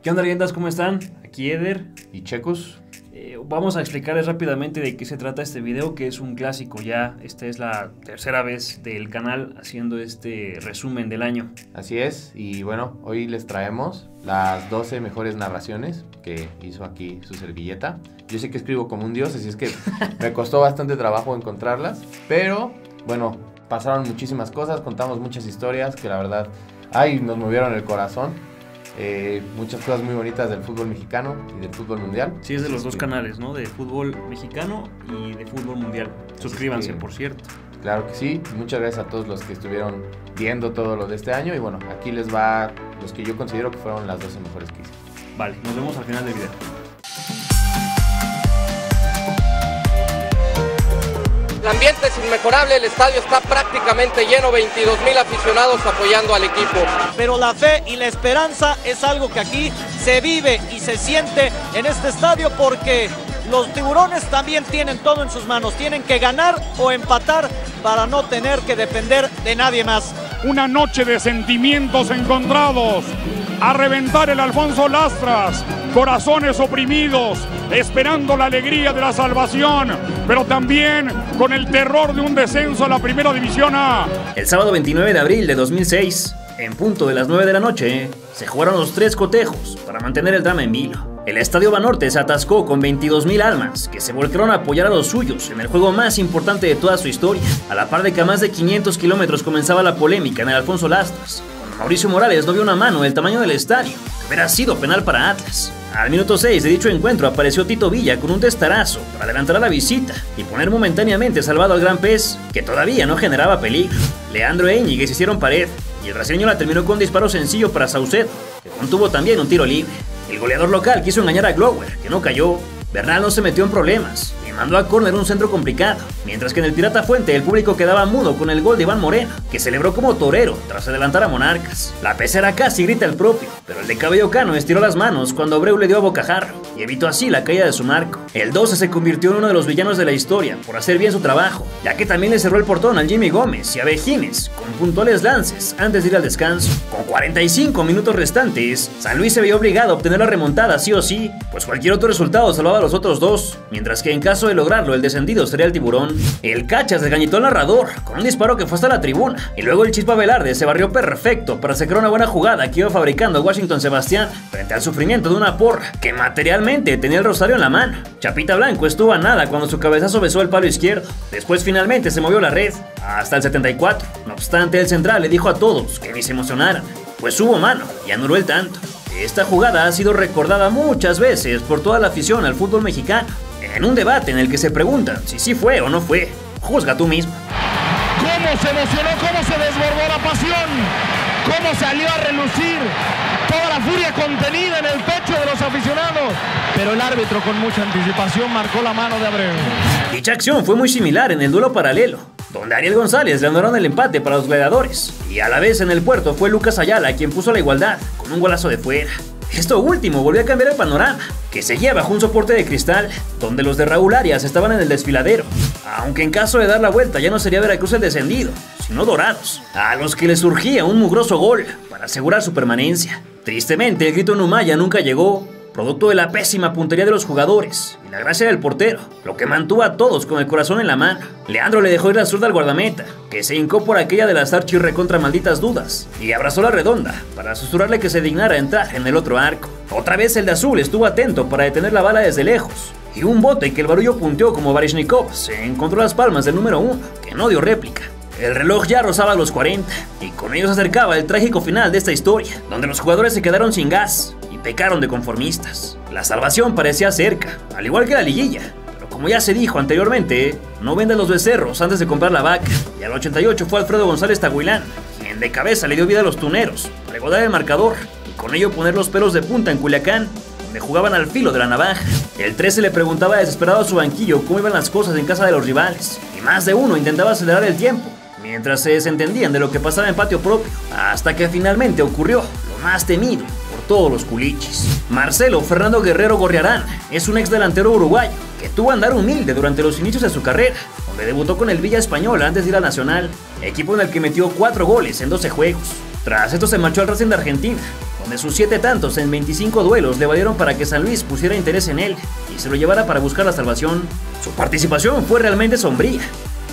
¿Qué onda, leyendas? ¿Cómo están? Aquí Eder y Checos. Vamos a explicarles rápidamente de qué se trata este video, que es un clásico ya. Esta es la tercera vez del canal haciendo este resumen del año. Así es, y bueno, hoy les traemos las 12 mejores narraciones que hizo aquí su servilleta. Yo sé que escribo como un dios, así es que me costó bastante trabajo encontrarlas, pero bueno, pasaron muchísimas cosas, contamos muchas historias que la verdad, nos movieron el corazón. Muchas cosas muy bonitas del fútbol mexicano y del fútbol mundial. Sí, es de los dos canales, ¿no? De fútbol mexicano y de fútbol mundial. Suscríbanse, por cierto. Claro que sí. Muchas gracias a todos los que estuvieron viendo todo lo de este año. Y bueno, aquí les va los que yo considero que fueron las 12 mejores que hice. Vale, nos vemos al final del video. El ambiente es inmejorable, el estadio está prácticamente lleno, 22,000 aficionados apoyando al equipo. Pero la fe y la esperanza es algo que aquí se vive y se siente en este estadio, porque los tiburones también tienen todo en sus manos, tienen que ganar o empatar para no tener que depender de nadie más. Una noche de sentimientos encontrados, a reventar el Alfonso Lastras, corazones oprimidos, esperando la alegría de la salvación, pero también con el terror de un descenso a la Primera División A. El sábado 29 de abril de 2006, en punto de las 9 de la noche, se jugaron los 3 cotejos para mantener el drama en vilo. El Estadio Banorte se atascó con 22,000 almas que se volcaron a apoyar a los suyos en el juego más importante de toda su historia, a la par de que a más de 500 kilómetros comenzaba la polémica en el Alfonso Lastras. Mauricio Morales no vio una mano del tamaño del estadio, que hubiera sido penal para Atlas. Al minuto 6 de dicho encuentro apareció Tito Villa con un testarazo para adelantar a la visita y poner momentáneamente salvado al gran pez, que todavía no generaba peligro. Leandro e Íñiguez hicieron pared y el brasileño la terminó con un disparo sencillo para Saucedo, que contuvo también un tiro libre. El goleador local quiso engañar a Glower, que no cayó. Bernal no se metió en problemas y mandó a córner un centro complicado, mientras que en el Pirata Fuente el público quedaba mudo con el gol de Iván Moreno, que celebró como torero tras adelantar a Monarcas. La pecera casi grita el propio, pero el de cabello cano estiró las manos cuando Abreu le dio a bocajarro y evitó así la caída de su marco. El 12 se convirtió en uno de los villanos de la historia por hacer bien su trabajo, ya que también le cerró el portón al Jimmy Gómez y a Vejines con puntuales lances antes de ir al descanso. Con 45 minutos restantes, San Luis se veía obligado a obtener la remontada sí o sí, pues cualquier otro resultado salvaba a los otros dos, mientras que en caso de lograrlo el descendido sería el Tiburón. El Cachas desgañitó al narrador con un disparo que fue hasta la tribuna, y luego el Chispa Velarde se barrió perfecto para sacar una buena jugada que iba fabricando Washington Sebastián frente al sufrimiento de una porra que materialmente tenía el rosario en la mano. Chapita Blanco estuvo a nada cuando su cabezazo besó el palo izquierdo. Después finalmente se movió la red hasta el 74. No obstante, el central le dijo a todos que ni se emocionaran, pues hubo mano y anuló el tanto. Esta jugada ha sido recordada muchas veces por toda la afición al fútbol mexicano, en un debate en el que se preguntan si sí fue o no fue. Juzga tú mismo. ¿Cómo se emocionó? ¿Cómo se desbordó la pasión? ¿Cómo salió a relucir toda la furia contenida en el pecho de los aficionados? Pero el árbitro con mucha anticipación marcó la mano de Abreu. Dicha acción fue muy similar en el duelo paralelo, donde Ariel González le anularon el empate para los gladiadores, y a la vez en el puerto fue Lucas Ayala quien puso la igualdad con un golazo de fuera. Esto último volvió a cambiar el panorama, que seguía bajo un soporte de cristal, donde los de Raúl Arias estaban en el desfiladero, aunque en caso de dar la vuelta ya no sería Veracruz el descendido, sino Dorados, a los que les surgía un mugroso gol para asegurar su permanencia. Tristemente el grito en Humaya nunca llegó, producto de la pésima puntería de los jugadores y la gracia del portero, lo que mantuvo a todos con el corazón en la mano. Leandro le dejó ir la zurda al guardameta, que se hincó por aquella de las archirre contra malditas dudas, y abrazó la redonda para susurrarle que se dignara a entrar en el otro arco. Otra vez el de azul estuvo atento para detener la bala desde lejos, y un bote que el barullo punteó como Baryshnikov se encontró las palmas del número 1, que no dio réplica. El reloj ya rozaba los 40, y con ello se acercaba el trágico final de esta historia, donde los jugadores se quedaron sin gas y pecaron de conformistas. La salvación parecía cerca, al igual que la liguilla, pero como ya se dijo anteriormente, no vendan los becerros antes de comprar la vaca, y al 88 fue Alfredo González Tahuilán, quien de cabeza le dio vida a los tuneros, para igualar el marcador, y con ello poner los pelos de punta en Culiacán, donde jugaban al filo de la navaja. El 13 le preguntaba desesperado a su banquillo cómo iban las cosas en casa de los rivales, y más de uno intentaba acelerar el tiempo, mientras se desentendían de lo que pasaba en patio propio, hasta que finalmente ocurrió lo más temido por todos los culichis. Marcelo Fernando Guerrero Gorriarán es un ex delantero uruguayo que tuvo andar humilde durante los inicios de su carrera, donde debutó con el Villa Español antes de ir al Nacional, equipo en el que metió 4 goles en 12 juegos. Tras esto se marchó al Racing de Argentina, donde sus 7 tantos en 25 duelos le valieron para que San Luis pusiera interés en él y se lo llevara para buscar la salvación. Su participación fue realmente sombría.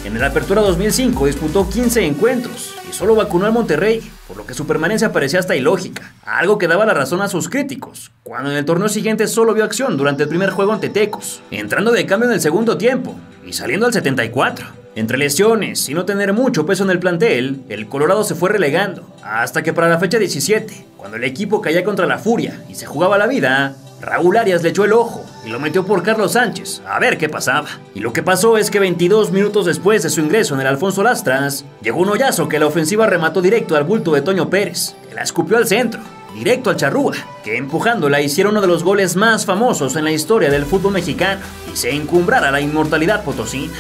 En el Apertura 2005 disputó 15 encuentros y solo vacunó al Monterrey, por lo que su permanencia parecía hasta ilógica, algo que daba la razón a sus críticos, cuando en el torneo siguiente solo vio acción durante el primer juego ante Tecos, entrando de cambio en el segundo tiempo y saliendo al 74. Entre lesiones y no tener mucho peso en el plantel, el Colorado se fue relegando, hasta que para la fecha 17, cuando el equipo caía contra la Furia y se jugaba la vida, Raúl Arias le echó el ojo y lo metió por Carlos Sánchez, a ver qué pasaba. Y lo que pasó es que 22 minutos después de su ingreso en el Alfonso Lastras, llegó un hoyazo que la ofensiva remató directo al bulto de Toño Pérez, que la escupió al centro, directo al Charrúa, que empujándola hiciera uno de los goles más famosos en la historia del fútbol mexicano y se encumbrara la inmortalidad potosina.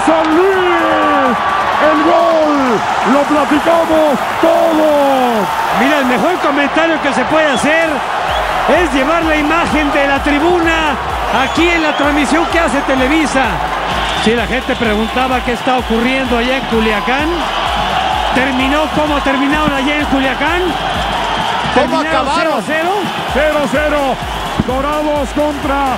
San Luis, el gol, lo platicamos todos. Mira, el mejor comentario que se puede hacer es llevar la imagen de la tribuna aquí en la transmisión que hace Televisa. Si la gente preguntaba qué está ocurriendo allá en Culiacán, terminó como terminaron allá en Culiacán. ¿Cómo acabaron? 0-0. 0-0, Dorados contra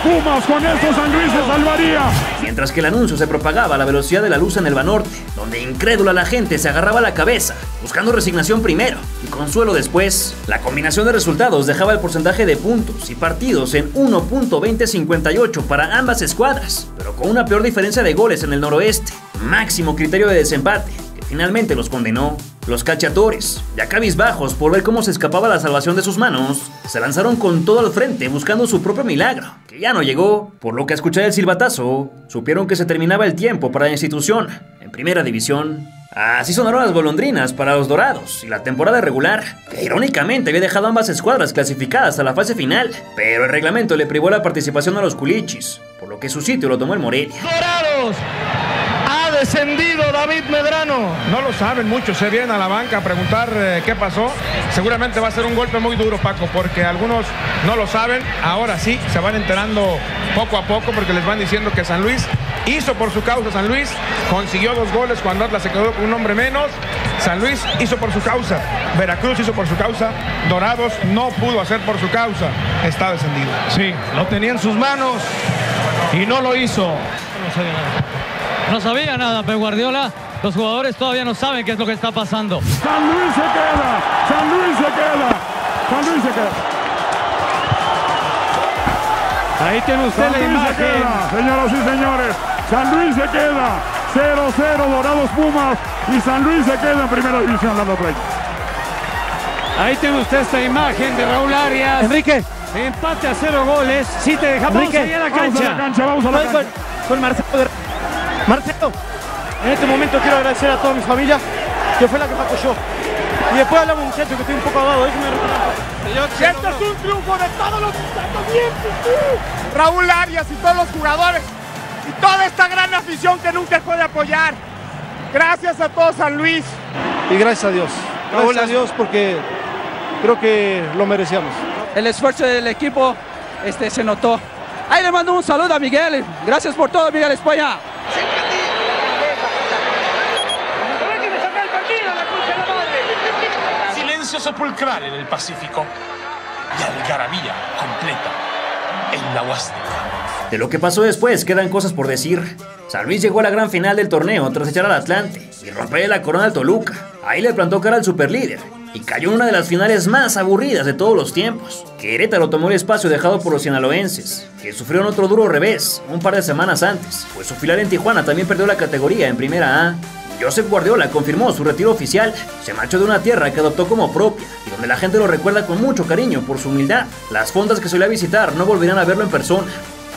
Pumas, con esto San Luis se salvaría. Mientras que el anuncio se propagaba a la velocidad de la luz en el Banorte, donde incrédula la gente se agarraba la cabeza, buscando resignación primero y consuelo después, la combinación de resultados dejaba el porcentaje de puntos y partidos en 1.2058 para ambas escuadras, pero con una peor diferencia de goles en el noroeste, máximo criterio de desempate, que finalmente los condenó. Los cachatores, ya cabizbajos por ver cómo se escapaba la salvación de sus manos, se lanzaron con todo al frente buscando su propio milagro, que ya no llegó, por lo que a escuchar el silbatazo, supieron que se terminaba el tiempo para la institución, en primera división. Así sonaron las golondrinas para los Dorados y la temporada regular, que irónicamente había dejado ambas escuadras clasificadas a la fase final, pero el reglamento le privó la participación a los culichis, por lo que su sitio lo tomó el Morelia. ¡Dorados! Ha descendido David Medrano. No lo saben muchos, se vienen a la banca a preguntar qué pasó. Seguramente va a ser un golpe muy duro, Paco, porque algunos no lo saben. Ahora sí, se van enterando poco a poco porque les van diciendo que San Luis hizo por su causa. San Luis consiguió 2 goles cuando Atlas se quedó con un hombre menos. San Luis hizo por su causa. Veracruz hizo por su causa. Dorados no pudo hacer por su causa. Está descendido. Sí, lo tenía en sus manos y no lo hizo. No sabía nada, pero Guardiola, los jugadores todavía no saben qué es lo que está pasando. San Luis se queda, San Luis se queda, San Luis se queda. Ahí tiene usted San la Luis imagen. se queda, señoras y señores. San Luis se queda, 0-0 Dorados Pumas y San Luis se queda en primera división, Lando Play. Ahí tiene usted esta imagen de Raúl Arias. Enrique, Empate a 0 goles. Sí te dejamos Enrique, allá a la Vamos a la cancha. cancha, vamos a la estoy cancha. con Marcelo. Marcelo, en este momento quiero agradecer a toda mi familia, que fue la que me apoyó. Y después hablamos, muchachos, que estoy un poco ahogado. Déjenme respirar. Este es un triunfo de todos los que Raúl Arias y todos los jugadores y toda esta gran afición que nunca dejó de apoyar. Gracias a todo San Luis. Y gracias a Dios. Gracias a Dios porque creo que lo merecíamos. El esfuerzo del equipo se notó. Ahí le mando un saludo a Miguel. Gracias por todo, Miguel España. Silencio sepulcral en el Pacífico y algarabía completa en la Huasteca. De lo que pasó después quedan cosas por decir. San Luis llegó a la gran final del torneo tras echar al Atlante y romperle la corona al Toluca. Ahí le plantó cara al superlíder y cayó en una de las finales más aburridas de todos los tiempos. Querétaro tomó el espacio dejado por los sinaloenses, que sufrieron otro duro revés un par de semanas antes, pues su filial en Tijuana también perdió la categoría en Primera A. Josep Guardiola confirmó su retiro oficial, se marchó de una tierra que adoptó como propia y donde la gente lo recuerda con mucho cariño por su humildad. Las fondas que solía visitar no volverán a verlo en persona,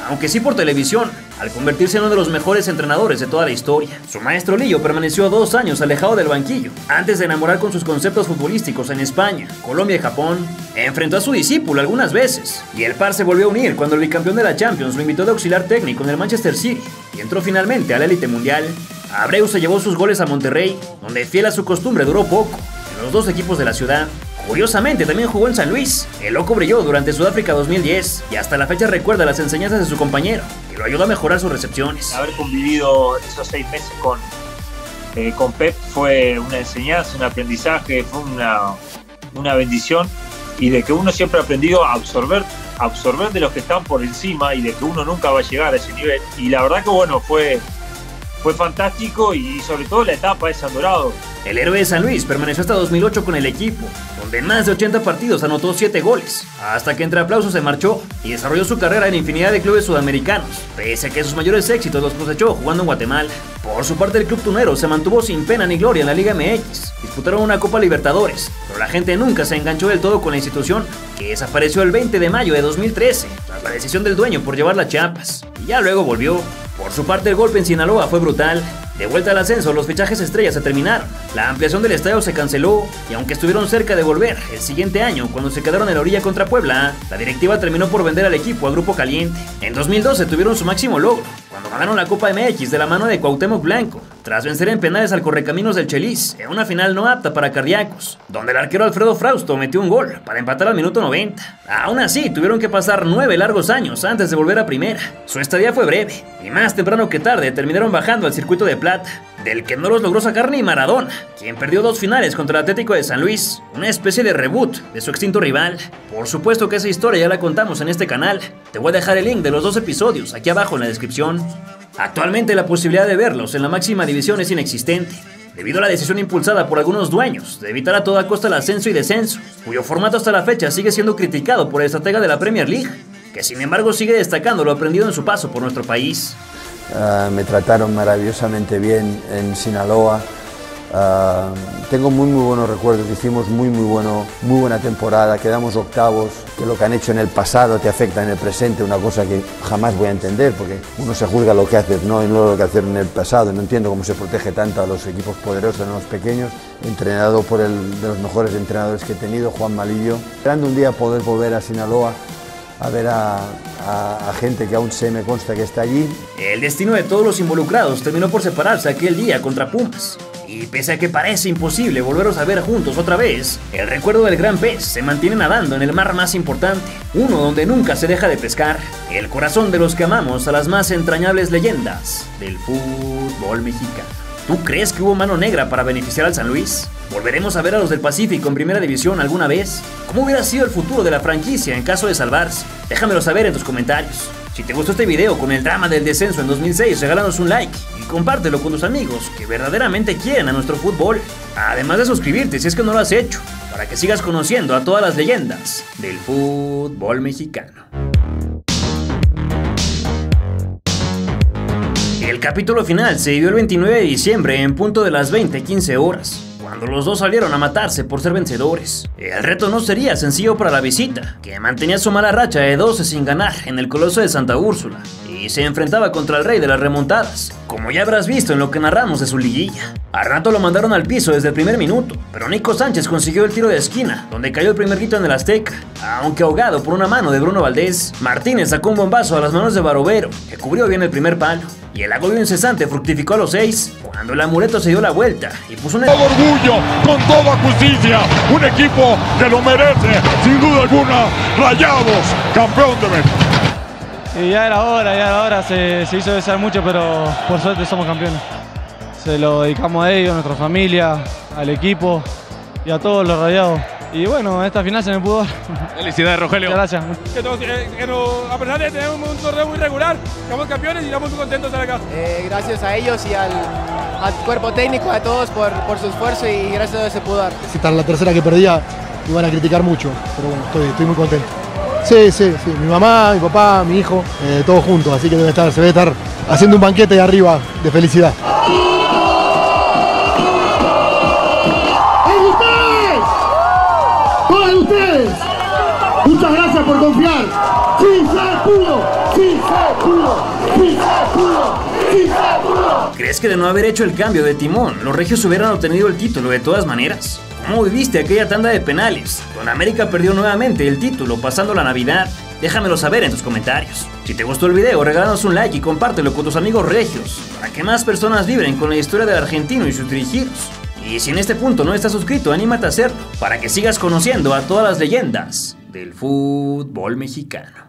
aunque sí por televisión, al convertirse en uno de los mejores entrenadores de toda la historia. Su maestro Lillo permaneció 2 años alejado del banquillo, antes de enamorar con sus conceptos futbolísticos en España, Colombia y Japón. Enfrentó a su discípulo algunas veces, y el par se volvió a unir cuando el bicampeón de la Champions lo invitó de auxiliar técnico en el Manchester City, y entró finalmente a la élite mundial. Abreu se llevó sus goles a Monterrey, donde fiel a su costumbre duró poco, en los dos equipos de la ciudad. Curiosamente también jugó en San Luis. El loco brilló durante Sudáfrica 2010 y hasta la fecha recuerda las enseñanzas de su compañero, que lo ayudó a mejorar sus recepciones. Haber convivido esos 6 meses con Pep fue una enseñanza, un aprendizaje, fue una bendición, y de que uno siempre ha aprendido a absorber de los que están por encima y de que uno nunca va a llegar a ese nivel. Y la verdad que bueno, fue fantástico, y sobre todo la etapa de San Dorado. El héroe de San Luis permaneció hasta 2008 con el equipo, donde en más de 80 partidos anotó 7 goles, hasta que entre aplausos se marchó y desarrolló su carrera en infinidad de clubes sudamericanos, pese a que sus mayores éxitos los cosechó jugando en Guatemala. Por su parte, el club tunero se mantuvo sin pena ni gloria en la Liga MX, disputaron una Copa Libertadores, pero la gente nunca se enganchó del todo con la institución, que desapareció el 20 de mayo de 2013, tras la decisión del dueño por llevarla a Chiapas, y ya luego volvió. Por su parte, el golpe en Sinaloa fue brutal. De vuelta al ascenso, los fichajes estrellas se terminaron, la ampliación del estadio se canceló, y aunque estuvieron cerca de volver el siguiente año cuando se quedaron en la orilla contra Puebla, la directiva terminó por vender al equipo a Grupo Caliente. En 2012 tuvieron su máximo logro, cuando ganaron la Copa MX de la mano de Cuauhtémoc Blanco, tras vencer en penales al Correcaminos del Chelis, en una final no apta para cardíacos, donde el arquero Alfredo Frausto metió un gol para empatar al minuto 90. Aún así, tuvieron que pasar 9 largos años antes de volver a primera. Su estadía fue breve, y más temprano que tarde terminaron bajando al circuito de plata, del que no los logró sacar ni Maradona, quien perdió 2 finales contra el Atlético de San Luis, una especie de reboot de su extinto rival. Por supuesto que esa historia ya la contamos en este canal, te voy a dejar el link de los 2 episodios aquí abajo en la descripción. Actualmente la posibilidad de verlos en la máxima división es inexistente, debido a la decisión impulsada por algunos dueños de evitar a toda costa el ascenso y descenso, cuyo formato hasta la fecha sigue siendo criticado por el estratega de la Premier League, que sin embargo sigue destacando lo aprendido en su paso por nuestro país. Me trataron maravillosamente bien en Sinaloa. Tengo muy buenos recuerdos, hicimos muy buena temporada, quedamos octavos, que lo que han hecho en el pasado te afecta en el presente, una cosa que jamás voy a entender, porque uno se juzga lo que haces, no lo que hacer en el pasado. No entiendo cómo se protege tanto a los equipos poderosos, a los pequeños, entrenado por de los mejores entrenadores que he tenido, Juan Malillo. Esperando un día poder volver a Sinaloa, a ver a gente que aún me consta que está allí. El destino de todos los involucrados terminó por separarse aquel día contra Pumas. Y pese a que parece imposible volverlos a ver juntos otra vez, el recuerdo del gran pez se mantiene nadando en el mar más importante, uno donde nunca se deja de pescar, el corazón de los que amamos a las más entrañables leyendas del fútbol mexicano. ¿Tú crees que hubo mano negra para beneficiar al San Luis? ¿Volveremos a ver a los del Pacífico en primera división alguna vez? ¿Cómo hubiera sido el futuro de la franquicia en caso de salvarse? Déjamelo saber en tus comentarios. Si te gustó este video con el drama del descenso en 2006, regálanos un like y compártelo con tus amigos que verdaderamente quieren a nuestro fútbol. Además de suscribirte si es que no lo has hecho, para que sigas conociendo a todas las leyendas del fútbol mexicano. El capítulo final se vivió el 29 de diciembre en punto de las 20:15 horas, cuando los dos salieron a matarse por ser vencedores. El reto no sería sencillo para la visita, que mantenía su mala racha de 12 sin ganar en el Coloso de Santa Úrsula, y se enfrentaba contra el rey de las remontadas, como ya habrás visto en lo que narramos de su liguilla. A rato lo mandaron al piso desde el primer minuto, pero Nico Sánchez consiguió el tiro de esquina, donde cayó el primer grito en el Azteca, aunque ahogado por una mano de Bruno Valdés. Martínez sacó un bombazo a las manos de Barovero, que cubrió bien el primer palo, y el agobio incesante fructificó a los 6, cuando el amuleto se dio la vuelta y puso un orgullo, con toda justicia, un equipo que lo merece, sin duda alguna, Rayados, campeón de México. Y ya era hora, se hizo desear mucho, pero por suerte somos campeones. Se lo dedicamos a ellos, a nuestra familia, al equipo y a todos los Rayados. Y bueno, esta final se me pudo dar. Felicidades, Rogelio. Muchas gracias. A pesar de tener un torneo muy regular, somos campeones y estamos muy contentos de estar acá. Gracias a ellos y al cuerpo técnico, a todos por su esfuerzo, y gracias a Dios se pudo dar. Si esta es la tercera que perdía, iban a criticar mucho, pero bueno, estoy muy contento. Sí, mi mamá, mi papá, mi hijo, todos juntos, así que se debe estar haciendo un banquete de arriba de felicidad. Muchas gracias por confiar. ¡Sí se pudo! ¡Sí se pudo! ¡Sí se pudo! ¡Sí se pudo! ¿Crees que de no haber hecho el cambio de timón, los regios hubieran obtenido el título de todas maneras? ¿Cómo viviste aquella tanda de penales, donde América perdió nuevamente el título pasando la Navidad? Déjamelo saber en tus comentarios. Si te gustó el video, regálanos un like y compártelo con tus amigos regios, para que más personas vibren con la historia del argentino y sus dirigidos. Y si en este punto no estás suscrito, anímate a hacerlo, para que sigas conociendo a todas las leyendas del fútbol mexicano.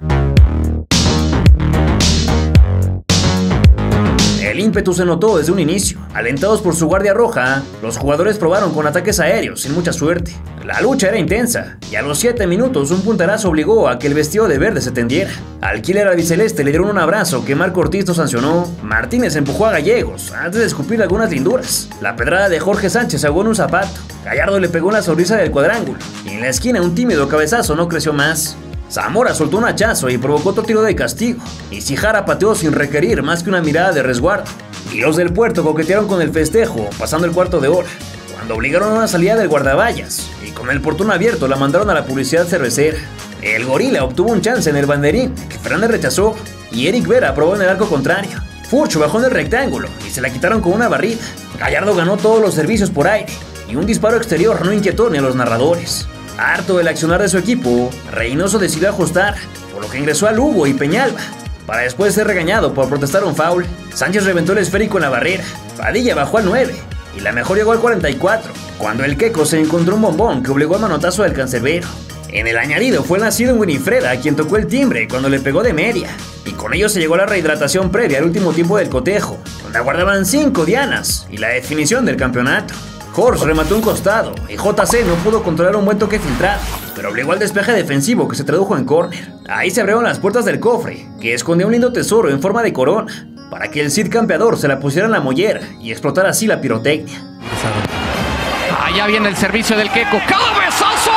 El ímpetu se notó desde un inicio. Alentados por su guardia roja, los jugadores probaron con ataques aéreos sin mucha suerte. La lucha era intensa, y a los 7 minutos un punterazo obligó a que el vestido de verde se tendiera. Al killer albiceleste le dieron un abrazo que Marco Ortiz no sancionó. Martínez empujó a Gallegos antes de escupir algunas linduras. La pedrada de Jorge Sánchez ahogó en un zapato. Gallardo le pegó en la sonrisa del cuadrángulo, y en la esquina un tímido cabezazo no creció más. Zamora soltó un hachazo y provocó otro tiro de castigo, y Sijara pateó sin requerir más que una mirada de resguardo. Y los del Puerto coquetearon con el festejo, pasando el cuarto de hora, cuando obligaron a una salida del guardaballas, y con el portón abierto la mandaron a la publicidad cervecera. El Gorila obtuvo un chance en el banderín, que Fernández rechazó, y Eric Vera probó en el arco contrario. Furch bajó en el rectángulo, y se la quitaron con una barrida. Gallardo ganó todos los servicios por aire, y un disparo exterior no inquietó ni a los narradores. Harto del accionar de su equipo, Reynoso decidió ajustar, por lo que ingresó a Lugo y Peñalba, para después ser regañado por protestar un foul. Sánchez reventó el esférico en la barrera, Padilla bajó al 9, y la mejor llegó al 44, cuando el Queco se encontró un bombón que obligó al manotazo del cancerbero. En el añadido fue el nacido en Winifreda quien tocó el timbre cuando le pegó de media, y con ello se llegó a la rehidratación previa al último tiempo del cotejo, donde aguardaban 5 dianas y la definición del campeonato. Horst remató un costado y JC no pudo controlar un buen toque filtrado, pero obligó al despeje defensivo que se tradujo en córner. Ahí se abrieron las puertas del cofre, que escondía un lindo tesoro en forma de corona, para que el Cid campeador se la pusiera en la mollera y explotara así la pirotecnia. Allá viene el servicio del Queco. ¡Cabezazo!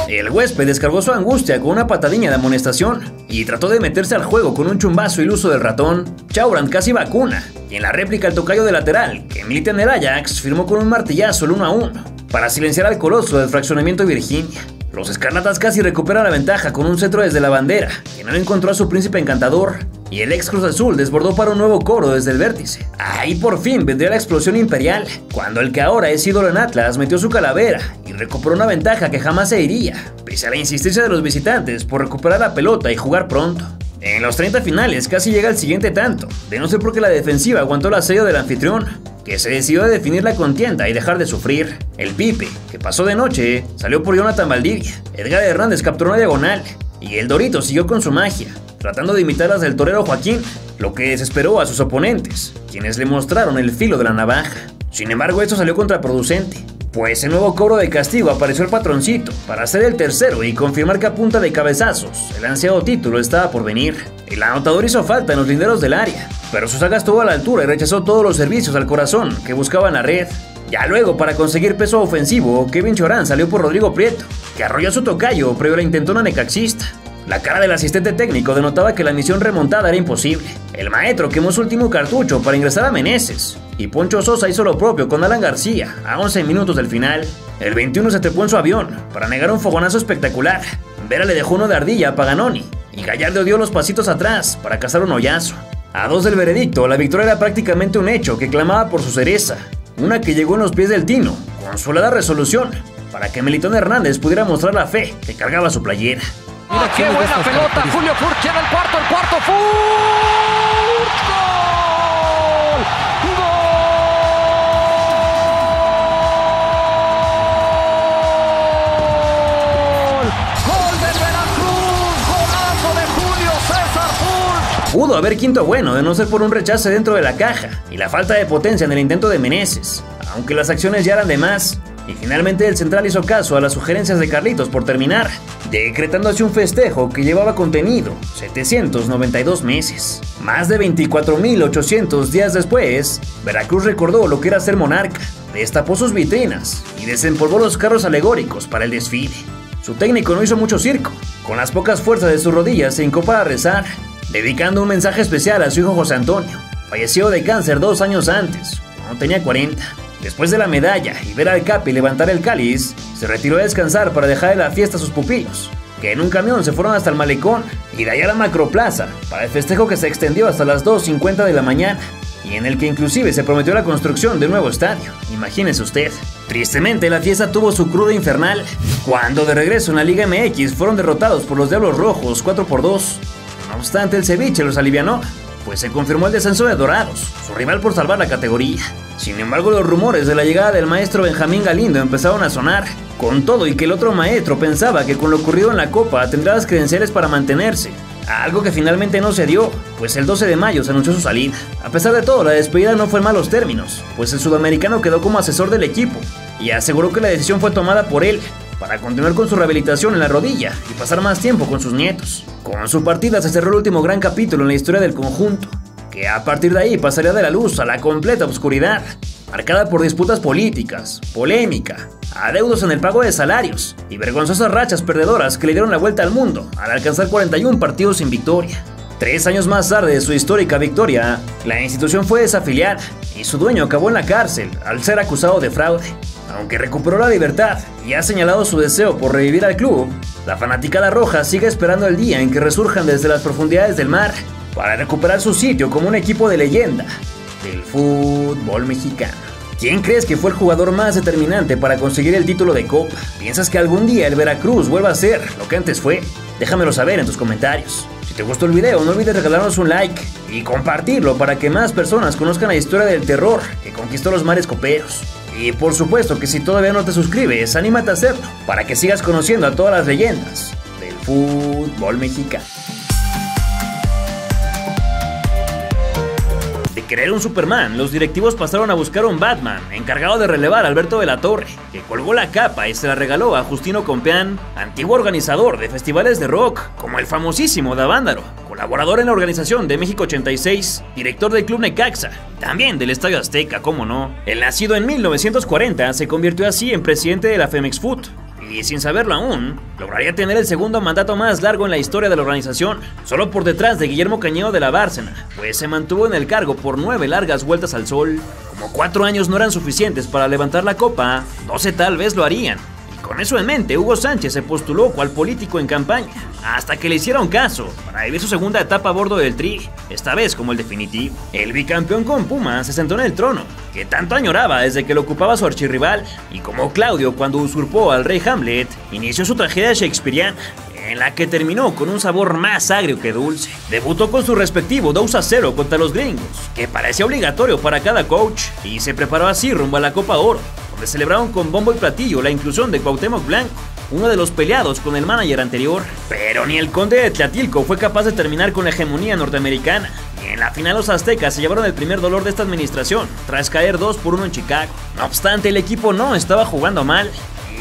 El huésped descargó su angustia con una patadilla de amonestación y trató de meterse al juego con un chumbazo iluso del ratón. Chaurand casi vacuna, y en la réplica el tocayo de lateral, que milita en el Ajax, firmó con un martillazo el 1-1 para silenciar al coloso del fraccionamiento Virginia. Los escarlatas casi recuperan la ventaja con un centro desde la bandera, que no encontró a su príncipe encantador, y el ex Cruz Azul desbordó para un nuevo cobro desde el vértice. Ahí por fin vendría la explosión imperial, cuando el que ahora es ídolo en Atlas metió su calavera y recuperó una ventaja que jamás se iría, pese a la insistencia de los visitantes por recuperar la pelota y jugar pronto. En los 30 finales casi llega el siguiente tanto, de no ser porque la defensiva aguantó el asedio del anfitrión, que se decidió a definir la contienda y dejar de sufrir. El Pipe, que pasó de noche, salió por Jonathan Valdivia. Edgar Hernández capturó una diagonal, y el Dorito siguió con su magia, tratando de imitar las del torero Joaquín, lo que desesperó a sus oponentes, quienes le mostraron el filo de la navaja. Sin embargo, esto salió contraproducente, pues el nuevo cobro de castigo apareció el patroncito para hacer el tercero y confirmar que a punta de cabezazos el ansiado título estaba por venir. El anotador hizo falta en los linderos del área, pero su saga estuvo a la altura y rechazó todos los servicios al corazón que buscaban la red. Ya luego, para conseguir peso ofensivo, Kevin Chorán salió por Rodrigo Prieto, que arrolló a su tocayo previo a la intentona necaxista. La cara del asistente técnico denotaba que la misión remontada era imposible. El maestro quemó su último cartucho para ingresar a Meneses, y Poncho Sosa hizo lo propio con Alan García a 11 minutos del final. El 21 se trepó en su avión para negar un fogonazo espectacular. Vera le dejó uno de ardilla a Paganoni, y Gallardo dio los pasitos atrás para cazar un hoyazo. A 2 del veredicto, la victoria era prácticamente un hecho que clamaba por su cereza, una que llegó en los pies del Tino, con su helada resolución, para que Melitón Hernández pudiera mostrar la fe que cargaba su playera. Mira qué buena pelota, Julio Furch en el cuarto Furch, ¡gol! ¡Gol del Veracruz! ¡Golazo de Julio César Furch! Pudo haber quinto bueno de no ser por un rechace dentro de la caja y la falta de potencia en el intento de Meneses, aunque las acciones ya eran de más. Y finalmente el central hizo caso a las sugerencias de Carlitos por terminar, decretando así un festejo que llevaba contenido 792 meses. Más de 24.800 días después, Veracruz recordó lo que era ser monarca, destapó sus vitrinas y desempolvó los carros alegóricos para el desfile. Su técnico no hizo mucho circo, con las pocas fuerzas de sus rodillas se hincó para rezar, dedicando un mensaje especial a su hijo José Antonio, fallecido de cáncer 2 años antes, cuando tenía 40. Después de la medalla y ver al Capi levantar el cáliz, se retiró a descansar para dejar de la fiesta a sus pupilos, que en un camión se fueron hasta el malecón y de allá a la Macroplaza para el festejo que se extendió hasta las 2:50 de la mañana y en el que inclusive se prometió la construcción de un nuevo estadio. Imagínese usted. Tristemente, la fiesta tuvo su cruda infernal cuando de regreso en la Liga MX fueron derrotados por los Diablos Rojos 4-2. No obstante, el ceviche los alivianó, pues se confirmó el descenso de Dorados, su rival por salvar la categoría. Sin embargo, los rumores de la llegada del maestro Benjamín Galindo empezaron a sonar, con todo y que el otro maestro pensaba que con lo ocurrido en la Copa tendrá las credenciales para mantenerse. Algo que finalmente no se dio, pues el 12 de mayo se anunció su salida. A pesar de todo, la despedida no fue en malos términos, pues el sudamericano quedó como asesor del equipo y aseguró que la decisión fue tomada por él para continuar con su rehabilitación en la rodilla y pasar más tiempo con sus nietos. Con su partida se cerró el último gran capítulo en la historia del conjunto, que a partir de ahí pasaría de la luz a la completa oscuridad, marcada por disputas políticas, polémica, adeudos en el pago de salarios y vergonzosas rachas perdedoras que le dieron la vuelta al mundo al alcanzar 41 partidos sin victoria. 3 años más tarde de su histórica victoria, la institución fue desafiliada y su dueño acabó en la cárcel al ser acusado de fraude. Aunque recuperó la libertad y ha señalado su deseo por revivir al club, la fanaticada roja sigue esperando el día en que resurjan desde las profundidades del mar para recuperar su sitio como un equipo de leyenda del fútbol mexicano. ¿Quién crees que fue el jugador más determinante para conseguir el título de Copa? ¿Piensas que algún día el Veracruz vuelva a ser lo que antes fue? Déjamelo saber en tus comentarios. Si te gustó el video, no olvides regalarnos un like y compartirlo para que más personas conozcan la historia del terror que conquistó los mares coperos. Y por supuesto que si todavía no te suscribes, anímate a hacerlo para que sigas conociendo a todas las leyendas del fútbol mexicano. De querer un Superman, los directivos pasaron a buscar un Batman, encargado de relevar a Alberto de la Torre, que colgó la capa y se la regaló a Justino Compeán, antiguo organizador de festivales de rock, como el famosísimo Davándaro, colaborador en la organización de México 86, director del Club Necaxa, también del Estadio Azteca, cómo no. El nacido en 1940 se convirtió así en presidente de la Femex Food, y sin saberlo aún, lograría tener el segundo mandato más largo en la historia de la organización, solo por detrás de Guillermo Cañedo de la Bárcena, pues se mantuvo en el cargo por 9 largas vueltas al sol. Como 4 años no eran suficientes para levantar la copa, 12 tal vez lo harían. Y con eso en mente, Hugo Sánchez se postuló cual político en campaña, hasta que le hicieron caso para vivir su segunda etapa a bordo del Tri, esta vez como el definitivo. El bicampeón con Pumas se sentó en el trono, que tanto añoraba desde que lo ocupaba su archirrival, y como Claudio cuando usurpó al rey Hamlet, inició su tragedia shakespeariana, en la que terminó con un sabor más agrio que dulce. Debutó con su respectivo 2-0 contra los gringos, que parecía obligatorio para cada coach, y se preparó así rumbo a la Copa Oro, donde celebraron con bombo y platillo la inclusión de Cuauhtémoc Blanco, uno de los peleados con el manager anterior. Pero ni el conde de Tlatilco fue capaz de terminar con la hegemonía norteamericana, y en la final los aztecas se llevaron el primer dolor de esta administración, tras caer 2-1 en Chicago. No obstante, el equipo no estaba jugando mal,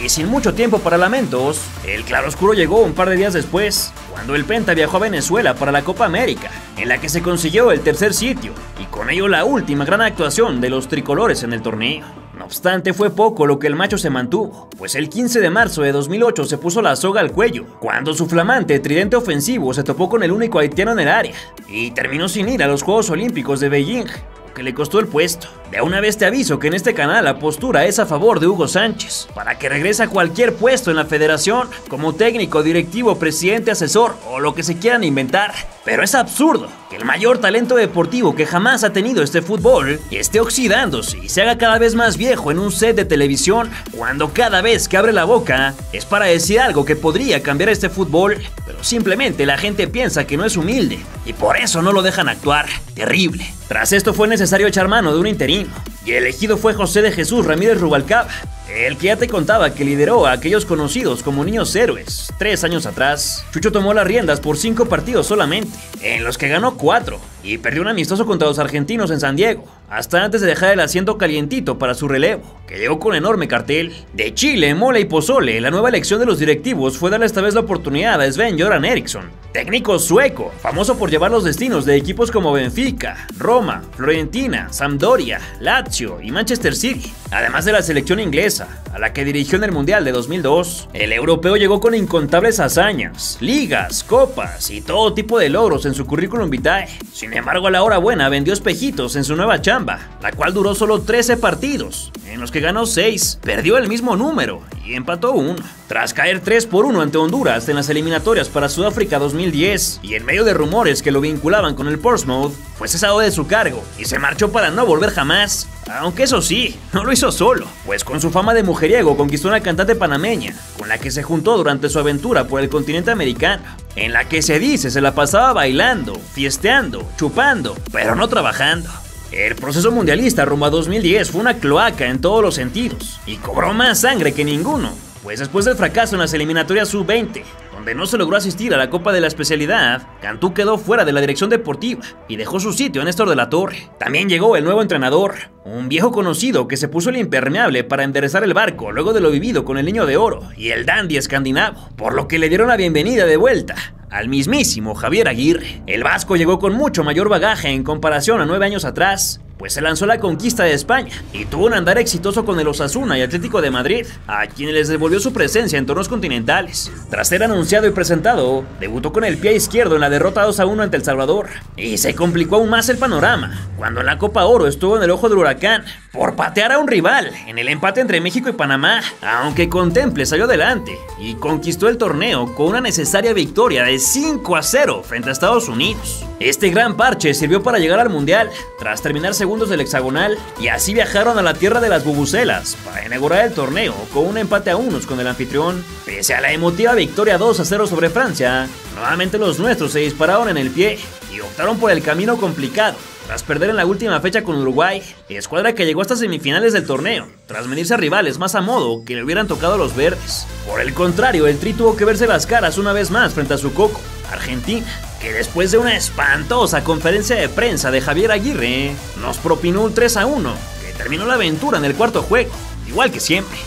y sin mucho tiempo para lamentos, el claroscuro llegó un par de días después, cuando el Penta viajó a Venezuela para la Copa América, en la que se consiguió el tercer sitio, y con ello la última gran actuación de los tricolores en el torneo. No obstante, fue poco lo que el macho se mantuvo, pues el 15 de marzo de 2008 se puso la soga al cuello, cuando su flamante tridente ofensivo se topó con el único haitiano en el área, y terminó sin ir a los Juegos Olímpicos de Beijing, que le costó el puesto. De una vez te aviso que en este canal la postura es a favor de Hugo Sánchez, para que regrese a cualquier puesto en la federación, como técnico, directivo, presidente, asesor o lo que se quieran inventar. Pero es absurdo que el mayor talento deportivo que jamás ha tenido este fútbol esté oxidándose y se haga cada vez más viejo en un set de televisión, cuando cada vez que abre la boca es para decir algo que podría cambiar este fútbol, pero simplemente la gente piensa que no es humilde y por eso no lo dejan actuar. Terrible. Tras esto fue necesario echar mano de un interino, y el elegido fue José de Jesús Ramírez Rubalcaba, el que ya te contaba que lideró a aquellos conocidos como niños héroes. 3 años atrás, Chucho tomó las riendas por 5 partidos solamente, en los que ganó 4 y perdió un amistoso contra los argentinos en San Diego, hasta antes de dejar el asiento calientito para su relevo, que llegó con enorme cartel. De chile, mole y pozole, la nueva elección de los directivos fue darle esta vez la oportunidad a Sven-Göran Eriksson, técnico sueco, famoso por llevar los destinos de equipos como Benfica, Roma, Fiorentina, Sampdoria, Lazio y Manchester City, además de la selección inglesa, a la que dirigió en el Mundial de 2002. El europeo llegó con incontables hazañas, ligas, copas y todo tipo de logros en su currículum vitae. Sin embargo, a la hora buena vendió espejitos en su nueva chamba, la cual duró solo 13 partidos, en los que ganó 6, perdió el mismo número y empató 1. Tras caer 3-1 ante Honduras en las eliminatorias para Sudáfrica 2010 y en medio de rumores que lo vinculaban con el Portsmouth, fue cesado de su cargo y se marchó para no volver jamás. Aunque eso sí, no lo hizo solo, pues con su fama de mujeriego conquistó una cantante panameña, con la que se juntó durante su aventura por el continente americano, en la que se dice se la pasaba bailando, fiesteando, chupando, pero no trabajando. El proceso mundialista rumbo a 2010 fue una cloaca en todos los sentidos, y cobró más sangre que ninguno, pues después del fracaso en las eliminatorias sub-20, donde no se logró asistir a la Copa de la Especialidad, Cantú quedó fuera de la dirección deportiva y dejó su sitio a Néstor de la Torre. También llegó el nuevo entrenador, un viejo conocido que se puso el impermeable para enderezar el barco luego de lo vivido con el Niño de Oro y el dandy escandinavo, por lo que le dieron la bienvenida de vuelta al mismísimo Javier Aguirre. El vasco llegó con mucho mayor bagaje en comparación a 9 años atrás, pues se lanzó a la conquista de España y tuvo un andar exitoso con el Osasuna y Atlético de Madrid, a quienes les devolvió su presencia en torneos continentales. Tras ser anunciado y presentado, debutó con el pie izquierdo en la derrota 2-1 ante El Salvador, y se complicó aún más el panorama cuando en la Copa Oro estuvo en el ojo del huracán por patear a un rival en el empate entre México y Panamá, aunque con temple salió adelante y conquistó el torneo con una necesaria victoria de 5-0 frente a Estados Unidos. Este gran parche sirvió para llegar al Mundial, tras terminar segundos del hexagonal, y así viajaron a la tierra de las bubucelas para inaugurar el torneo con un empate a unos con el anfitrión. Pese a la emotiva victoria 2-0 sobre Francia, nuevamente los nuestros se dispararon en el pie y optaron por el camino complicado, tras perder en la última fecha con Uruguay, escuadra que llegó hasta semifinales del torneo, tras medirse a rivales más a modo que le hubieran tocado a los verdes. Por el contrario, el Tri tuvo que verse las caras una vez más frente a su coco, Argentina, que después de una espantosa conferencia de prensa de Javier Aguirre, nos propinó un 3-1, que terminó la aventura en el cuarto juego, igual que siempre.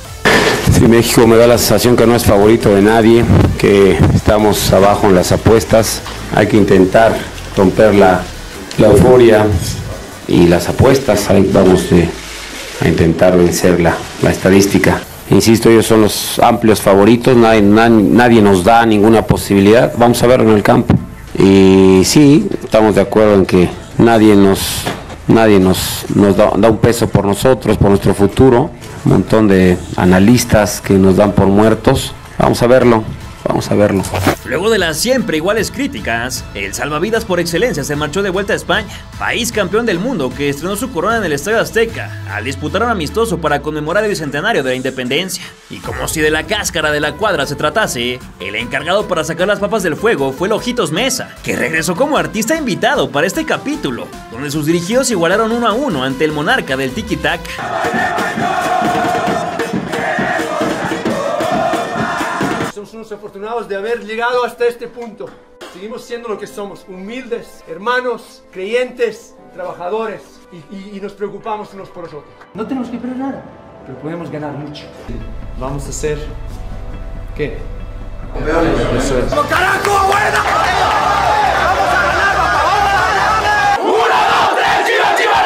Sí, México me da la sensación que no es favorito de nadie, que estamos abajo en las apuestas, hay que intentar romper la euforia y las apuestas, ahí vamos a intentar vencer la estadística. Insisto, ellos son los amplios favoritos, nadie nos da ninguna posibilidad, vamos a verlo en el campo. Y sí, estamos de acuerdo en que nadie nos da un peso por nosotros, por nuestro futuro, un montón de analistas que nos dan por muertos, vamos a verlo. Luego de las siempre iguales críticas, el salvavidas por excelencia se marchó de vuelta a España, país campeón del mundo que estrenó su corona en el Estadio Azteca al disputar un amistoso para conmemorar el bicentenario de la independencia. Y como si de la cáscara de la cuadra se tratase, el encargado para sacar las papas del fuego fue el Ojitos Meza, que regresó como artista invitado para este capítulo, donde sus dirigidos igualaron 1-1 ante el monarca del tiki-taka. Somos unos afortunados de haber llegado hasta este punto. Seguimos siendo lo que somos, humildes, hermanos, creyentes, trabajadores y nos preocupamos unos por los otros. No tenemos que perder nada, pero podemos ganar mucho. Vamos a hacer... ¿qué? Campeones. Eso es. ¡Carajo, buena! ¡Vamos a ganar, papá! ¡Vamos a ganar! ¡1, 2, 3, Chivas, Chivas!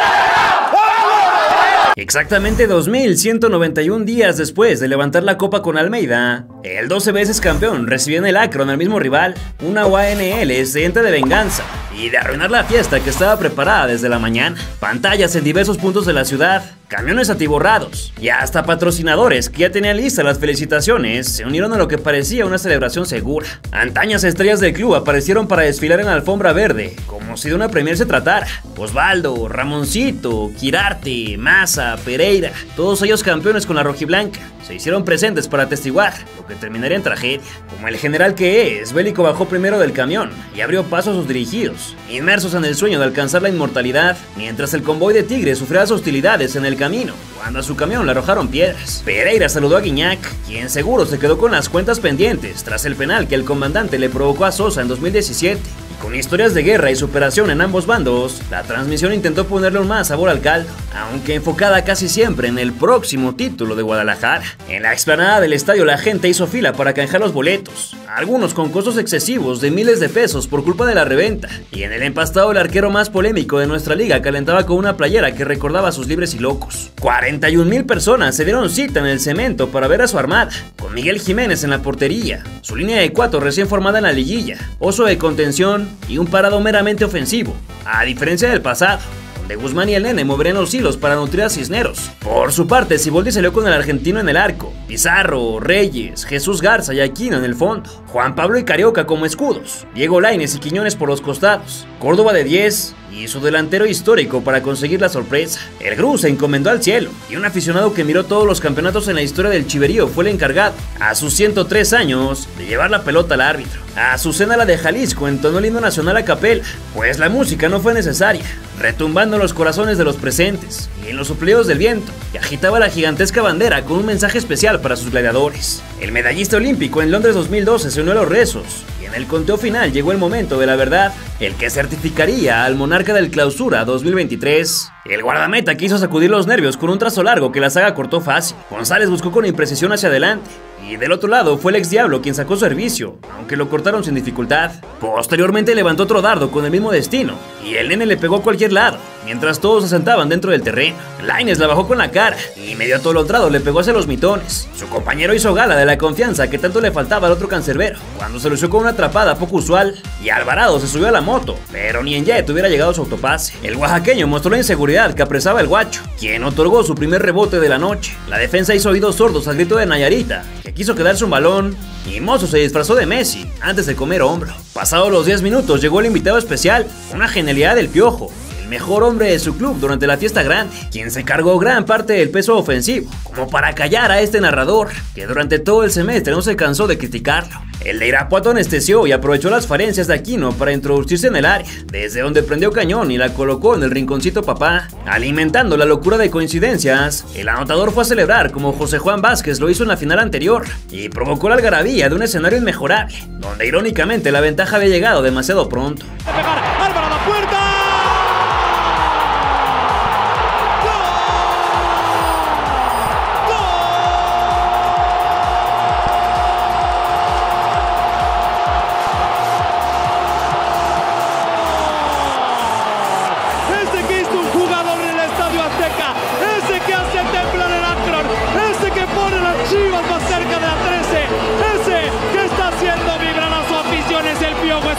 Exactamente 2191 días después de levantar la copa con Almeida, el 12 veces campeón recibió en el Akron al mismo rival, una UANL sedienta de venganza y de arruinar la fiesta que estaba preparada desde la mañana. Pantallas en diversos puntos de la ciudad, camiones atiborrados y hasta patrocinadores que ya tenían listas las felicitaciones se unieron a lo que parecía una celebración segura. Antañas estrellas del club aparecieron para desfilar en la alfombra verde, como si de una premier se tratara. Osvaldo, Ramoncito, Quirarte, Maza, Pereira, todos ellos campeones con la rojiblanca, se hicieron presentes para atestiguar lo que terminaría en tragedia. Como el general que es, Bélico bajó primero del camión y abrió paso a sus dirigidos, inmersos en el sueño de alcanzar la inmortalidad, mientras el convoy de Tigres sufría las hostilidades en el camino, cuando a su camión le arrojaron piedras. Pereira saludó a Guiñac, quien seguro se quedó con las cuentas pendientes tras el penal que el comandante le provocó a Sosa en 2017. Con historias de guerra y superación en ambos bandos, la transmisión intentó ponerle un más sabor al caldo, aunque enfocada casi siempre en el próximo título de Guadalajara. En la explanada del estadio la gente hizo fila para canjear los boletos, algunos con costos excesivos de miles de pesos por culpa de la reventa, y en el empastado el arquero más polémico de nuestra liga calentaba con una playera que recordaba a sus libres y locos. 41,000 personas se dieron cita en el cemento para ver a su armada, con Miguel Jiménez en la portería, su línea de 4 recién formada en la liguilla, oso de contención y un parado meramente ofensivo, a diferencia del pasado, donde Guzmán y el Nene moverían los hilos para nutrir a Cisneros. Por su parte, Siboldi salió con el argentino en el arco, Pizarro, Reyes, Jesús Garza y Aquino en el fondo, Juan Pablo y Carioca como escudos, Diego Lainez y Quiñones por los costados, Córdoba de 10 y su delantero histórico para conseguir la sorpresa. El Gru se encomendó al cielo y un aficionado que miró todos los campeonatos en la historia del Chiverío fue el encargado, a sus 103 años, de llevar la pelota al árbitro. Azucena la de Jalisco entonó el himno nacional a capela, pues la música no fue necesaria, retumbando en los corazones de los presentes y en los soplidos del viento, que agitaba la gigantesca bandera con un mensaje especial para sus gladiadores. El medallista olímpico en Londres 2012 se unió a los rezos y en el conteo final llegó el momento de la verdad, el que certificaría al monarca del Clausura 2023. El guardameta quiso sacudir los nervios con un trazo largo que la saga cortó fácil. González buscó con imprecisión hacia adelante y del otro lado fue el ex Diablo quien sacó servicio, aunque lo cortaron sin dificultad. Posteriormente levantó otro dardo con el mismo destino y el Nene le pegó a cualquier lado, mientras todos se sentaban dentro del terreno. Lainez la bajó con la cara y medio atolondrado le pegó hacia los mitones. Su compañero hizo gala de la confianza que tanto le faltaba al otro cancerbero, cuando se lució con una atrapada poco usual y Alvarado se subió a la moto, pero ni en jet hubiera llegado su autopase. El oaxaqueño mostró la inseguridad que apresaba el guacho, quien otorgó su primer rebote de la noche. La defensa hizo oídos sordos al grito de Nayarita, que quiso quedarse un balón, y Mozo se disfrazó de Messi antes de comer hombro. Pasados los 10 minutos llegó el invitado especial, una genialidad del Piojo, el mejor hombre de su club durante la fiesta grande, quien se cargó gran parte del peso ofensivo, como para callar a este narrador, que durante todo el semestre no se cansó de criticarlo. El de Irapuato anestesió y aprovechó las falencias de Aquino para introducirse en el área, desde donde prendió cañón y la colocó en el rinconcito papá. Alimentando la locura de coincidencias, el anotador fue a celebrar como José Juan Vázquez lo hizo en la final anterior, y provocó la algarabía de un escenario inmejorable, donde irónicamente la ventaja había llegado demasiado pronto. ¡Álvaro a la puerta!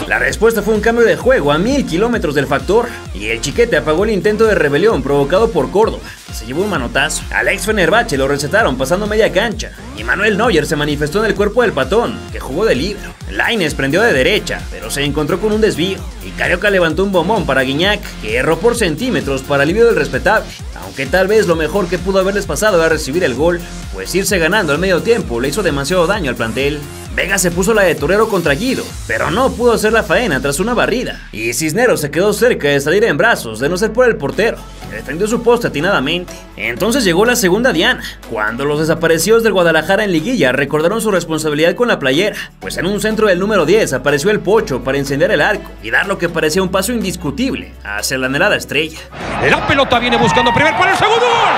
La respuesta fue un cambio de juego a 1000 kilómetros del factor, y el Chiquete apagó el intento de rebelión provocado por Córdoba, que se llevó un manotazo. Al ex Fenerbahce lo recetaron pasando media cancha, y Manuel Neuer se manifestó en el cuerpo del patón, que jugó de libero. Lainez prendió de derecha, pero se encontró con un desvío, y Carioca levantó un bombón para Guiñac, que erró por centímetros para alivio del respetable, aunque tal vez lo mejor que pudo haberles pasado era recibir el gol, pues irse ganando al medio tiempo le hizo demasiado daño al plantel. Vega se puso la de torero contra Guido, pero no pudo hacer la faena tras una barrida, y Cisneros se quedó cerca de salir en brazos de no ser por el portero, que defendió su poste atinadamente. Entonces llegó la segunda diana, cuando los desaparecidos del Guadalajara en liguilla recordaron su responsabilidad con la playera, pues en un centro del número 10 apareció el Pocho para incendiar el arco y dar lo que parecía un paso indiscutible hacia la anhelada estrella. La pelota viene buscando primer para el segundo gol.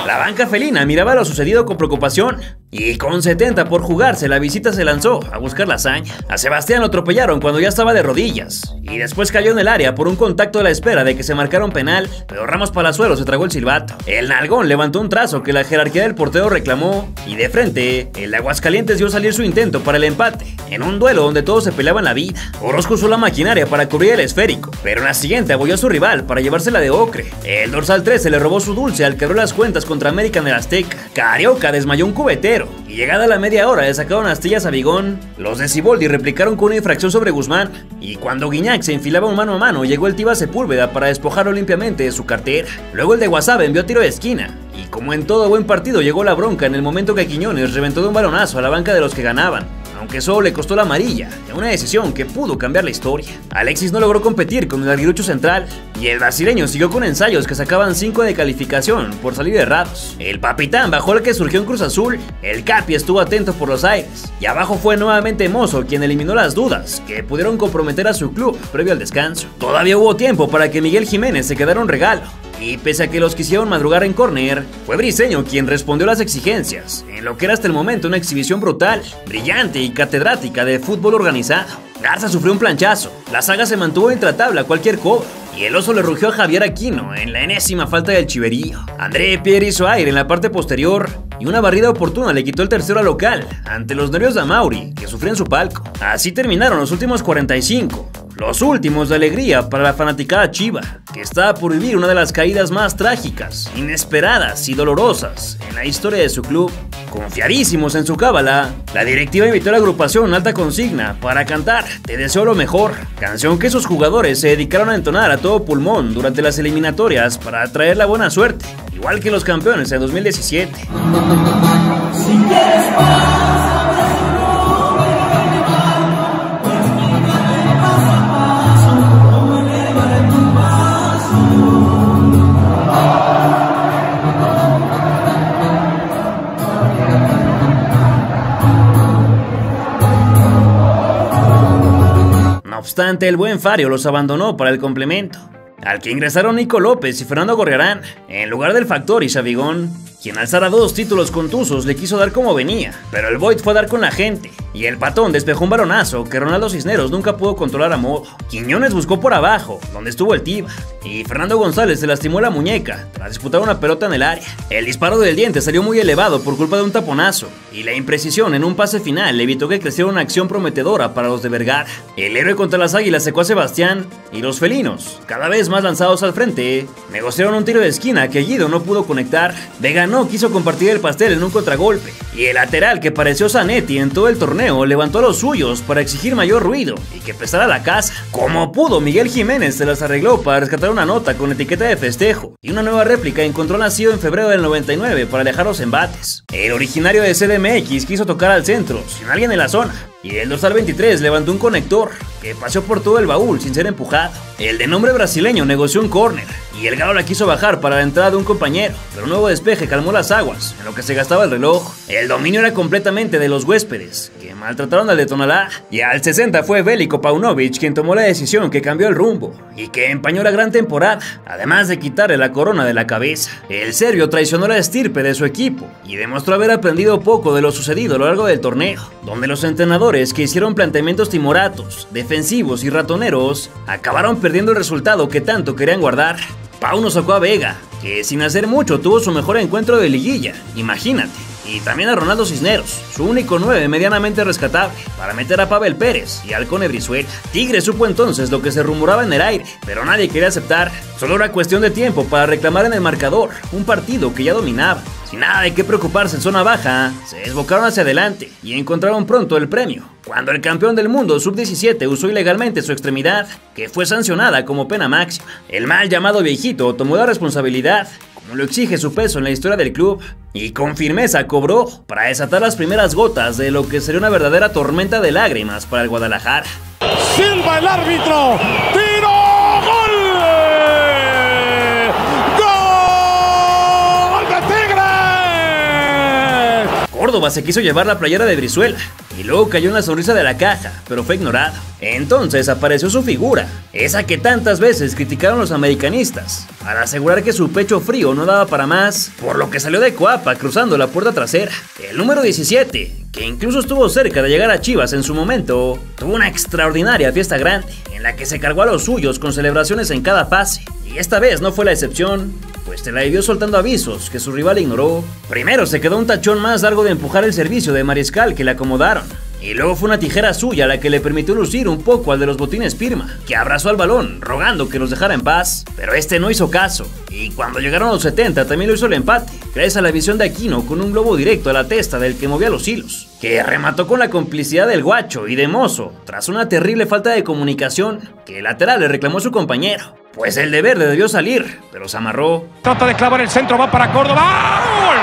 La banca felina miraba lo sucedido con preocupación, y con 70 por jugarse la visita se lanzó a buscar la hazaña. A Sebastián lo atropellaron cuando ya estaba de rodillas, y después cayó en el área por un contacto a la espera de que se marcara un penal, pero Ramos Palazuelos se tragó el silbato. El nalgón levantó un trazo que la jerarquía del portero reclamó, y de frente, el de Aguascalientes dio salir su intento para el empate, en un duelo donde todos se peleaban la vida. Orozco usó la maquinaria para cubrir el esférico, pero en la siguiente abolló a su rival para llevársela de ocre. El dorsal 13 le robó su dulce al que abrió las cuentas contra América en el Azteca. Carioca desmayó un cubetero, y llegada la media hora le sacaron astillas a Bigón. Los de Siboldi replicaron con una infracción sobre Guzmán, y cuando Guiñac se enfilaba un mano a mano llegó el Tiva Sepúlveda para despojarlo limpiamente de su cartera. Luego el de Guasave envió tiro de esquina, y como en todo buen partido llegó la bronca en el momento que Quiñones reventó de un balonazo a la banca de los que ganaban, aunque solo le costó la amarilla, en una decisión que pudo cambiar la historia. Alexis no logró competir con el arguirucho central, y el brasileño siguió con ensayos que sacaban 5 de calificación por salir errados. El Papitán bajó el que surgió en Cruz Azul, el Capi estuvo atento por los aires, y abajo fue nuevamente Mozo quien eliminó las dudas que pudieron comprometer a su club previo al descanso. Todavía hubo tiempo para que Miguel Jiménez se quedara un regalo, y pese a que los quisieron madrugar en córner, fue Briseño quien respondió las exigencias, en lo que era hasta el momento una exhibición brutal, brillante y catedrática de fútbol organizado. Garza sufrió un planchazo, la saga se mantuvo intratable a cualquier cobro, y el oso le rugió a Javier Aquino en la enésima falta del chiverío. André Pierre hizo aire en la parte posterior y una barrida oportuna le quitó el tercero al local ante los nervios de Amauri, que sufrió en su palco. Así terminaron los últimos 45. Los últimos de alegría para la fanaticada chiva, que estaba por vivir una de las caídas más trágicas, inesperadas y dolorosas en la historia de su club. Confiadísimos en su cábala, la directiva invitó a la agrupación Alta Consigna para cantar Te deseo lo mejor, canción que sus jugadores se dedicaron a entonar a todo pulmón durante las eliminatorias para atraer la buena suerte, igual que los campeones de 2017. No obstante, el buen Fario los abandonó para el complemento, al que ingresaron Nico López y Fernando Gorriarán, en lugar del factor y Xabigón, quien alzara 2 títulos contusos le quiso dar como venía, pero el Void fue a dar con la gente, y el Patón despejó un balonazo que Ronaldo Cisneros nunca pudo controlar a modo. Quiñones buscó por abajo, donde estuvo el Tiba, y Fernando González se lastimó la muñeca tras disputar una pelota en el área. El disparo del diente salió muy elevado por culpa de un taponazo, y la imprecisión en un pase final evitó que creciera una acción prometedora para los de Vergara. El héroe contra las Águilas secó a Sebastián, y los felinos, cada vez más lanzados al frente, negociaron un tiro de esquina que Guido no pudo conectar. Vega no quiso compartir el pastel en un contragolpe, y el lateral que pareció Zanetti en todo el torneo levantó a los suyos para exigir mayor ruido y que pesara la casa. Como pudo, Miguel Jiménez se las arregló para rescatar una nota con etiqueta de festejo, y una nueva réplica encontró nacido en febrero del 99 para alejar los embates. El originario de CDMX quiso tocar al centro sin alguien en la zona, y el dorsal 23 levantó un conector que paseó por todo el baúl sin ser empujado. El de nombre brasileño negoció un córner, y el Galo la quiso bajar para la entrada de un compañero, pero un nuevo despeje calmó las aguas en lo que se gastaba el reloj. El dominio era completamente de los huéspedes, que maltrataron al de Tonalá, y al 60 fue Veliko Paunovic quien tomó la decisión que cambió el rumbo y que empañó la gran temporada, además de quitarle la corona de la cabeza. El serbio traicionó la estirpe de su equipo y demostró haber aprendido poco de lo sucedido a lo largo del torneo, donde los entrenadores que hicieron planteamientos timoratos, defensivos y ratoneros acabaron perdiendo el resultado que tanto querían guardar. Pau nos sacó a Vega, que sin hacer mucho tuvo su mejor encuentro de liguilla, imagínate. Y también a Ronaldo Cisneros, su único 9 medianamente rescatable, para meter a Pavel Pérez y al Cone Brizuela. Tigre supo entonces lo que se rumoraba en el aire, pero nadie quería aceptar. Solo era cuestión de tiempo para reclamar en el marcador un partido que ya dominaba. Sin nada de qué preocuparse en zona baja, se desbocaron hacia adelante y encontraron pronto el premio, cuando el campeón del mundo sub-17 usó ilegalmente su extremidad, que fue sancionada como pena máxima. El mal llamado viejito tomó la responsabilidad, como lo exige su peso en la historia del club, y con firmeza cobró para desatar las primeras gotas de lo que sería una verdadera tormenta de lágrimas para el Guadalajara. Silva el árbitro, tiro, gol, gol de Tigre. Córdoba se quiso llevar la playera de Brizuela y luego cayó en la sonrisa de la caja, pero fue ignorado. Entonces apareció su figura, esa que tantas veces criticaron los americanistas, al asegurar que su pecho frío no daba para más, por lo que salió de Coapa cruzando la puerta trasera. El número 17, que incluso estuvo cerca de llegar a Chivas en su momento, tuvo una extraordinaria fiesta grande, en la que se cargó a los suyos con celebraciones en cada fase, y esta vez no fue la excepción, pues te la vivió soltando avisos que su rival ignoró. Primero se quedó un tachón más largo de empujar el servicio de Mariscal que le acomodaron, y luego fue una tijera suya la que le permitió lucir un poco al de los botines Pirma, que abrazó al balón rogando que los dejara en paz, pero este no hizo caso, y cuando llegaron a los 70 también lo hizo el empate, gracias a la visión de Aquino con un globo directo a la testa del que movía los hilos, que remató con la complicidad del Guacho y de Mozo, tras una terrible falta de comunicación que el lateral le reclamó a su compañero, pues el de verde debió salir, pero se amarró. Trata de clavar el centro, va para Córdoba. ¡Gol!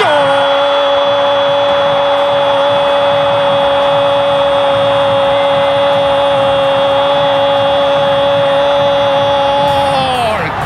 ¡Gol!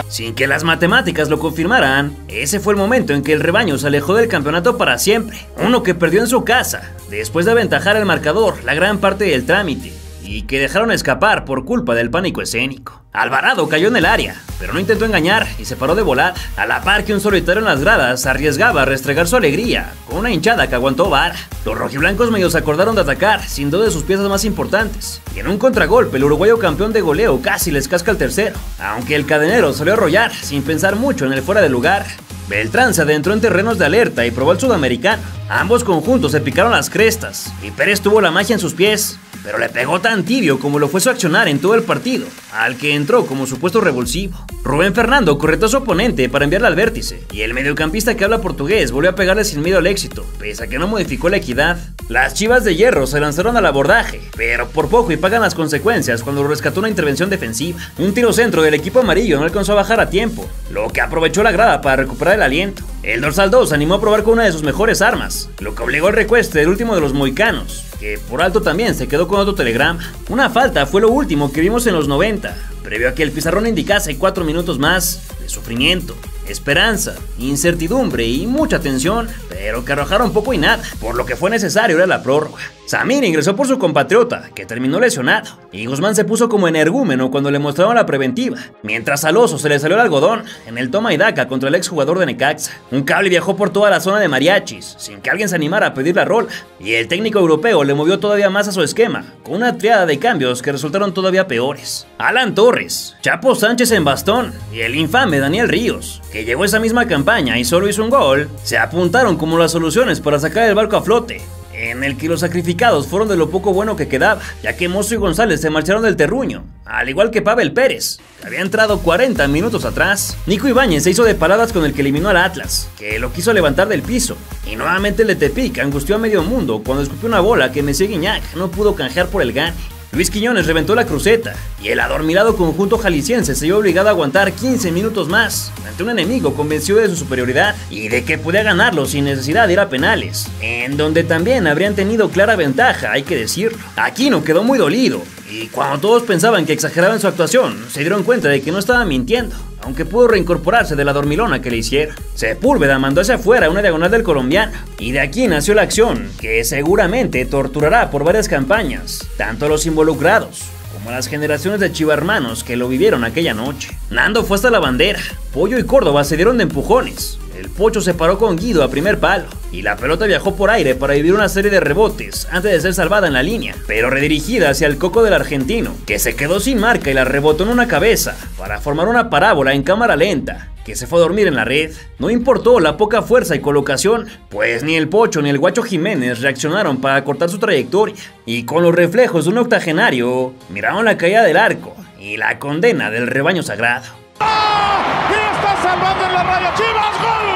Sin que las matemáticas lo confirmaran, ese fue el momento en que el rebaño se alejó del campeonato para siempre, uno que perdió en su casa, después de aventajar el marcador la gran parte del trámite, y que dejaron escapar por culpa del pánico escénico. Alvarado cayó en el área, pero no intentó engañar y se paró de volada, a la par que un solitario en las gradas arriesgaba a restregar su alegría con una hinchada que aguantó vara. Los rojiblancos medio se acordaron de atacar, sin duda de sus piezas más importantes, y en un contragolpe el uruguayo campeón de goleo casi les casca el tercero, aunque el cadenero salió a arrollar sin pensar mucho en el fuera de lugar. Beltrán se adentró en terrenos de alerta y probó al sudamericano. Ambos conjuntos se picaron las crestas y Pérez tuvo la magia en sus pies, pero le pegó tan tibio como lo fue su accionar en todo el partido, al que entró como supuesto revulsivo. Rubén Fernando corretó a su oponente para enviarla al vértice, y el mediocampista que habla portugués volvió a pegarle sin miedo al éxito, pese a que no modificó la equidad. Las Chivas de Hierro se lanzaron al abordaje, pero por poco y pagan las consecuencias cuando lo rescató una intervención defensiva. Un tiro centro del equipo amarillo no alcanzó a bajar a tiempo, lo que aprovechó la grada para recuperar el aliento. El dorsal 2 animó a probar con una de sus mejores armas, lo que obligó al recueste del último de los mohicanos, que por alto también se quedó con otro telegrama. Una falta fue lo último que vimos en los 90, previo a que el pizarrón indicase 4 minutos más de sufrimiento, esperanza, incertidumbre y mucha tensión, pero que arrojaron poco y nada, por lo que fue necesario era la prórroga. Samir ingresó por su compatriota, que terminó lesionado, y Guzmán se puso como energúmeno cuando le mostraron la preventiva, mientras al oso se le salió el algodón en el toma y daca contra el exjugador de Necaxa. Un cable viajó por toda la zona de mariachis, sin que alguien se animara a pedir la rola, y el técnico europeo le movió todavía más a su esquema, con una triada de cambios que resultaron todavía peores. Alan Torres, Chapo Sánchez en bastón, y el infame Daniel Ríos, que llegó esa misma campaña y solo hizo un gol, se apuntaron como las soluciones para sacar el barco a flote, en el que los sacrificados fueron de lo poco bueno que quedaba, ya que Mozo y González se marcharon del terruño, al igual que Pavel Pérez, que había entrado 40 minutos atrás. Nico Ibáñez se hizo de paradas con el que eliminó al Atlas, que lo quiso levantar del piso, y nuevamente el de Tepic angustió a medio mundo cuando escupió una bola que Messier Guiñac no pudo canjear por el gane. Luis Quiñones reventó la cruceta, y el adormilado conjunto jalisciense se vio obligado a aguantar 15 minutos más ante un enemigo convencido de su superioridad y de que podía ganarlo sin necesidad de ir a penales, en donde también habrían tenido clara ventaja, hay que decirlo. Aquino quedó muy dolido, y cuando todos pensaban que exageraba en su actuación, se dieron cuenta de que no estaba mintiendo, aunque pudo reincorporarse de la dormilona que le hicieron. Sepúlveda mandó hacia afuera una diagonal del colombiano, y de aquí nació la acción, que seguramente torturará por varias campañas, tanto a los involucrados como a las generaciones de chivarmanos que lo vivieron aquella noche. Nando fue hasta la bandera, Pollo y Córdoba se dieron de empujones, el Pocho se paró con Guido a primer palo, y la pelota viajó por aire para vivir una serie de rebotes antes de ser salvada en la línea, pero redirigida hacia el coco del argentino, que se quedó sin marca y la rebotó en una cabeza para formar una parábola en cámara lenta, que se fue a dormir en la red. No importó la poca fuerza y colocación, pues ni el Pocho ni el Guacho Jiménez reaccionaron para cortar su trayectoria, y con los reflejos de un octogenario, miraron la caída del arco y la condena del rebaño sagrado. ¡Y está salvando en la raya Chivas! ¡Gol!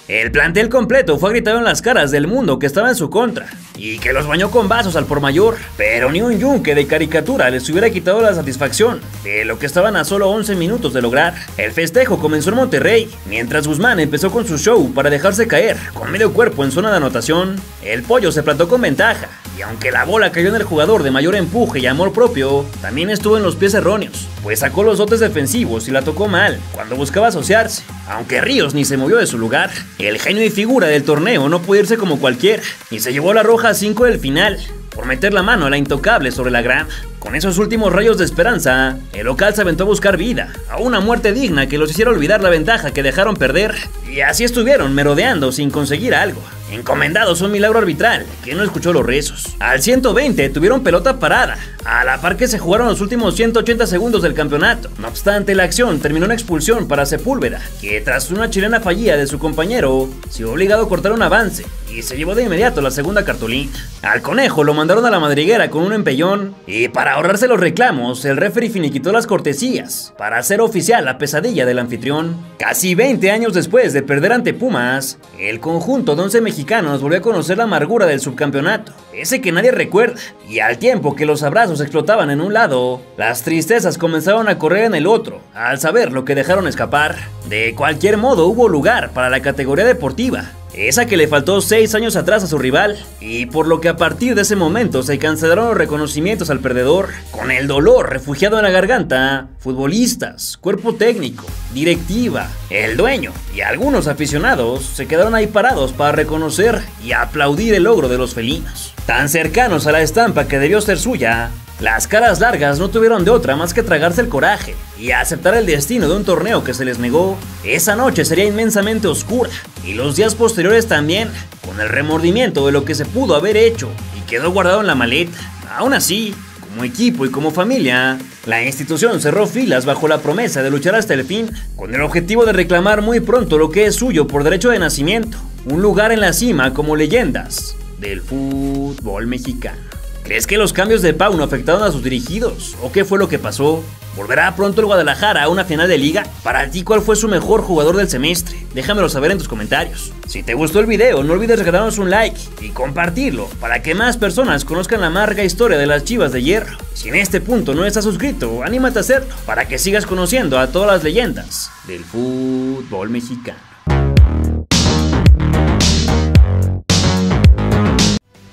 El plantel completo fue gritado en las caras del mundo que estaba en su contra y que los bañó con vasos al por mayor, pero ni un yunque de caricatura les hubiera quitado la satisfacción de lo que estaban a solo 11 minutos de lograr. El festejo comenzó en Monterrey, mientras Guzmán empezó con su show para dejarse caer con medio cuerpo en zona de anotación. El Pollo se plantó con ventaja, y aunque la bola cayó en el jugador de mayor empuje y amor propio, también estuvo en los pies erróneos, pues sacó los dotes defensivos y la tocó mal cuando buscaba asociarse, aunque Ríos ni se movió de su lugar. El genio y figura del torneo no pudo irse como cualquiera, y se llevó la roja 5 del final, por meter la mano a la intocable sobre la grama. Con esos últimos rayos de esperanza, el local se aventó a buscar vida, a una muerte digna que los hiciera olvidar la ventaja que dejaron perder, y así estuvieron merodeando sin conseguir algo, encomendados a un milagro arbitral que no escuchó los rezos. Al 120 tuvieron pelota parada, a la par que se jugaron los últimos 180 segundos del campeonato. No obstante, la acción terminó en expulsión para Sepúlveda, que tras una chilena fallida de su compañero, se vio obligado a cortar un avance y se llevó de inmediato la segunda cartulina. Al Conejo lo mandaron a la madriguera con un empellón, y para ahorrarse los reclamos, el referee finiquitó las cortesías para hacer oficial la pesadilla del anfitrión. Casi 20 años después de perder ante Pumas, el conjunto de 11 mexicanos volvió a conocer la amargura del subcampeonato, ese que nadie recuerda, y al tiempo que los abrazos explotaban en un lado, las tristezas comenzaron a correr en el otro, al saber lo que dejaron escapar. De cualquier modo hubo lugar para la categoría deportiva, esa que le faltó 6 años atrás a su rival, y por lo que a partir de ese momento se cancelaron los reconocimientos al perdedor, con el dolor refugiado en la garganta. Futbolistas, cuerpo técnico, directiva, el dueño y algunos aficionados se quedaron ahí parados para reconocer y aplaudir el logro de los felinos. Tan cercanos a la estampa que debió ser suya, las caras largas no tuvieron de otra más que tragarse el coraje y aceptar el destino de un torneo que se les negó. Esa noche sería inmensamente oscura y los días posteriores también, con el remordimiento de lo que se pudo haber hecho y quedó guardado en la maleta. Aún así, como equipo y como familia, la institución cerró filas bajo la promesa de luchar hasta el fin, con el objetivo de reclamar muy pronto lo que es suyo por derecho de nacimiento, un lugar en la cima como leyendas del fútbol mexicano. ¿Crees que los cambios de Pau no afectaron a sus dirigidos? ¿O qué fue lo que pasó? ¿Volverá pronto el Guadalajara a una final de liga? Para ti, ¿cuál fue su mejor jugador del semestre? Déjamelo saber en tus comentarios. Si te gustó el video, no olvides regalarnos un like y compartirlo para que más personas conozcan la amarga historia de las Chivas de Hierro. Si en este punto no estás suscrito, anímate a hacerlo para que sigas conociendo a todas las leyendas del fútbol mexicano.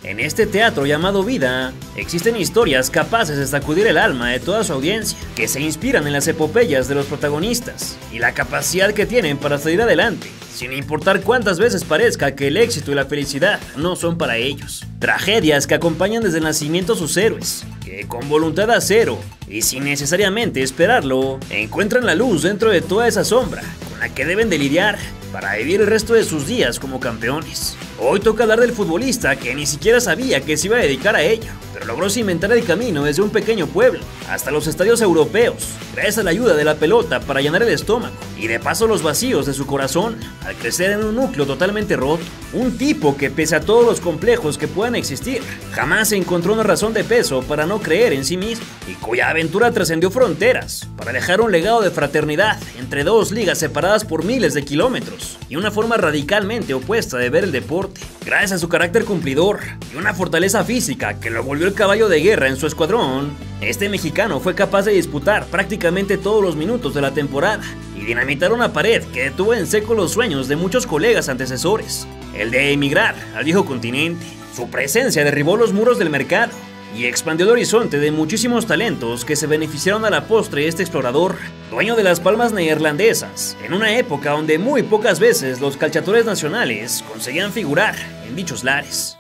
En este teatro llamado vida, existen historias capaces de sacudir el alma de toda su audiencia, que se inspiran en las epopeyas de los protagonistas y la capacidad que tienen para salir adelante, sin importar cuántas veces parezca que el éxito y la felicidad no son para ellos. Tragedias que acompañan desde el nacimiento a sus héroes, que con voluntad de acero y sin necesariamente esperarlo, encuentran la luz dentro de toda esa sombra con la que deben de lidiar para vivir el resto de sus días como campeones. Hoy toca hablar del futbolista que ni siquiera sabía que se iba a dedicar a ello, pero logró cimentar el camino desde un pequeño pueblo hasta los estadios europeos, gracias a la ayuda de la pelota para llenar el estómago y de paso los vacíos de su corazón al crecer en un núcleo totalmente roto. Un tipo que, pese a todos los complejos que puedan existir, jamás encontró una razón de peso para no creer en sí mismo y cuya aventura trascendió fronteras para dejar un legado de fraternidad entre dos ligas separadas por miles de kilómetros y una forma radicalmente opuesta de ver el deporte. Gracias a su carácter cumplidor y una fortaleza física que lo volvió el caballo de guerra en su escuadrón, este mexicano fue capaz de disputar prácticamente todos los minutos de la temporada y dinamitar una pared que detuvo en seco los sueños de muchos colegas antecesores, el de emigrar al viejo continente. Su presencia derribó los muros del mercado y expandió el horizonte de muchísimos talentos que se beneficiaron a la postre de este explorador, dueño de las palmas neerlandesas, en una época donde muy pocas veces los calchadores nacionales conseguían figurar en dichos lares.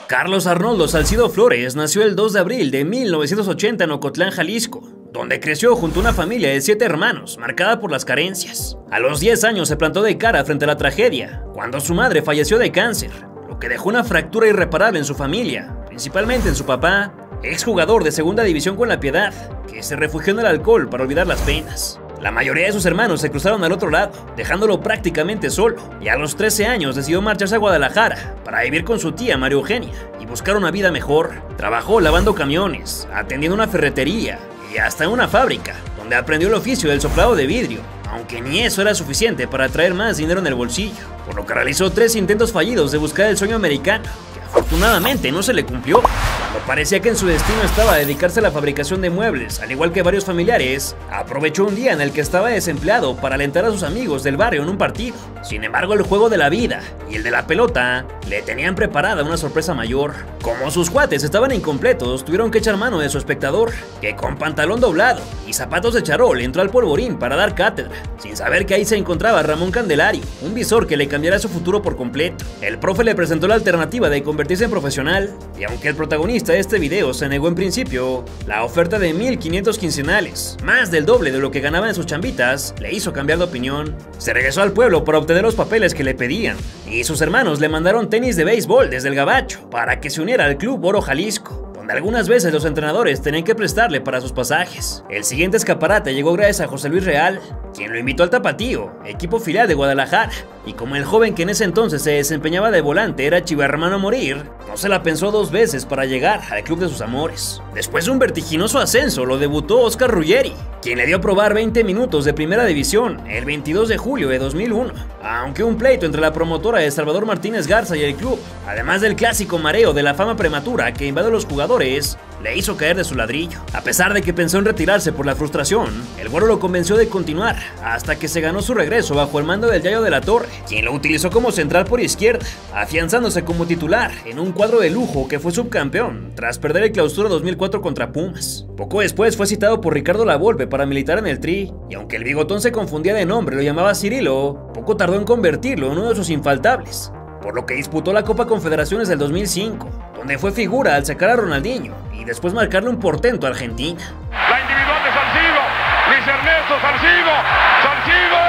Carlos Arnoldo Salcido Flores nació el 2 de abril de 1980 en Ocotlán, Jalisco, donde creció junto a una familia de 7 hermanos, marcada por las carencias. A los 10 años se plantó de cara frente a la tragedia, cuando su madre falleció de cáncer, lo que dejó una fractura irreparable en su familia, principalmente en su papá, exjugador de segunda división con La Piedad, que se refugió en el alcohol para olvidar las penas. La mayoría de sus hermanos se cruzaron al otro lado, dejándolo prácticamente solo, y a los 13 años decidió marcharse a Guadalajara para vivir con su tía María Eugenia y buscar una vida mejor. Trabajó lavando camiones, atendiendo una ferretería y hasta en una fábrica, donde aprendió el oficio del soplado de vidrio, aunque ni eso era suficiente para traer más dinero en el bolsillo, por lo que realizó 3 intentos fallidos de buscar el sueño americano, que afortunadamente no se le cumplió. Cuando parecía que en su destino estaba dedicarse a la fabricación de muebles, al igual que varios familiares, aprovechó un día en el que estaba desempleado para alentar a sus amigos del barrio en un partido. Sin embargo, el juego de la vida y el de la pelota le tenían preparada una sorpresa mayor. Como sus cuates estaban incompletos, tuvieron que echar mano de su espectador, que con pantalón doblado y zapatos de charol entró al polvorín para dar cátedra, sin saber que ahí se encontraba Ramón Candelario, un visor que le cambiaría su futuro por completo. El profe le presentó la alternativa de convertirse en profesional, y aunque el protagonista de este video se negó en principio, la oferta de 1,500 quincenales, más del doble de lo que ganaba en sus chambitas, le hizo cambiar de opinión. Se regresó al pueblo para obtener los papeles que le pedían, y sus hermanos le mandaron tenis de béisbol desde el Gabacho para que se uniera al Club Oro Jalisco, donde algunas veces los entrenadores tenían que prestarle para sus pasajes. El siguiente escaparate llegó gracias a José Luis Real, quien lo invitó al Tapatío, equipo filial de Guadalajara, y como el joven que en ese entonces se desempeñaba de volante era chivermano a morir, no se la pensó 2 veces para llegar al club de sus amores. Después de un vertiginoso ascenso, lo debutó Oscar Ruggeri, quien le dio a probar 20 minutos de primera división el 22 de julio de 2001, aunque un pleito entre la promotora de Salvador Martínez Garza y el club, además del clásico mareo de la fama prematura que invade a los jugadores, le hizo caer de su ladrillo. A pesar de que pensó en retirarse por la frustración, el Güero lo convenció de continuar, hasta que se ganó su regreso bajo el mando del Yayo de la Torre, quien lo utilizó como central por izquierda, afianzándose como titular en un cuadro de lujo que fue subcampeón tras perder el Clausura 2004 contra Pumas. Poco después fue citado por Ricardo Lavolpe para militar en el Tri, y aunque el bigotón se confundía de nombre y lo llamaba Cirilo, poco tardó en convertirlo en uno de sus infaltables, por lo que disputó la Copa Confederaciones del 2005, donde fue figura al sacar a Ronaldinho y después marcarle un portento a Argentina. La individual de Salcido, Luis Ernesto Salcido, Salcido.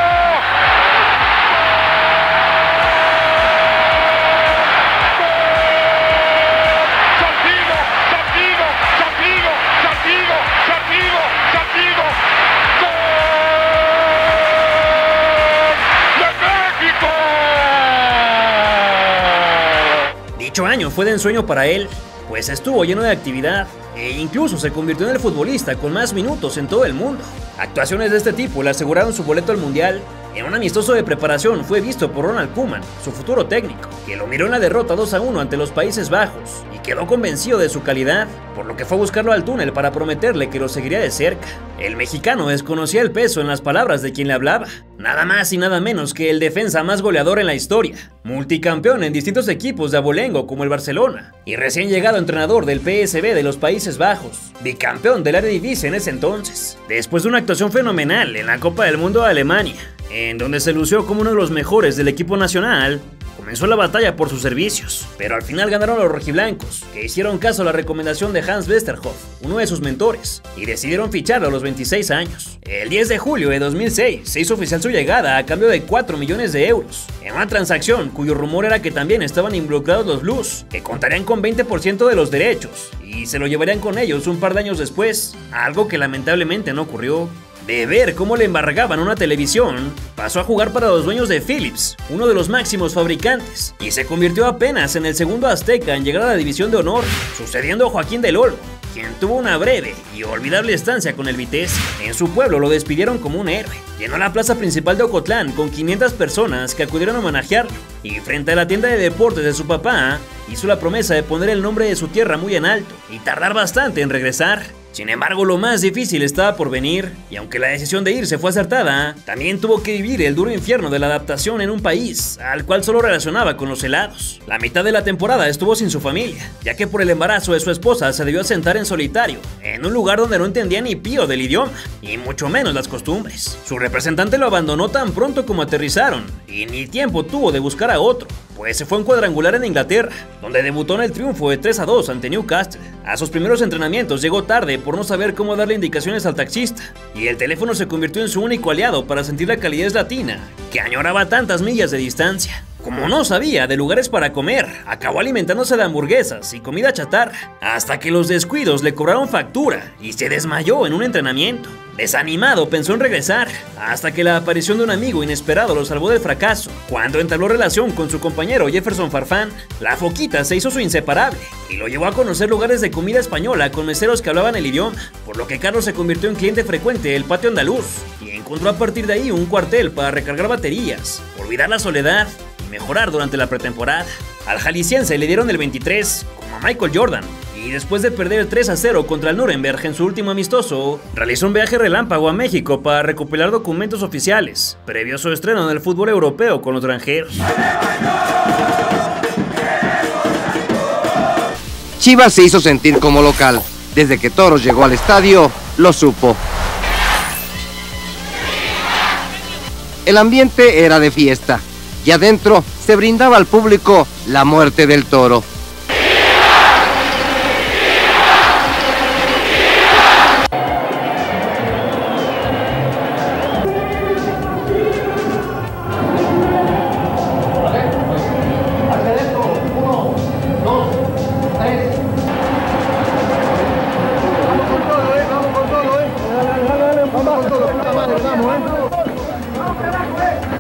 Dicho año fue de ensueño para él, pues estuvo lleno de actividad e incluso se convirtió en el futbolista con más minutos en todo el mundo. Actuaciones de este tipo le aseguraron su boleto al Mundial. En un amistoso de preparación fue visto por Ronald Koeman, su futuro técnico, que lo miró en la derrota 2-1 ante los Países Bajos y quedó convencido de su calidad, por lo que fue a buscarlo al túnel para prometerle que lo seguiría de cerca. El mexicano desconocía el peso en las palabras de quien le hablaba, nada más y nada menos que el defensa más goleador en la historia, multicampeón en distintos equipos de abolengo como el Barcelona, y recién llegado entrenador del PSV de los Países Bajos, bicampeón del Eredivisie en ese entonces, después de una actuación fenomenal en la Copa del Mundo de Alemania, en donde se lució como uno de los mejores del equipo nacional. Comenzó la batalla por sus servicios, pero al final ganaron los rojiblancos, que hicieron caso a la recomendación de Hans Westerhoff, uno de sus mentores, y decidieron ficharlo a los 26 años. El 10 de julio de 2006 se hizo oficial su llegada a cambio de 4 millones de euros, en una transacción cuyo rumor era que también estaban involucrados los Blues, que contarían con 20% de los derechos, y se lo llevarían con ellos un par de años después, algo que lamentablemente no ocurrió. De ver cómo le embargaban una televisión, pasó a jugar para los dueños de Philips, uno de los máximos fabricantes, y se convirtió apenas en el segundo azteca en llegar a la división de honor, sucediendo a Joaquín del Olmo, quien tuvo una breve y olvidable estancia con el Vitesse. En su pueblo lo despidieron como un héroe, llenó la plaza principal de Ocotlán con 500 personas que acudieron a homenajearlo, y frente a la tienda de deportes de su papá, hizo la promesa de poner el nombre de su tierra muy en alto, y tardar bastante en regresar. Sin embargo, lo más difícil estaba por venir, y aunque la decisión de irse fue acertada, también tuvo que vivir el duro infierno de la adaptación en un país al cual solo relacionaba con los helados. La mitad de la temporada estuvo sin su familia, ya que por el embarazo de su esposa se debió asentar en solitario, en un lugar donde no entendía ni pío del idioma, y mucho menos las costumbres. Su representante lo abandonó tan pronto como aterrizaron, y ni tiempo tuvo de buscar a otro, pues se fue a un cuadrangular en Inglaterra, donde debutó en el triunfo de 3-2 ante Newcastle. A sus primeros entrenamientos llegó tarde por no saber cómo darle indicaciones al taxista, y el teléfono se convirtió en su único aliado para sentir la calidez latina, que añoraba tantas millas de distancia. Como no sabía de lugares para comer, acabó alimentándose de hamburguesas y comida chatarra, hasta que los descuidos le cobraron factura y se desmayó en un entrenamiento. Desanimado pensó en regresar, hasta que la aparición de un amigo inesperado lo salvó del fracaso. Cuando entabló relación con su compañero Jefferson Farfán, la foquita se hizo su inseparable y lo llevó a conocer lugares de comida española con meseros que hablaban el idioma, por lo que Carlos se convirtió en cliente frecuente del patio andaluz y encontró a partir de ahí un cuartel para recargar baterías, olvidar la soledad y mejorar durante la pretemporada. Al jalisciense le dieron el 23 como a Michael Jordan, y después de perder 3-0 contra el Nuremberg en su último amistoso, realizó un viaje relámpago a México para recopilar documentos oficiales, previo a su estreno en el fútbol europeo con los granjeros. Chivas se hizo sentir como local. Desde que Toros llegó al estadio, lo supo. El ambiente era de fiesta, y adentro se brindaba al público la muerte del toro.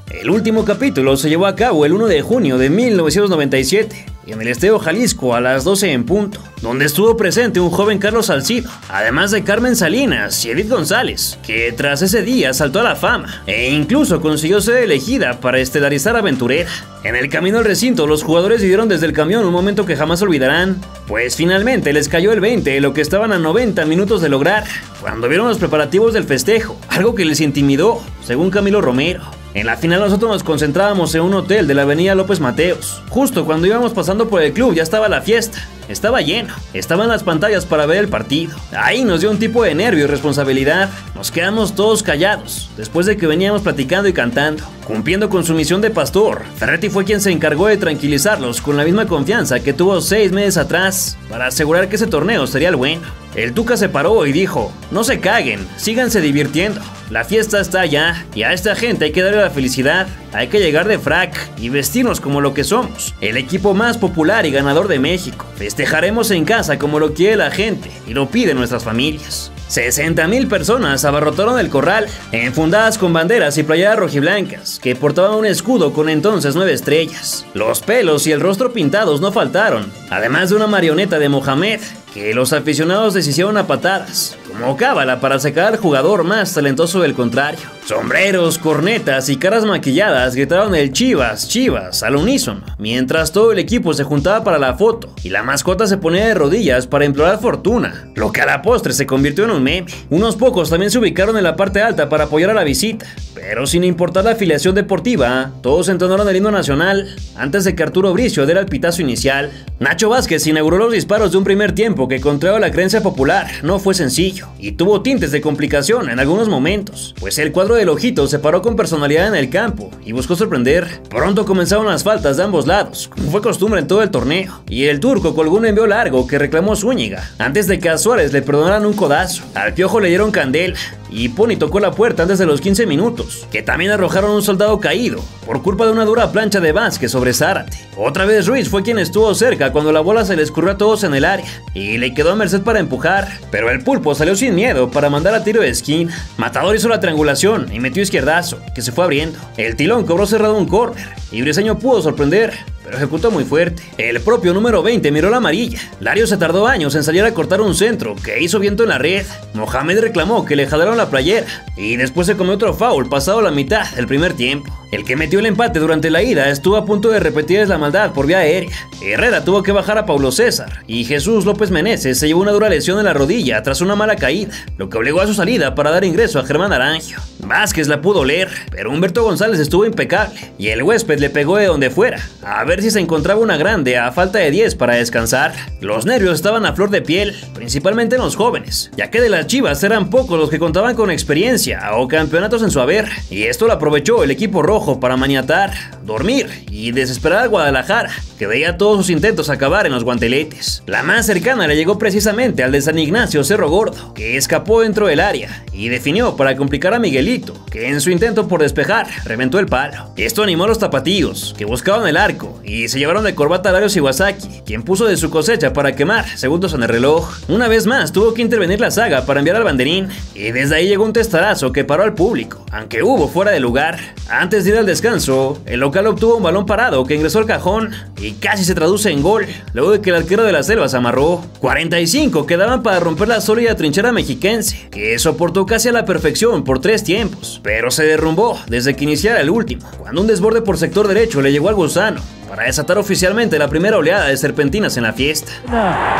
El último capítulo se llevó a cabo el 1 de junio de 1997, en el Estadio Jalisco a las 12 en punto, donde estuvo presente un joven Carlos Salcido, además de Carmen Salinas y Edith González, que tras ese día saltó a la fama e incluso consiguió ser elegida para estelarizar Aventurera. En el camino al recinto, los jugadores vivieron desde el camión un momento que jamás olvidarán, pues finalmente les cayó el 20 de lo que estaban a 90 minutos de lograr, cuando vieron los preparativos del festejo, algo que les intimidó, según Camilo Romero. En la final nosotros nos concentrábamos en un hotel de la avenida López Mateos. Justo cuando íbamos pasando por el club ya estaba la fiesta. Estaba lleno, estaban las pantallas para ver el partido. Ahí nos dio un tipo de nervio y responsabilidad. Nos quedamos todos callados, después de que veníamos platicando y cantando. Cumpliendo con su misión de pastor, Ferretti fue quien se encargó de tranquilizarlos con la misma confianza que tuvo 6 meses atrás, para asegurar que ese torneo sería el bueno. El Tuca se paró y dijo: no se caguen, síganse divirtiendo. La fiesta está allá y a esta gente hay que darle la felicidad. Hay que llegar de frac y vestirnos como lo que somos, el equipo más popular y ganador de México. Festejaremos en casa como lo quiere la gente y lo piden nuestras familias. 60,000 personas abarrotaron el corral, enfundadas con banderas y playeras rojiblancas, que portaban un escudo con entonces 9 estrellas. Los pelos y el rostro pintados no faltaron, además de una marioneta de Mohamed, que los aficionados deshicieron a patadas, como cábala para sacar al jugador más talentoso del contrario. Sombreros, cornetas y caras maquilladas gritaron el Chivas, Chivas al unísono, mientras todo el equipo se juntaba para la foto y la mascota se ponía de rodillas para implorar fortuna, lo que a la postre se convirtió en un meme. Unos pocos también se ubicaron en la parte alta para apoyar a la visita, pero sin importar la afiliación deportiva, todos entonaron el himno nacional antes de que Arturo Bricio diera el pitazo inicial. Nacho Vázquez inauguró los disparos de un primer tiempo que, contrario a la creencia popular, no fue sencillo y tuvo tintes de complicación en algunos momentos, pues el cuadro del Ojito se paró con personalidad en el campo y buscó sorprender. Pronto comenzaron las faltas de ambos lados, como fue costumbre en todo el torneo, y el turco colgó un envío largo que reclamó Zúñiga antes de que a Suárez le perdonaran un codazo. Al Piojo le dieron candela y Pony tocó la puerta antes de los 15 minutos, que también arrojaron un soldado caído por culpa de una dura plancha de Vázquez sobre Zárate. Otra vez Ruiz fue quien estuvo cerca cuando la bola se le escurrió a todos en el área y le quedó a merced para empujar, pero el Pulpo salió sin miedo para mandar a tiro de esquina. Matador hizo la triangulación y metió izquierdazo, que se fue abriendo. El Tilón cobró cerrado un córner y Briseño pudo sorprender, pero ejecutó muy fuerte. El propio número 20 miró la amarilla. Lario se tardó años en salir a cortar un centro que hizo viento en la red. Mohamed reclamó que le jalaron la playera y después se comió otro foul pasado la mitad del primer tiempo. El que metió el empate durante la ida estuvo a punto de repetir la maldad por vía aérea. Herrera tuvo que bajar a Paulo César y Jesús López Meneses se llevó una dura lesión en la rodilla tras una mala caída, lo que obligó a su salida para dar ingreso a Germán Arangio. Vázquez la pudo leer, pero Humberto González estuvo impecable y el huésped le pegó de donde fuera, a ver si se encontraba una grande a falta de 10 para descansar. Los nervios estaban a flor de piel, principalmente en los jóvenes, ya que de las Chivas eran pocos los que contaban con experiencia o campeonatos en su haber, y esto lo aprovechó el equipo rojo para maniatar, dormir y desesperar a Guadalajara, que veía todos sus intentos acabar en los guanteletes. La más cercana le llegó precisamente al de San Ignacio Cerro Gordo, que escapó dentro del área y definió para complicar a Miguelito, que en su intento por despejar reventó el palo. Esto animó a los tapatíos, que buscaban el arco y se llevaron de corbata a Larios Iwasaki, quien puso de su cosecha para quemar segundos en el reloj. Una vez más tuvo que intervenir la saga para enviar al banderín, y desde ahí llegó un testarazo que paró al público, aunque hubo fuera de lugar. Antes de ir al descanso, el local obtuvo un balón parado que ingresó al cajón y casi se traduce en gol, luego de que el arquero de la Selva se amarró. 45 quedaban para romper la sólida trinchera mexiquense, que soportó casi a la perfección por 3 tiempos, pero se derrumbó desde que iniciara el último, cuando un desborde por sector derecho le llegó al gusano, para desatar oficialmente la primera oleada de serpentinas en la fiesta.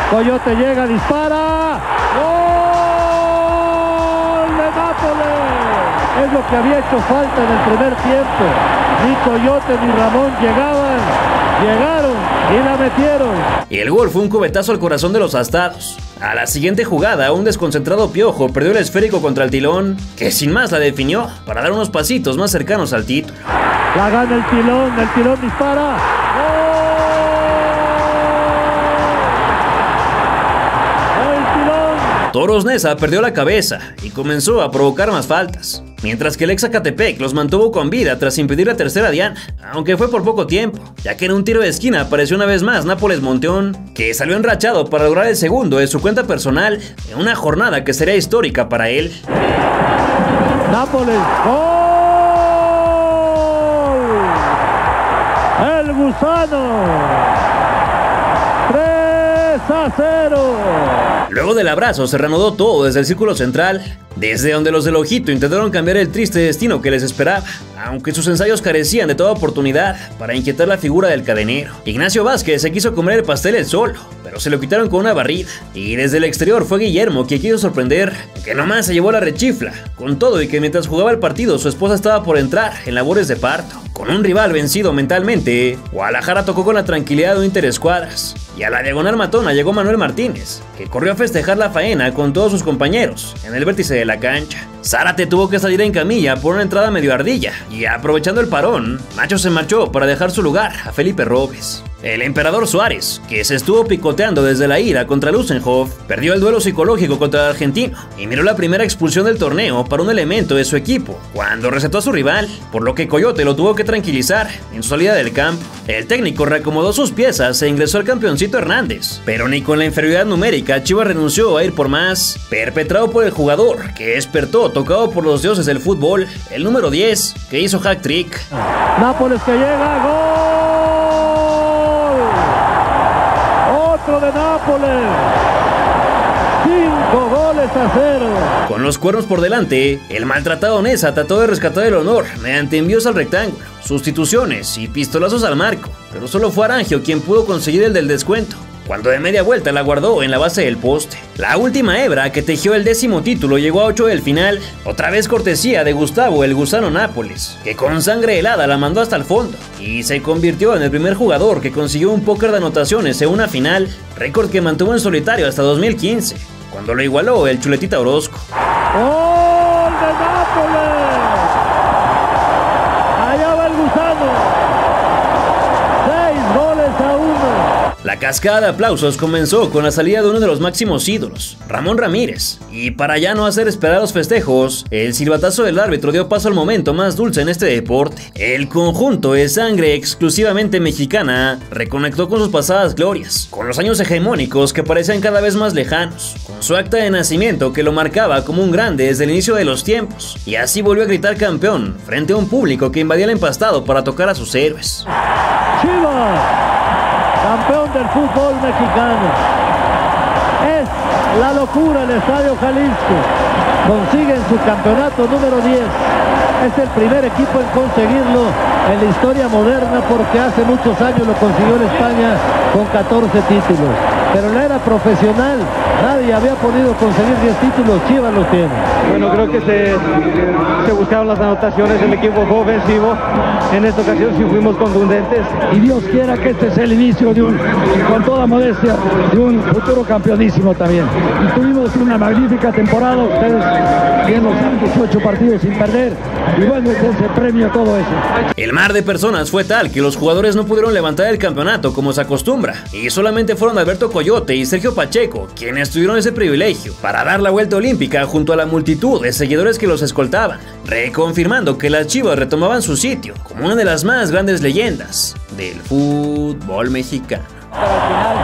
Coyote llega, dispara. ¡Gol de Nápoles! Es lo que había hecho falta en el primer tiempo. Ni Coyote ni Ramón llegaron y la metieron. Y el gol fue un cubetazo al corazón de los astados. A la siguiente jugada, un desconcentrado Piojo perdió el esférico contra el Tilón, que sin más la definió para dar unos pasitos más cercanos al título. La gana el Tilón dispara. Toros Neza perdió la cabeza y comenzó a provocar más faltas, mientras que el ex Zacatepec los mantuvo con vida tras impedir la tercera diana, aunque fue por poco tiempo, ya que en un tiro de esquina apareció una vez más Nápoles Monteón, que salió enrachado para lograr el segundo de su cuenta personal en una jornada que sería histórica para él. Nápoles, ¡gol! El gusano. 2-0. Luego del abrazo se reanudó todo desde el círculo central, desde donde los del Ojito intentaron cambiar el triste destino que les esperaba, aunque sus ensayos carecían de toda oportunidad para inquietar la figura del cadenero. Ignacio Vázquez se quiso comer el pastel él solo, pero se lo quitaron con una barrida, y desde el exterior fue Guillermo quien quiso sorprender, que nomás se llevó la rechifla, con todo y que mientras jugaba el partido su esposa estaba por entrar en labores de parto. Con un rival vencido mentalmente, Guadalajara tocó con la tranquilidad de un interescuadras, y a la diagonal matona llegó Manuel Martínez, que corrió a festejar la faena con todos sus compañeros en el vértice de la cancha. Zárate tuvo que salir en camilla por una entrada medio ardilla, y aprovechando el parón, Nacho se marchó para dejar su lugar a Felipe Robles. El emperador Suárez, que se estuvo picoteando desde la ira contra Lusenhoff, perdió el duelo psicológico contra el argentino y miró la primera expulsión del torneo para un elemento de su equipo, cuando recetó a su rival, por lo que Coyote lo tuvo que tranquilizar en su salida del campo. El técnico reacomodó sus piezas e ingresó al campeoncito Hernández, pero ni con la inferioridad numérica Chivas renunció a ir por más, perpetrado por el jugador que despertó tocado por los dioses del fútbol, el número 10, que hizo hat-trick. Nápoles que llega, ¡gol! Otro de Nápoles. 5-0. Con los cuernos por delante, el maltratado Neza trató de rescatar el honor mediante envíos al rectángulo, sustituciones y pistolazos al marco, pero solo fue Arangio quien pudo conseguir el del descuento, cuando de media vuelta la guardó en la base del poste. La última hebra que tejió el 10º título llegó a 8 del final, otra vez cortesía de Gustavo el Gusano Nápoles, que con sangre helada la mandó hasta el fondo, y se convirtió en el primer jugador que consiguió un póker de anotaciones en una final, récord que mantuvo en solitario hasta 2015, cuando lo igualó el Chuletita Orozco. ¡Gol de Nápoles! Allá va el Gusano. 6-1. La cascada de aplausos comenzó con la salida de uno de los máximos ídolos, Ramón Ramírez, y para ya no hacer esperar los festejos, el silbatazo del árbitro dio paso al momento más dulce en este deporte. El conjunto de sangre exclusivamente mexicana reconectó con sus pasadas glorias, con los años hegemónicos que parecían cada vez más lejanos, con su acta de nacimiento que lo marcaba como un grande desde el inicio de los tiempos, y así volvió a gritar campeón frente a un público que invadía el empastado para tocar a sus héroes. ¡Chivas! Campeón del fútbol mexicano. Es la locura el Estadio Jalisco. Consiguen su campeonato número 10. Es el primer equipo en conseguirlo en la historia moderna, porque hace muchos años lo consiguió en España con 14 títulos. Pero en la era profesional nadie había podido conseguir 10 títulos, Chivas los tiene. Bueno, creo que se buscaron las anotaciones del equipo fue ofensivo. En esta ocasión sí fuimos contundentes. Y Dios quiera que este sea el inicio de con toda modestia, de un futuro campeonísimo también. Y tuvimos una magnífica temporada, ustedes bien los han 18 partidos sin perder. Y bueno, ese premio todo eso. El mar de personas fue tal que los jugadores no pudieron levantar el campeonato como se acostumbra, y solamente fueron Alberto Coyote y Sergio Pacheco quienes tuvieron ese privilegio para dar la vuelta olímpica junto a la multitud de seguidores que los escoltaban, reconfirmando que las Chivas retomaban su sitio como una de las más grandes leyendas del fútbol mexicano. Pero al final,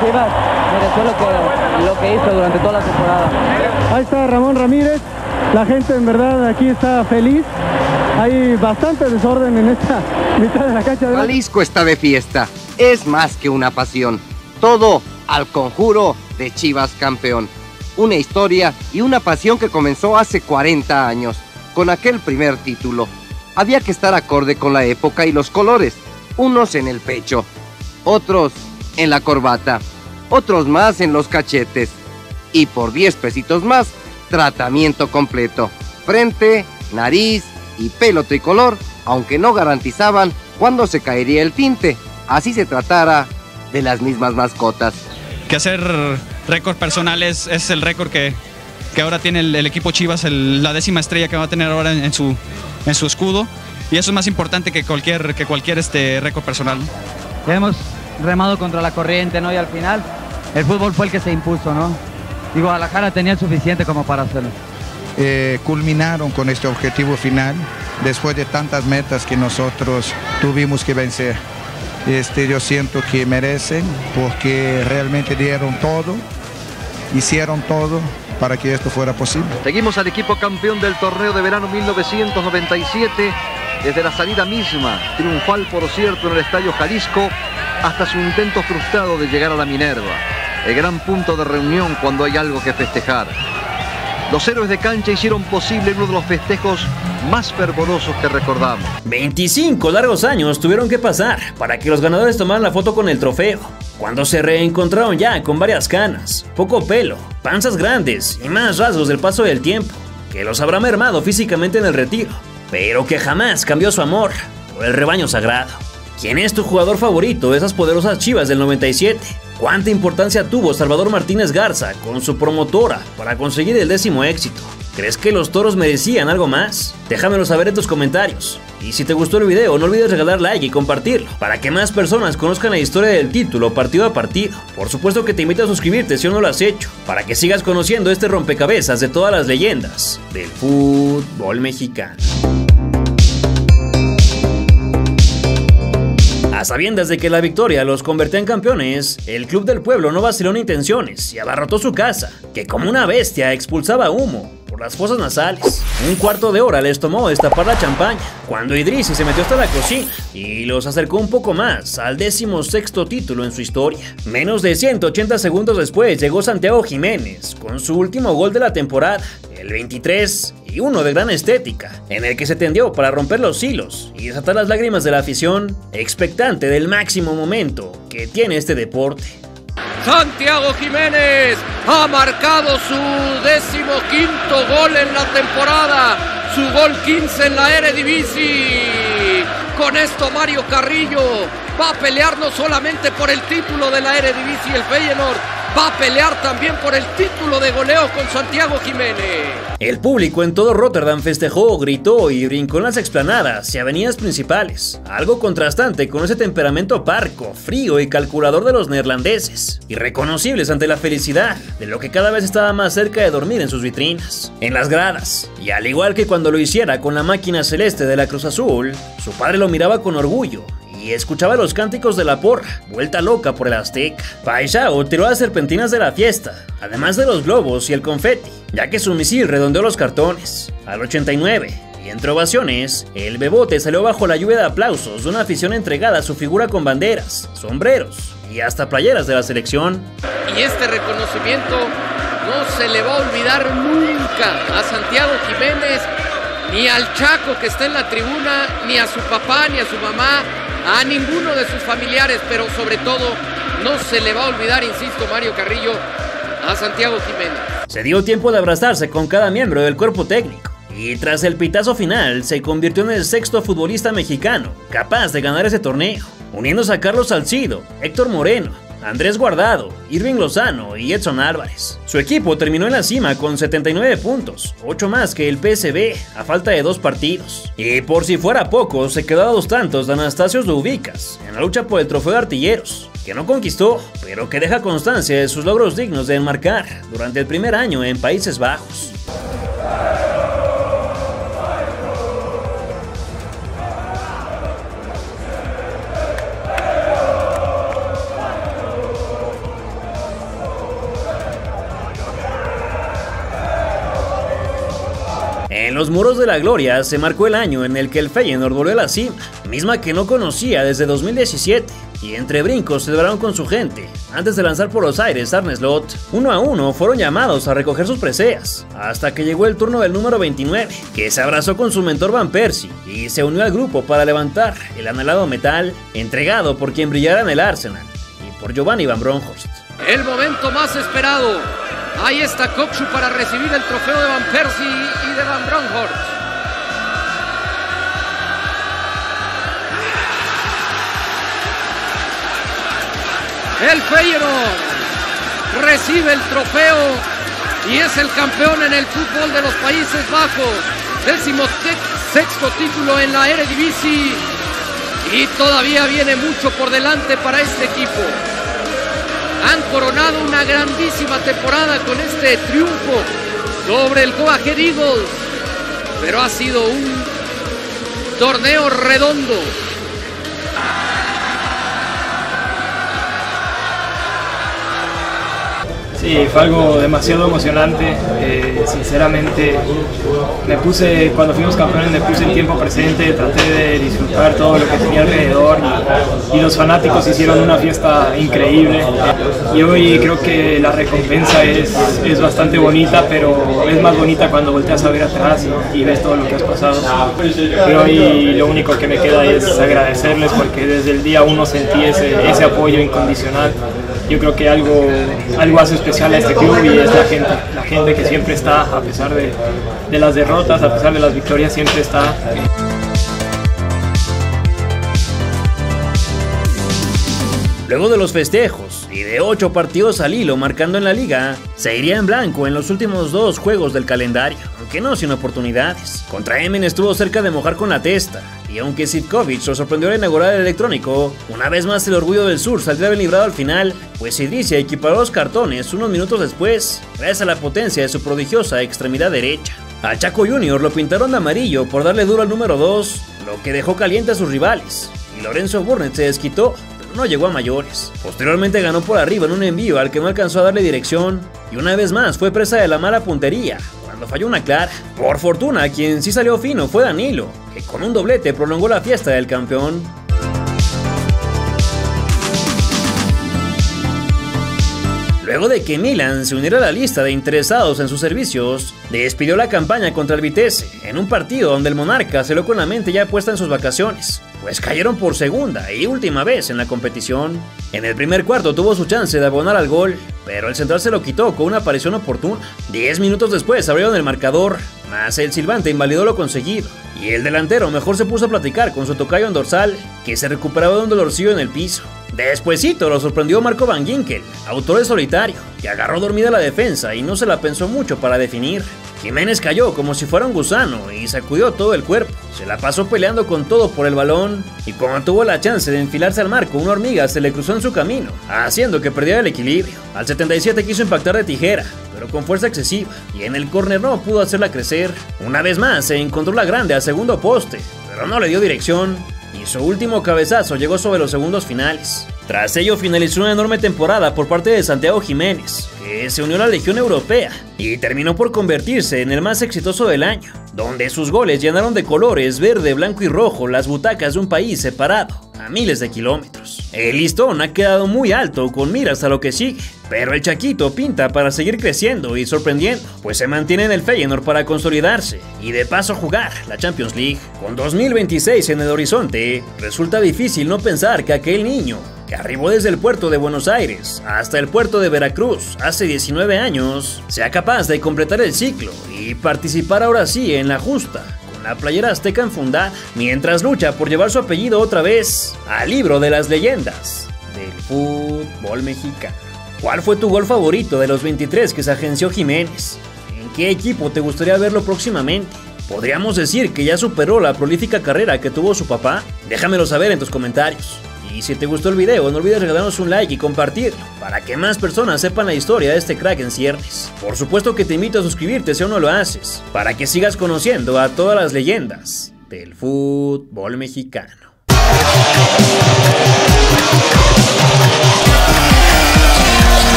Chivas mereció lo que hizo durante toda la temporada. Ahí está Ramón Ramírez. La gente en verdad aquí está feliz. Hay bastante desorden en esta mitad de la cancha. Jalisco está de fiesta. Es más que una pasión. Todo al conjuro de Chivas campeón. Una historia y una pasión que comenzó hace 40 años, con aquel primer título. Había que estar acorde con la época y los colores. Unos en el pecho, otros en la corbata, otros más en los cachetes. Y por 10 pesitos más, tratamiento completo. Frente, nariz y pelo tricolor, aunque no garantizaban cuándo se caería el tinte, así se tratara de las mismas mascotas. Que hacer récord personales es el récord que ahora tiene el equipo Chivas, la 10ª estrella que va a tener ahora en su escudo, y eso es más importante que cualquier récord personal. Ya hemos remado contra la corriente, ¿no? Y al final el fútbol fue el que se impuso, ¿no? Y Guadalajara tenía suficiente como para hacerlo. Culminaron con este objetivo final después de tantas metas que nosotros tuvimos que vencer. Yo siento que merecen, porque realmente dieron todo, hicieron todo para que esto fuera posible. Seguimos al equipo campeón del torneo de verano 1997, desde la salida misma, triunfal por cierto en el Estadio Jalisco, hasta su intento frustrado de llegar a la Minerva. el gran punto de reunión cuando hay algo que festejar. Los héroes de cancha hicieron posible uno de los festejos más fervorosos que recordamos. 25 largos años tuvieron que pasar para que los ganadores tomaran la foto con el trofeo, cuando se reencontraron ya con varias canas, poco pelo, panzas grandes y más rasgos del paso del tiempo, que los habrá mermado físicamente en el retiro, pero que jamás cambió su amor por el rebaño sagrado. ¿Quién es tu jugador favorito de esas poderosas Chivas del 97? ¿Cuánta importancia tuvo Salvador Martínez Garza con su promotora para conseguir el 10º éxito? ¿Crees que los toros merecían algo más? Déjamelo saber en tus comentarios. Y si te gustó el video, no olvides regalar like y compartirlo, para que más personas conozcan la historia del título partido a partido. Por supuesto que te invito a suscribirte si aún no lo has hecho, para que sigas conociendo este rompecabezas de todas las leyendas del fútbol mexicano. A sabiendas de que la victoria los convertía en campeones, el Club del Pueblo no vaciló en intenciones y abarrotó su casa, que como una bestia expulsaba humo por las fosas nasales. Un cuarto de hora les tomó destapar la champaña, cuando Idrissi se metió hasta la cocina y los acercó un poco más al 16º título en su historia. Menos de 180 segundos después llegó Santiago Jiménez con su último gol de la temporada, el 23, y uno de gran estética, en el que se tendió para romper los hilos y desatar las lágrimas de la afición, expectante del máximo momento que tiene este deporte. Santiago Jiménez ha marcado su 15º gol en la temporada, su gol 15 en la Eredivisie. Con esto Mario Carrillo va a pelear no solamente por el título de la Eredivisie, el Feyenoord va a pelear también por el título de goleo con Santiago Jiménez. El público en todo Rotterdam festejó, gritó y brincó en las explanadas y avenidas principales, algo contrastante con ese temperamento parco, frío y calculador de los neerlandeses, irreconocibles ante la felicidad de lo que cada vez estaba más cerca de dormir en sus vitrinas, en las gradas. Y al igual que cuando lo hiciera con la máquina celeste de la Cruz Azul, su padre lo miraba con orgullo y escuchaba los cánticos de la porra, vuelta loca por el Azteca. Paixao tiró las serpentinas de la fiesta, además de los globos y el confeti, ya que su misil redondeó los cartones. Al 89, y entre ovaciones, el Bebote salió bajo la lluvia de aplausos de una afición entregada a su figura con banderas, sombreros y hasta playeras de la selección. Y este reconocimiento no se le va a olvidar nunca a Santiago Jiménez, ni al Chaco que está en la tribuna, ni a su papá, ni a su mamá, a ninguno de sus familiares, pero sobre todo no se le va a olvidar, insisto, Mario Carrillo, a Santiago Jiménez. Se dio tiempo de abrazarse con cada miembro del cuerpo técnico y tras el pitazo final se convirtió en el 6º futbolista mexicano capaz de ganar ese torneo, uniéndose a Carlos Salcido, Héctor Moreno, Andrés Guardado, Irving Lozano y Edson Álvarez. Su equipo terminó en la cima con 79 puntos, 8 más que el PSV a falta de 2 partidos. Y por si fuera poco, se quedó a 2 tantos de Anastasios Doubicas en la lucha por el trofeo de artilleros, que no conquistó, pero que deja constancia de sus logros dignos de enmarcar durante el primer año en Países Bajos. En los muros de la gloria se marcó el año en el que el Feyenoord volvió a la cima, misma que no conocía desde 2017, y entre brincos celebraron con su gente, antes de lanzar por los aires Arne Slot. 1 a 1 fueron llamados a recoger sus preseas, hasta que llegó el turno del número 29, que se abrazó con su mentor Van Persie, y se unió al grupo para levantar el anhelado metal, entregado por quien brillara en el Arsenal, y por Giovanni Van Bronckhorst. El momento más esperado. Ahí está Coxu para recibir el trofeo de Van Persie y de Van Bronckhorst. El Feyenoord recibe el trofeo y es el campeón en el fútbol de los Países Bajos. 16º título en la Eredivisie y todavía viene mucho por delante para este equipo. Han coronado una grandísima temporada con este triunfo sobre el Go Ahead Eagles, pero ha sido un torneo redondo. Sí, fue algo demasiado emocionante. Sinceramente, cuando fuimos campeones me puse en tiempo presente, traté de disfrutar todo lo que tenía alrededor y los fanáticos hicieron una fiesta increíble. Y hoy creo que la recompensa es bastante bonita, pero es más bonita cuando volteas a ver atrás y ves todo lo que has pasado. Pero hoy lo único que me queda es agradecerles porque desde el día 1 sentí ese apoyo incondicional. Yo creo que algo hace especial a este club y es la gente que siempre está, a pesar de las derrotas, a pesar de las victorias, siempre está. Luego de los festejos y de 8 partidos al hilo marcando en la liga, se iría en blanco en los últimos 2 juegos del calendario, aunque no sin oportunidades. Contra Emen estuvo cerca de mojar con la testa, y aunque Sitkovic lo sorprendió al inaugurar el electrónico, una vez más el orgullo del sur saldría bien librado al final, pues Idrissa equiparó los cartones unos minutos después, gracias a la potencia de su prodigiosa extremidad derecha. Al Chaco Junior lo pintaron de amarillo por darle duro al número 2, lo que dejó caliente a sus rivales, y Lorenzo Burnett se desquitó, no llegó a mayores. Posteriormente ganó por arriba en un envío al que no alcanzó a darle dirección y una vez más fue presa de la mala puntería cuando falló una clara. Por fortuna, quien sí salió fino fue Danilo, que con un doblete prolongó la fiesta del campeón. Luego de que Milan se uniera a la lista de interesados en sus servicios, despidió la campaña contra el Vitesse en un partido donde el monarca se lo con la mente ya puesta en sus vacaciones, pues cayeron por segunda y última vez en la competición. En el primer cuarto tuvo su chance de abonar al gol, pero el central se lo quitó con una aparición oportuna. 10 minutos después abrieron el marcador, mas el silbante invalidó lo conseguido, y el delantero mejor se puso a platicar con su tocayo en dorsal, que se recuperaba de un dolorcillo en el piso. Despuesito lo sorprendió Marco Van Ginkel, autor de solitario, que agarró dormida la defensa y no se la pensó mucho para definir. Jiménez cayó como si fuera un gusano y sacudió todo el cuerpo, se la pasó peleando con todo por el balón y cuando tuvo la chance de enfilarse al marco una hormiga se le cruzó en su camino, haciendo que perdiera el equilibrio. Al 77 quiso impactar de tijera, pero con fuerza excesiva, y en el córner no pudo hacerla crecer. Una vez más se encontró la grande al segundo poste, pero no le dio dirección, y su último cabezazo llegó sobre los segundos finales. Tras ello finalizó una enorme temporada por parte de Santiago Jiménez, que se unió a la Legión Europea y terminó por convertirse en el más exitoso del año, donde sus goles llenaron de colores verde, blanco y rojo las butacas de un país separado a miles de kilómetros. El listón ha quedado muy alto con miras a lo que sigue, pero el Chaquito pinta para seguir creciendo y sorprendiendo, pues se mantiene en el Feyenoord para consolidarse y de paso jugar la Champions League. Con 2026 en el horizonte, resulta difícil no pensar que aquel niño que arribó desde el puerto de Buenos Aires hasta el puerto de Veracruz hace 19 años, sea capaz de completar el ciclo y participar ahora sí en la justa, con la playera azteca enfundada, mientras lucha por llevar su apellido otra vez al libro de las leyendas del fútbol mexicano. ¿Cuál fue tu gol favorito de los 23 que se agenció Jiménez? ¿En qué equipo te gustaría verlo próximamente? ¿Podríamos decir que ya superó la prolífica carrera que tuvo su papá? Déjamelo saber en tus comentarios. Y si te gustó el video, no olvides regalarnos un like y compartirlo, para que más personas sepan la historia de este crack en ciernes. Por supuesto que te invito a suscribirte si aún no lo haces, para que sigas conociendo a todas las leyendas del fútbol mexicano.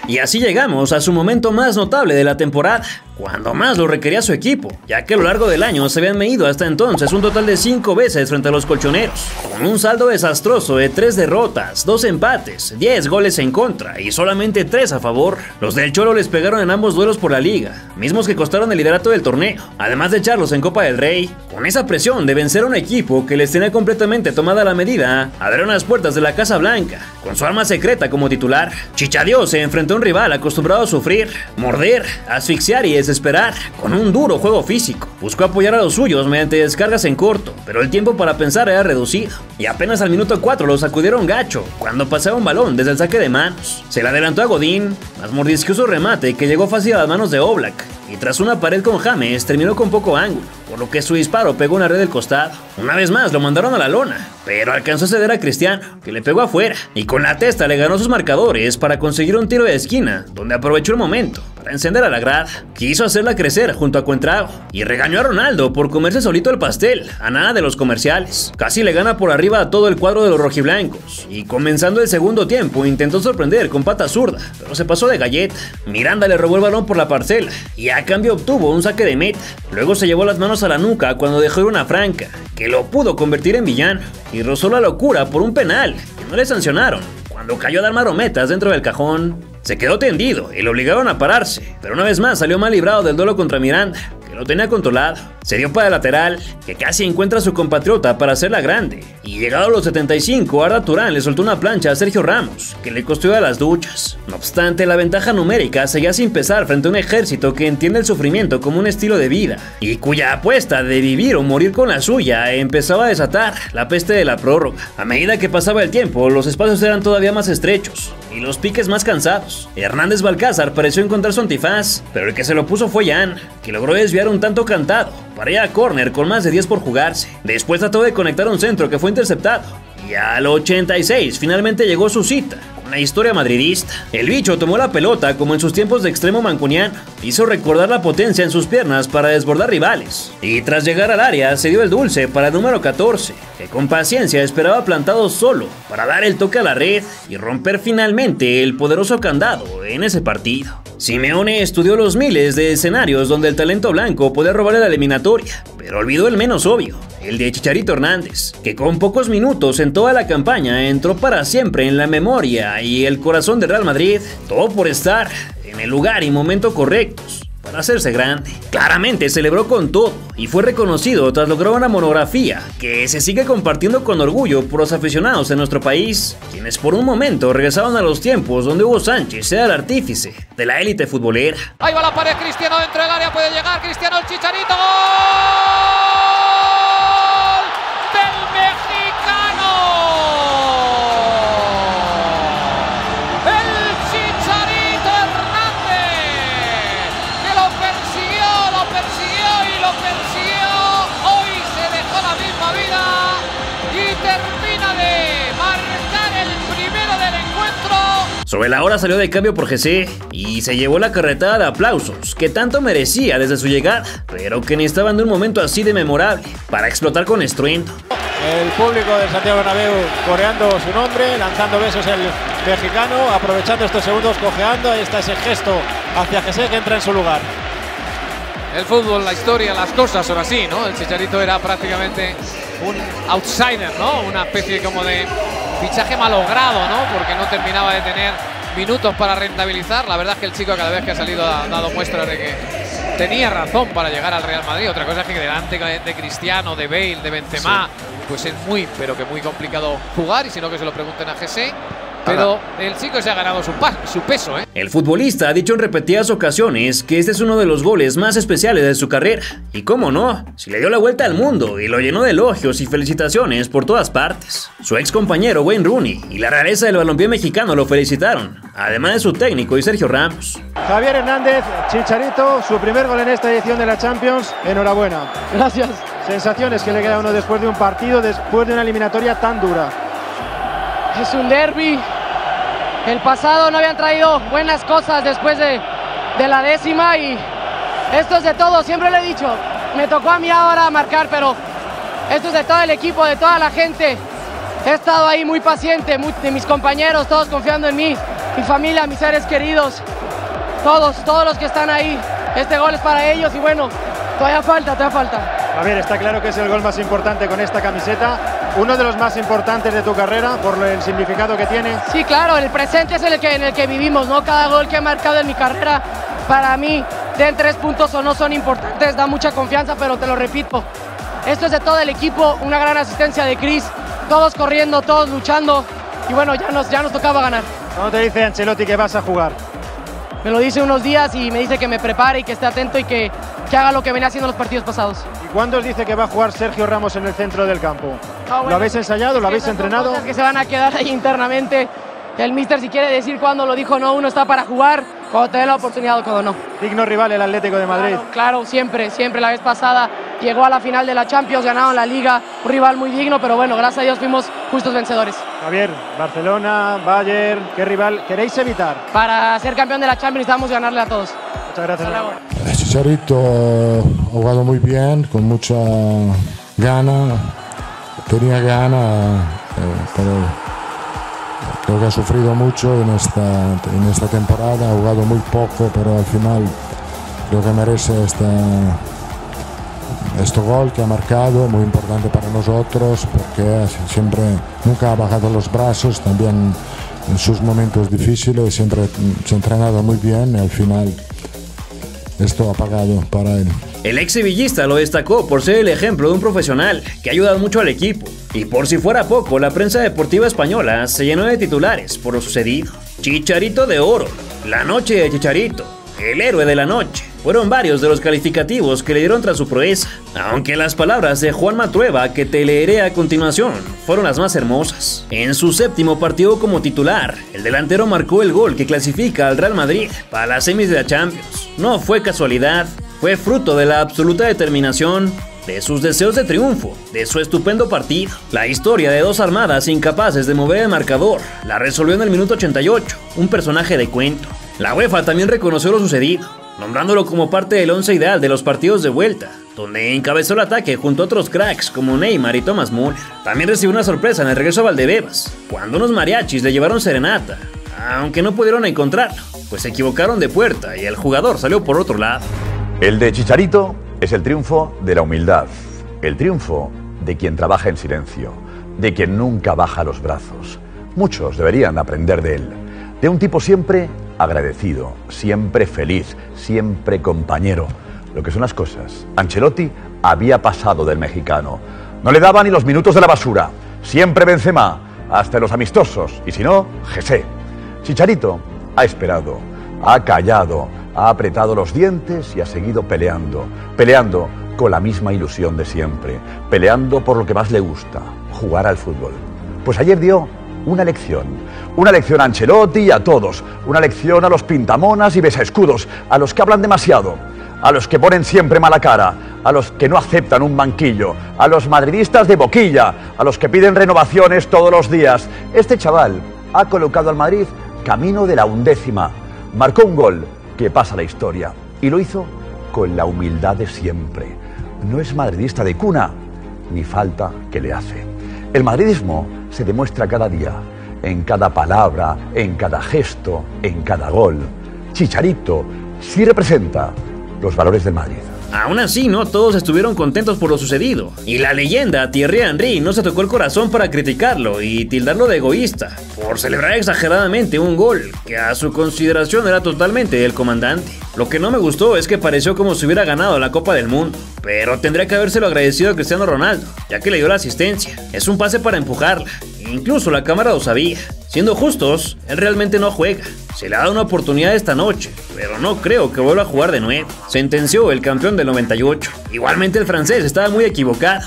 Y así llegamos a su momento más notable de la temporada, cuando más lo requería su equipo, ya que a lo largo del año se habían medido hasta entonces un total de 5 veces frente a los colchoneros, con un saldo desastroso de 3 derrotas, 2 empates, 10 goles en contra y solamente 3 a favor. Los del Cholo les pegaron en ambos duelos por la liga, mismos que costaron el liderato del torneo, además de echarlos en Copa del Rey. Con esa presión de vencer a un equipo que les tenía completamente tomada la medida, abrieron las puertas de la Casa Blanca, con su arma secreta como titular. Chichadios se enfrentó a un rival acostumbrado a sufrir, morder, asfixiar y desesperar, con un duro juego físico. Buscó apoyar a los suyos mediante descargas en corto, pero el tiempo para pensar era reducido, y apenas al minuto 4 lo sacudieron gacho, cuando pasaba un balón desde el saque de manos. Se le adelantó a Godín, mas mordisqueó su remate que llegó fácil a las manos de Oblak, y tras una pared con James terminó con poco ángulo, por lo que su disparo pegó una red del costado. Una vez más lo mandaron a la lona, pero alcanzó a ceder a Cristiano, que le pegó afuera, y con la testa le ganó sus marcadores para conseguir un tiro de esquina, donde aprovechó el momento para encender a la grada. Quiso hacerla crecer junto a Cuentrago y regañó a Ronaldo por comerse solito el pastel, a nada de los comerciales. Casi le gana por arriba a todo el cuadro de los rojiblancos y comenzando el segundo tiempo intentó sorprender con pata zurda, pero se pasó de galleta. Miranda le robó el balón por la parcela y a cambio obtuvo un saque de meta. Luego se llevó las manos a la nuca cuando dejó ir una franca, que lo pudo convertir en villano, y rozó la locura por un penal que no le sancionaron. Cuando cayó a dar marometas dentro del cajón, se quedó tendido y lo obligaron a pararse, pero una vez más salió mal librado del duelo contra Miranda, que lo tenía controlado. Se dio para el lateral, que casi encuentra a su compatriota para hacerla grande, y llegado a los 75, Arda Turán le soltó una plancha a Sergio Ramos, que le costó a las duchas. No obstante, la ventaja numérica seguía sin pesar frente a un ejército que entiende el sufrimiento como un estilo de vida, y cuya apuesta de vivir o morir con la suya empezaba a desatar la peste de la prórroga. A medida que pasaba el tiempo, los espacios eran todavía más estrechos, y los piques más cansados. Hernández Balcázar pareció encontrar su antifaz, pero el que se lo puso fue Jan, que logró desviar un tanto cantado para ir a córner con más de 10 por jugarse. Después trató de conectar un centro que fue interceptado, y al 86 finalmente llegó su cita, una historia madridista. El bicho tomó la pelota como en sus tiempos de extremo mancuniano, hizo recordar la potencia en sus piernas para desbordar rivales, y tras llegar al área se dio el dulce para el número 14, que con paciencia esperaba plantado solo para dar el toque a la red y romper finalmente el poderoso candado en ese partido. Simeone estudió los miles de escenarios donde el talento blanco podía robarle la eliminatoria, pero olvidó el menos obvio, el de Chicharito Hernández, que con pocos minutos en toda la campaña entró para siempre en la memoria y el corazón del Real Madrid, todo por estar en el lugar y momento correctos para hacerse grande. Claramente celebró con todo y fue reconocido tras lograr una monografía que se sigue compartiendo con orgullo por los aficionados en nuestro país, quienes por un momento regresaban a los tiempos donde Hugo Sánchez era el artífice de la élite futbolera. Ahí va la pared, Cristiano dentro del área, puede llegar Cristiano, el Chicharito, ¡gol! ¡Del mexicano! ¡El Chicharito Hernández! Que lo persiguió y lo persiguió. Hoy se dejó la misma vida y termina de marcar el primero del encuentro. Sobre la hora salió de cambio por GC y se llevó la carretada de aplausos que tanto merecía desde su llegada, pero que necesitaban de un momento así de memorable para explotar con estruendo. El público de Santiago Bernabéu coreando su nombre, lanzando besos el mexicano, aprovechando estos segundos, cojeando. Ahí está ese gesto hacia GC que entra en su lugar. El fútbol, la historia, las cosas son así, ¿no? El Chicharito era prácticamente un outsider, ¿no? Una especie como de fichaje malogrado, ¿no? Porque no terminaba de tener minutos para rentabilizar. La verdad es que el chico cada vez que ha salido ha dado muestras de que tenía razón para llegar al Real Madrid. Otra cosa es que delante de Cristiano, de Bale, de Benzema, pues es muy, pero que muy complicado jugar, y si no que se lo pregunten a GC. Pero el chico se ha ganado su peso, ¿eh? El futbolista ha dicho en repetidas ocasiones que este es uno de los goles más especiales de su carrera. Y cómo no, si le dio la vuelta al mundo y lo llenó de elogios y felicitaciones por todas partes. Su ex compañero Wayne Rooney y la realeza del balompié mexicano lo felicitaron, además de su técnico y Sergio Ramos. Javier Hernández, Chicharito, su primer gol en esta edición de la Champions. Enhorabuena. Gracias. Sensaciones que le queda a uno después de un partido, después de una eliminatoria tan dura. Es un derbi. El pasado no habían traído buenas cosas después de la décima, y esto es de todo, siempre lo he dicho. Me tocó a mí ahora marcar, pero esto es de todo el equipo, de toda la gente. He estado ahí muy paciente, de mis compañeros, todos confiando en mí, mi familia, mis seres queridos, todos los que están ahí. Este gol es para ellos y bueno, todavía falta. Javier, está claro que es el gol más importante con esta camiseta, uno de los más importantes de tu carrera por el significado que tiene. Sí, claro, el presente es en el que vivimos, ¿no? Cada gol que he marcado en mi carrera, para mí, den 3 puntos o no son importantes, da mucha confianza, pero te lo repito, esto es de todo el equipo, una gran asistencia de Chris, todos corriendo, todos luchando, y bueno, ya nos tocaba ganar. ¿Cómo te dice Ancelotti que vas a jugar? Me lo dice unos días y me dice que me prepare y que esté atento y que haga lo que venía haciendo los partidos pasados. ¿Y cuándo os dice que va a jugar Sergio Ramos en el centro del campo? Bueno, ¿lo habéis ensayado? ¿Lo habéis entrenado? Cosas que se van a quedar ahí internamente. El míster, si quiere decir cuándo lo dijo, no, uno está para jugar, cuando te dé la oportunidad o cuando no. Digno rival el Atlético de Madrid. Claro, siempre. La vez pasada llegó a la final de la Champions, ganaron la Liga, un rival muy digno, pero bueno, gracias a Dios fuimos justos vencedores. Javier, Barcelona, Bayern, ¿qué rival queréis evitar? Para ser campeón de la Champions necesitamos ganarle a todos. Muchas gracias. Chicharito ha jugado muy bien, con mucha gana, tenía gana, pero creo que ha sufrido mucho en esta temporada, ha jugado muy poco, pero al final creo que merece este gol que ha marcado, muy importante para nosotros, porque siempre, nunca ha bajado los brazos, también en sus momentos difíciles, siempre se ha entrenado muy bien y al final esto ha pagado para él. El ex sevillista lo destacó por ser el ejemplo de un profesional que ha ayudado mucho al equipo. Y por si fuera poco, la prensa deportiva española se llenó de titulares por lo sucedido. Chicharito de oro, la noche de Chicharito, el héroe de la noche. Fueron varios de los calificativos que le dieron tras su proeza, aunque las palabras de Juan Matrueva, que te leeré a continuación, fueron las más hermosas. En su séptimo partido como titular, el delantero marcó el gol que clasifica al Real Madrid para las semis de la Champions. No fue casualidad, fue fruto de la absoluta determinación, de sus deseos de triunfo, de su estupendo partido. La historia de dos armadas incapaces de mover el marcador la resolvió en el minuto 88, un personaje de cuento. La UEFA también reconoció lo sucedido, nombrándolo como parte del once ideal de los partidos de vuelta, donde encabezó el ataque junto a otros cracks como Neymar y Thomas Müller. También recibió una sorpresa en el regreso a Valdebebas, cuando unos mariachis le llevaron serenata, aunque no pudieron encontrarlo, pues se equivocaron de puerta y el jugador salió por otro lado. El de Chicharito es el triunfo de la humildad, el triunfo de quien trabaja en silencio, de quien nunca baja los brazos. Muchos deberían aprender de él, de un tipo siempre agradecido, siempre feliz, siempre compañero. Lo que son las cosas. Ancelotti había pasado del mexicano. No le daba ni los minutos de la basura. Siempre Benzema, hasta los amistosos. Y si no, José. Chicharito ha esperado, ha callado, ha apretado los dientes y ha seguido peleando. Peleando con la misma ilusión de siempre. Peleando por lo que más le gusta, jugar al fútbol. Pues ayer dio una lección a Ancelotti y a todos, una lección a los pintamonas y besaescudos, a los que hablan demasiado, a los que ponen siempre mala cara, a los que no aceptan un banquillo, a los madridistas de boquilla, a los que piden renovaciones todos los días. Este chaval ha colocado al Madrid camino de la 11ª, marcó un gol que pasa a la historia y lo hizo con la humildad de siempre. No es madridista de cuna, ni falta que le hace. El madridismo se demuestra cada día, en cada palabra, en cada gesto, en cada gol. Chicharito sí representa los valores del Madrid. Aún así, no todos estuvieron contentos por lo sucedido, y la leyenda Thierry Henry no se tocó el corazón para criticarlo y tildarlo de egoísta, por celebrar exageradamente un gol que a su consideración era totalmente del comandante. Lo que no me gustó es que pareció como si hubiera ganado la Copa del Mundo, pero tendría que habérselo agradecido a Cristiano Ronaldo, ya que le dio la asistencia. Es un pase para empujarla, incluso la cámara lo sabía. Siendo justos, él realmente no juega. Se le ha dado una oportunidad esta noche, pero no creo que vuelva a jugar de nuevo, sentenció el campeón del 98. Igualmente el francés estaba muy equivocado.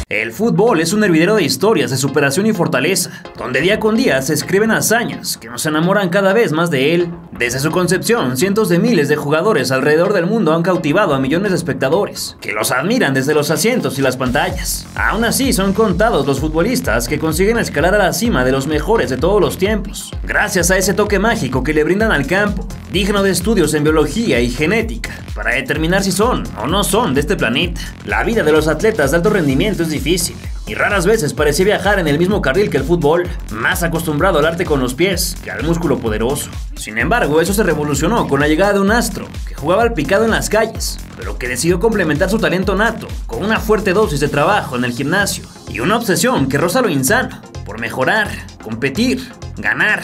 El fútbol es un hervidero de historias de superación y fortaleza, donde día con día se escriben hazañas que nos enamoran cada vez más de él. Desde su concepción, cientos de miles de jugadores alrededor del mundo han cautivado a millones de espectadores, que los admiran desde los asientos y las pantallas. Aún así, son contados los futbolistas que consiguen escalar a la cima de los mejores de todos los tiempos, gracias a ese toque mágico que le brindan al campo, digno de estudios en biología y genética, para determinar si son o no son de este planeta. La vida de los atletas de alto rendimiento es difícil, y raras veces parece viajar en el mismo carril que el fútbol, más acostumbrado al arte con los pies que al músculo poderoso. Sin embargo, eso se revolucionó con la llegada de un astro que jugaba al picado en las calles, pero que decidió complementar su talento nato con una fuerte dosis de trabajo en el gimnasio y una obsesión que roza lo insano, por mejorar, competir, ganar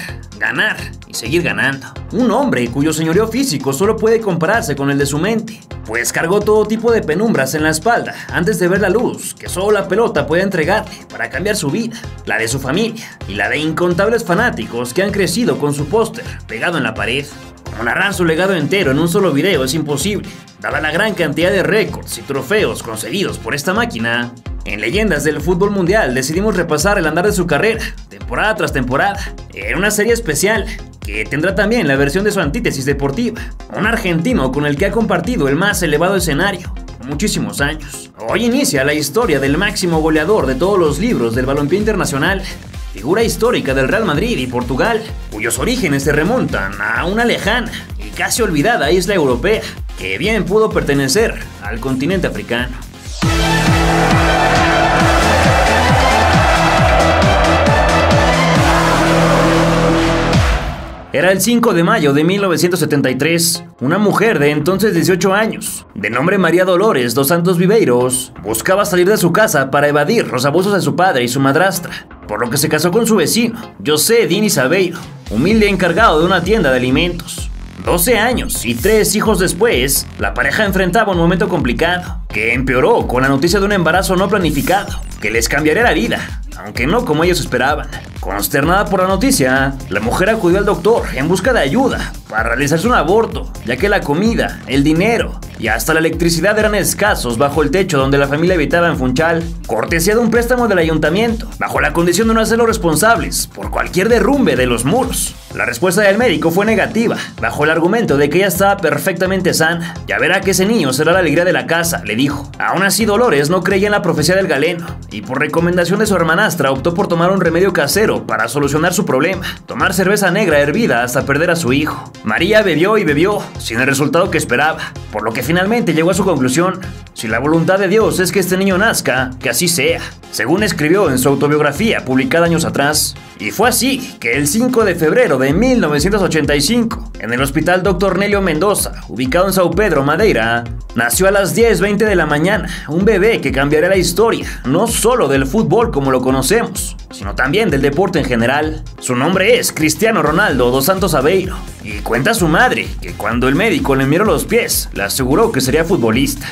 y seguir ganando. Un hombre cuyo señorío físico solo puede compararse con el de su mente, pues cargó todo tipo de penumbras en la espalda antes de ver la luz que solo la pelota puede entregarle para cambiar su vida, la de su familia y la de incontables fanáticos que han crecido con su póster pegado en la pared. Narrar su legado entero en un solo video es imposible, dada la gran cantidad de récords y trofeos conseguidos por esta máquina. En Leyendas del Fútbol Mundial decidimos repasar el andar de su carrera, temporada tras temporada, en una serie especial que tendrá también la versión de su antítesis deportiva, un argentino con el que ha compartido el más elevado escenario, muchísimos años. Hoy inicia la historia del máximo goleador de todos los libros del balompié internacional, figura histórica del Real Madrid y Portugal, cuyos orígenes se remontan a una lejana y casi olvidada isla europea, que bien pudo pertenecer al continente africano. Era el 5 de mayo de 1973, una mujer de entonces 18 años, de nombre María Dolores dos Santos Viveiros, buscaba salir de su casa para evadir los abusos de su padre y su madrastra, por lo que se casó con su vecino, José Dini Sabeiro, humilde encargado de una tienda de alimentos. 12 años y 3 hijos después, la pareja enfrentaba un momento complicado, que empeoró con la noticia de un embarazo no planificado, que les cambiaría la vida, aunque no como ellos esperaban. Consternada por la noticia, la mujer acudió al doctor en busca de ayuda para realizarse un aborto, ya que la comida, el dinero y hasta la electricidad eran escasos bajo el techo donde la familia habitaba en Funchal, cortesía de un préstamo del ayuntamiento, bajo la condición de no hacerlos responsables por cualquier derrumbe de los muros. La respuesta del médico fue negativa, bajo el argumento de que ella estaba perfectamente sana. Ya verá que ese niño será la alegría de la casa, le dijo. Aún así, Dolores no creía en la profecía del galeno, y por recomendación de su hermanastra optó por tomar un remedio casero para solucionar su problema, tomar cerveza negra hervida hasta perder a su hijo. María bebió y bebió, sin el resultado que esperaba, por lo que finalmente llegó a su conclusión: si la voluntad de Dios es que este niño nazca, que así sea, según escribió en su autobiografía publicada años atrás. Y fue así que el 5 de febrero de 1985, en el Hospital Dr. Nelio Mendoza, ubicado en São Pedro, Madeira, nació a las 10:20 de la mañana un bebé que cambiaría la historia, no solo del fútbol como lo conocemos, sino también del deporte en general. Su nombre es Cristiano Ronaldo dos Santos Aveiro, y cuenta su madre que cuando el médico le miró los pies, le aseguró que sería futbolista.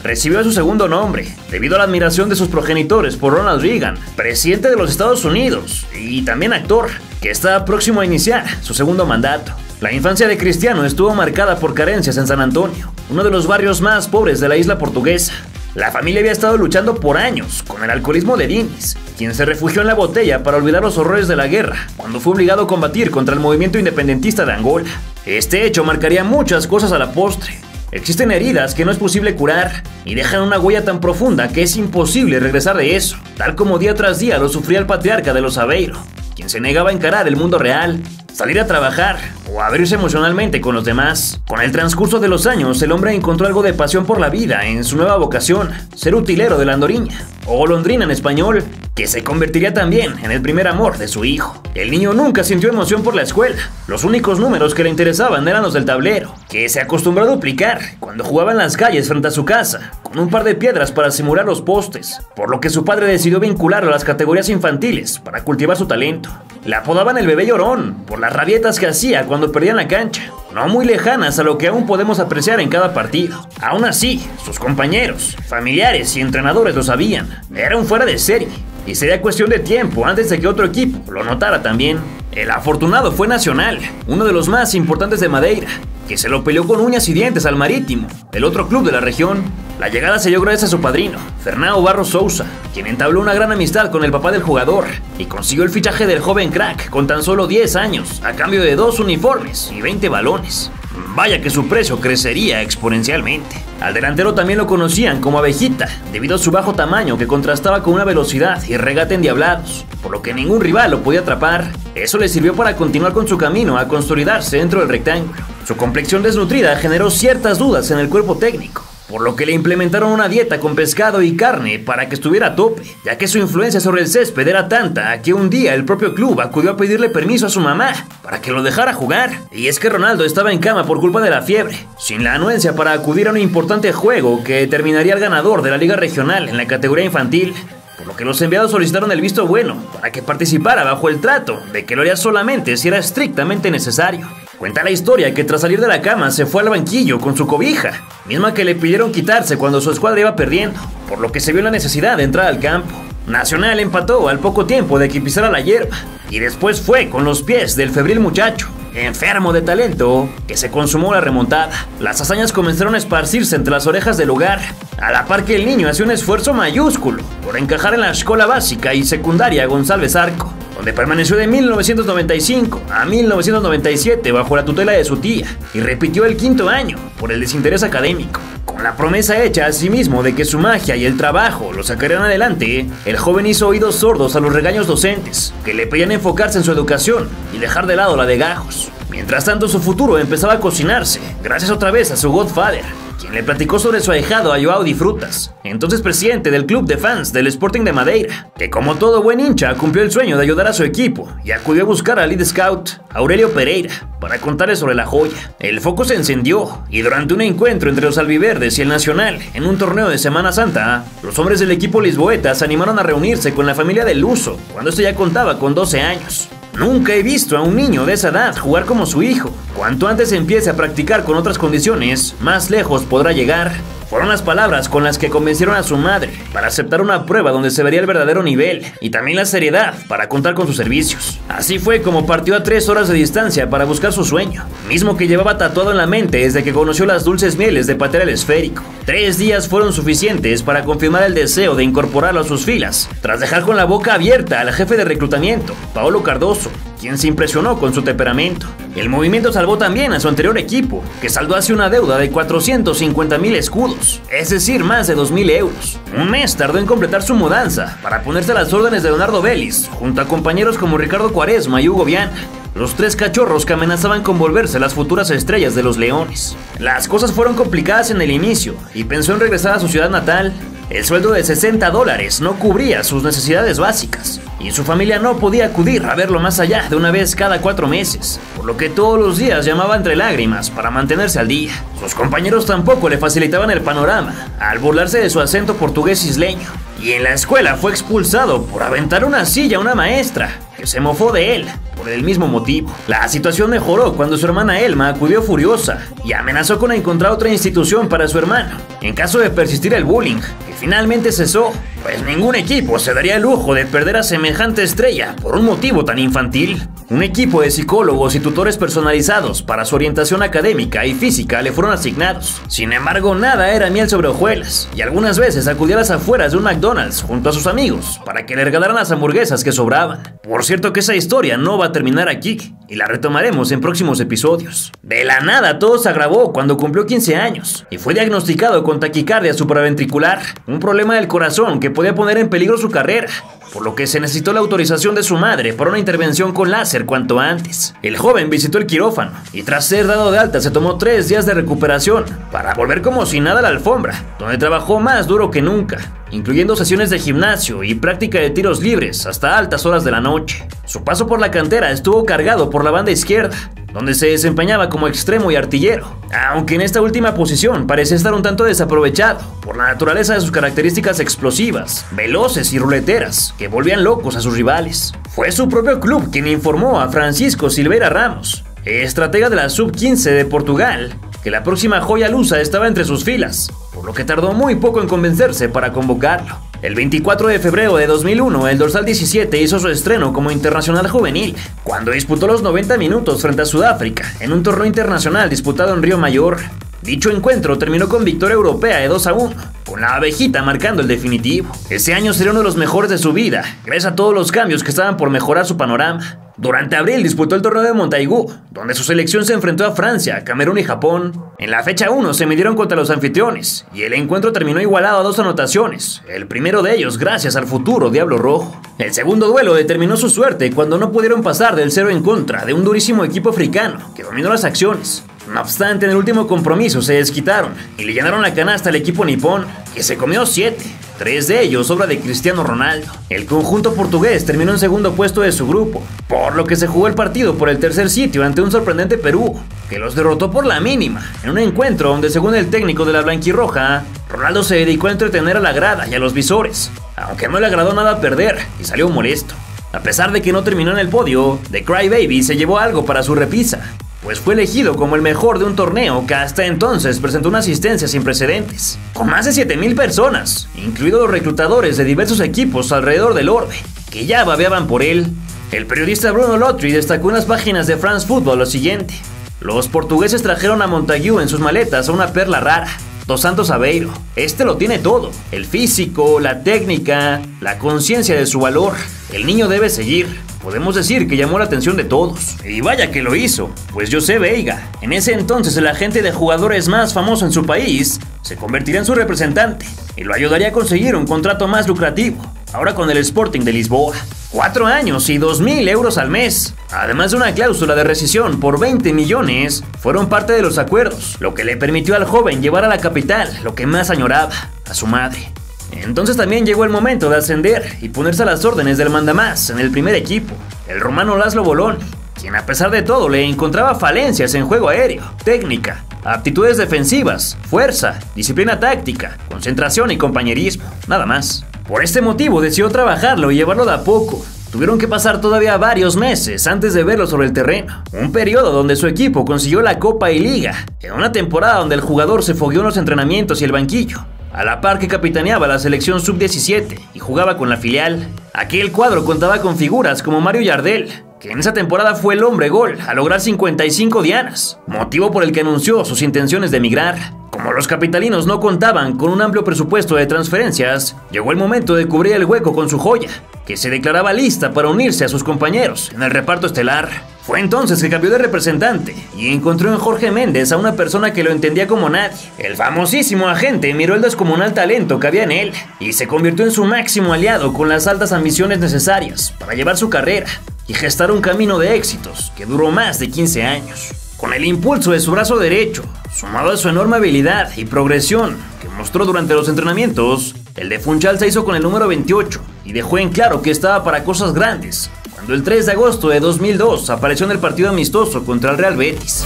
Recibió su segundo nombre debido a la admiración de sus progenitores por Ronald Reagan, presidente de los Estados Unidos y también actor, que está próximo a iniciar su segundo mandato. La infancia de Cristiano estuvo marcada por carencias en San Antonio, uno de los barrios más pobres de la isla portuguesa. La familia había estado luchando por años con el alcoholismo de Diniz, quien se refugió en la botella para olvidar los horrores de la guerra, cuando fue obligado a combatir contra el movimiento independentista de Angola. Este hecho marcaría muchas cosas a la postre. Existen heridas que no es posible curar y dejan una huella tan profunda que es imposible regresar de eso, tal como día tras día lo sufría el patriarca de los Aveiro, quien se negaba a encarar el mundo real, salir a trabajar o abrirse emocionalmente con los demás. Con el transcurso de los años, el hombre encontró algo de pasión por la vida en su nueva vocación, ser utilero de la andoriña, o golondrina en español, que se convertiría también en el primer amor de su hijo. El niño nunca sintió emoción por la escuela. Los únicos números que le interesaban eran los del tablero, que se acostumbró a duplicar cuando jugaba en las calles frente a su casa, con un par de piedras para simular los postes, por lo que su padre decidió vincularlo a las categorías infantiles para cultivar su talento. Le apodaban el bebé llorón por las rabietas que hacía cuando perdían la cancha, no muy lejanas a lo que aún podemos apreciar en cada partido. Aún así, sus compañeros, familiares y entrenadores lo sabían. Era un fuera de serie, y sería cuestión de tiempo antes de que otro equipo lo notara también. El afortunado fue Nacional, uno de los más importantes de Madeira, que se lo peleó con uñas y dientes al Marítimo, el otro club de la región. La llegada se dio gracias a su padrino, Fernando Barros Sousa, quien entabló una gran amistad con el papá del jugador y consiguió el fichaje del joven crack con tan solo 10 años, a cambio de 2 uniformes y 20 balones. Vaya que su precio crecería exponencialmente. Al delantero también lo conocían como Abejita, debido a su bajo tamaño que contrastaba con una velocidad y regate endiablados, por lo que ningún rival lo podía atrapar. Eso le sirvió para continuar con su camino a consolidarse dentro del rectángulo. Su complexión desnutrida generó ciertas dudas en el cuerpo técnico, por lo que le implementaron una dieta con pescado y carne para que estuviera a tope, ya que su influencia sobre el césped era tanta que un día el propio club acudió a pedirle permiso a su mamá para que lo dejara jugar. Y es que Ronaldo estaba en cama por culpa de la fiebre, sin la anuencia para acudir a un importante juego que determinaría al ganador de la liga regional en la categoría infantil, por lo que los enviados solicitaron el visto bueno para que participara bajo el trato de que lo haría solamente si era estrictamente necesario. Cuenta la historia que tras salir de la cama se fue al banquillo con su cobija, misma que le pidieron quitarse cuando su escuadra iba perdiendo, por lo que se vio la necesidad de entrar al campo. Nacional empató al poco tiempo de que pisara la hierba, y después fue con los pies del febril muchacho, enfermo de talento, que se consumó la remontada. Las hazañas comenzaron a esparcirse entre las orejas del lugar, a la par que el niño hacía un esfuerzo mayúsculo por encajar en la escuela básica y secundaria González Arco, donde permaneció de 1995 a 1997 bajo la tutela de su tía y repitió el quinto año por el desinterés académico. Con la promesa hecha a sí mismo de que su magia y el trabajo lo sacarían adelante, el joven hizo oídos sordos a los regaños docentes que le pedían enfocarse en su educación y dejar de lado la de gajos. Mientras tanto, su futuro empezaba a cocinarse, gracias otra vez a su godfather, quien le platicó sobre su ahijado a Joao Di Frutas, entonces presidente del club de fans del Sporting de Madeira, que como todo buen hincha cumplió el sueño de ayudar a su equipo y acudió a buscar al lead scout Aurelio Pereira para contarle sobre la joya. El foco se encendió y durante un encuentro entre los albiverdes y el Nacional en un torneo de Semana Santa, los hombres del equipo lisboeta se animaron a reunirse con la familia del Luso cuando este ya contaba con 12 años. Nunca he visto a un niño de esa edad jugar como su hijo. Cuanto antes empiece a practicar con otras condiciones, más lejos podrá llegar. Fueron las palabras con las que convencieron a su madre para aceptar una prueba donde se vería el verdadero nivel y también la seriedad para contar con sus servicios. Así fue como partió a 3 horas de distancia para buscar su sueño, mismo que llevaba tatuado en la mente desde que conoció las dulces mieles de patear el esférico. 3 días fueron suficientes para confirmar el deseo de incorporarlo a sus filas, tras dejar con la boca abierta al jefe de reclutamiento, Paolo Cardoso, quien se impresionó con su temperamento. El movimiento salvó también a su anterior equipo, que saldó hacia una deuda de 450.000 escudos, es decir, más de 2.000 euros. Un mes tardó en completar su mudanza para ponerse a las órdenes de Leonardo Vélez, junto a compañeros como Ricardo Quaresma y Hugo Viana, los 3 cachorros que amenazaban con volverse las futuras estrellas de los Leones. Las cosas fueron complicadas en el inicio y pensó en regresar a su ciudad natal. El sueldo de $60 no cubría sus necesidades básicas y su familia no podía acudir a verlo más allá de una vez cada 4 meses, por lo que todos los días llamaba entre lágrimas para mantenerse al día. Sus compañeros tampoco le facilitaban el panorama al burlarse de su acento portugués isleño, y en la escuela fue expulsado por aventar una silla a una maestra que se mofó de él por el mismo motivo. La situación mejoró cuando su hermana Elma acudió furiosa y amenazó con encontrar otra institución para su hermano en caso de persistir el bullying, que finalmente cesó, pues ningún equipo se daría el lujo de perder a semejante estrella por un motivo tan infantil. Un equipo de psicólogos y tutores personalizados para su orientación académica y física le fueron asignados. Sin embargo, nada era miel sobre hojuelas, y algunas veces acudía a las afueras de un McDonald's junto a sus amigos para que le regalaran las hamburguesas que sobraban. Por cierto que esa historia no va a terminar aquí, y la retomaremos en próximos episodios. De la nada todo se agravó cuando cumplió 15 años y fue diagnosticado con taquicardia supraventricular, un problema del corazón que podía poner en peligro su carrera, por lo que se necesitó la autorización de su madre para una intervención con láser cuanto antes. El joven visitó el quirófano y tras ser dado de alta se tomó 3 días de recuperación para volver como si nada a la alfombra, donde trabajó más duro que nunca, incluyendo sesiones de gimnasio y práctica de tiros libres hasta altas horas de la noche. Su paso por la cantera estuvo cargado por la banda izquierda, donde se desempeñaba como extremo y artillero, aunque en esta última posición parecía estar un tanto desaprovechado por la naturaleza de sus características explosivas, veloces y ruleteras que volvían locos a sus rivales. Fue su propio club quien informó a Francisco Silveira Ramos, estratega de la Sub-15 de Portugal, que la próxima joya lusa estaba entre sus filas, por lo que tardó muy poco en convencerse para convocarlo. El 24 de febrero de 2001, el dorsal 17 hizo su estreno como internacional juvenil, cuando disputó los 90 minutos frente a Sudáfrica, en un torneo internacional disputado en Río Mayor. Dicho encuentro terminó con victoria europea de 2-1, con la abejita marcando el definitivo. Ese año sería uno de los mejores de su vida, gracias a todos los cambios que estaban por mejorar su panorama. Durante abril disputó el torneo de Montaigu, donde su selección se enfrentó a Francia, Camerún y Japón. En la fecha 1 se midieron contra los anfitriones, y el encuentro terminó igualado a 2 anotaciones, el primero de ellos gracias al futuro Diablo Rojo. El segundo duelo determinó su suerte cuando no pudieron pasar del 0 en contra de un durísimo equipo africano que dominó las acciones. No obstante, en el último compromiso se desquitaron y le llenaron la canasta al equipo nipón, que se comió 7, 3 de ellos obra de Cristiano Ronaldo. El conjunto portugués terminó en segundo puesto de su grupo, por lo que se jugó el partido por el tercer sitio ante un sorprendente Perú, que los derrotó por la mínima, en un encuentro donde, según el técnico de la blanquirroja, Ronaldo se dedicó a entretener a la grada y a los visores, aunque no le agradó nada perder y salió molesto. A pesar de que no terminó en el podio, The Crybaby se llevó algo para su repisa, pues fue elegido como el mejor de un torneo que hasta entonces presentó una asistencia sin precedentes, con más de 7,000 personas, incluidos los reclutadores de diversos equipos alrededor del orbe, que ya babeaban por él. El periodista Bruno Lotri destacó en las páginas de France Football lo siguiente: los portugueses trajeron a Montaigu en sus maletas a una perla rara, Dos Santos Aveiro. Este lo tiene todo: el físico, la técnica, la conciencia de su valor. El niño debe seguir. Podemos decir que llamó la atención de todos. Y vaya que lo hizo, pues José Veiga, en ese entonces el agente de jugadores más famoso en su país, se convertiría en su representante y lo ayudaría a conseguir un contrato más lucrativo, ahora con el Sporting de Lisboa. 4 años y 2.000 euros al mes, además de una cláusula de rescisión por 20 millones, fueron parte de los acuerdos, lo que le permitió al joven llevar a la capital lo que más añoraba, a su madre. Entonces también llegó el momento de ascender y ponerse a las órdenes del mandamás en el primer equipo, el romano Laszlo Boloni, quien a pesar de todo le encontraba falencias en juego aéreo, técnica, aptitudes defensivas, fuerza, disciplina táctica, concentración y compañerismo, nada más. Por este motivo decidió trabajarlo y llevarlo de a poco. Tuvieron que pasar todavía varios meses antes de verlo sobre el terreno, un periodo donde su equipo consiguió la Copa y Liga, en una temporada donde el jugador se fogueó en los entrenamientos y el banquillo, a la par que capitaneaba la selección sub-17 y jugaba con la filial. Aquel cuadro contaba con figuras como Mario Yardel, que en esa temporada fue el hombre gol al lograr 55 dianas, motivo por el que anunció sus intenciones de emigrar. Como los capitalinos no contaban con un amplio presupuesto de transferencias, llegó el momento de cubrir el hueco con su joya, que se declaraba lista para unirse a sus compañeros en el reparto estelar. Fue entonces que cambió de representante y encontró en Jorge Méndez a una persona que lo entendía como nadie. El famosísimo agente miró el descomunal talento que había en él y se convirtió en su máximo aliado con las altas ambiciones necesarias para llevar su carrera y gestar un camino de éxitos que duró más de 15 años. Con el impulso de su brazo derecho, sumado a su enorme habilidad y progresión que mostró durante los entrenamientos, el de Funchal se hizo con el número 28 y dejó en claro que estaba para cosas grandes, cuando el 3 de agosto de 2002 apareció en el partido amistoso contra el Real Betis.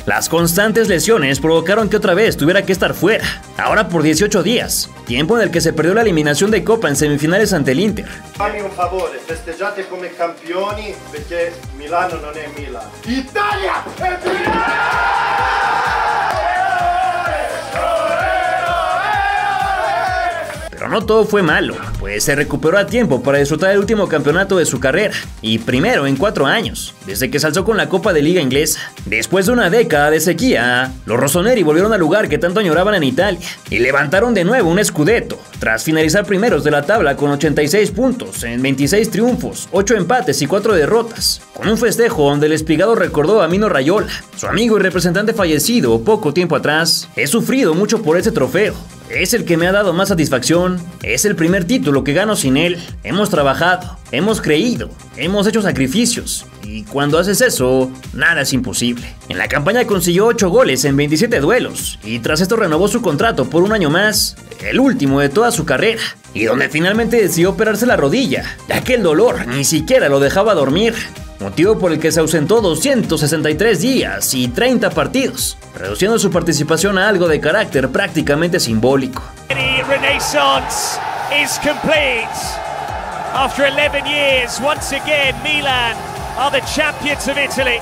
Las constantes lesiones provocaron que otra vez tuviera que estar fuera, ahora por 18 días, tiempo en el que se perdió la eliminación de Copa en semifinales ante el Inter. Fammi un favore, festeggiate come campioni perché Milano non è Milan. Italia è Pero no todo fue malo, pues se recuperó a tiempo para disfrutar el último campeonato de su carrera, y primero en 4 años, desde que se alzó con la Copa de Liga inglesa. Después de una década de sequía, los rossoneri volvieron al lugar que tanto añoraban en Italia, y levantaron de nuevo un scudetto, tras finalizar primeros de la tabla con 86 puntos, en 26 triunfos, 8 empates y 4 derrotas, con un festejo donde el espigado recordó a Mino Raiola, su amigo y representante fallecido poco tiempo atrás. He sufrido mucho por ese trofeo. Es el que me ha dado más satisfacción, es el primer título que gano sin él. Hemos trabajado, hemos creído, hemos hecho sacrificios, y cuando haces eso, nada es imposible. En la campaña consiguió 8 goles en 27 duelos, y tras esto renovó su contrato por 1 año más, el último de toda su carrera, y donde finalmente decidió operarse la rodilla, ya que el dolor ni siquiera lo dejaba dormir, motivo por el que se ausentó 263 días y 30 partidos, reduciendo su participación a algo de carácter prácticamente simbólico. Renaissance is complete. After 11 years, once again Milan are the champions of Italy.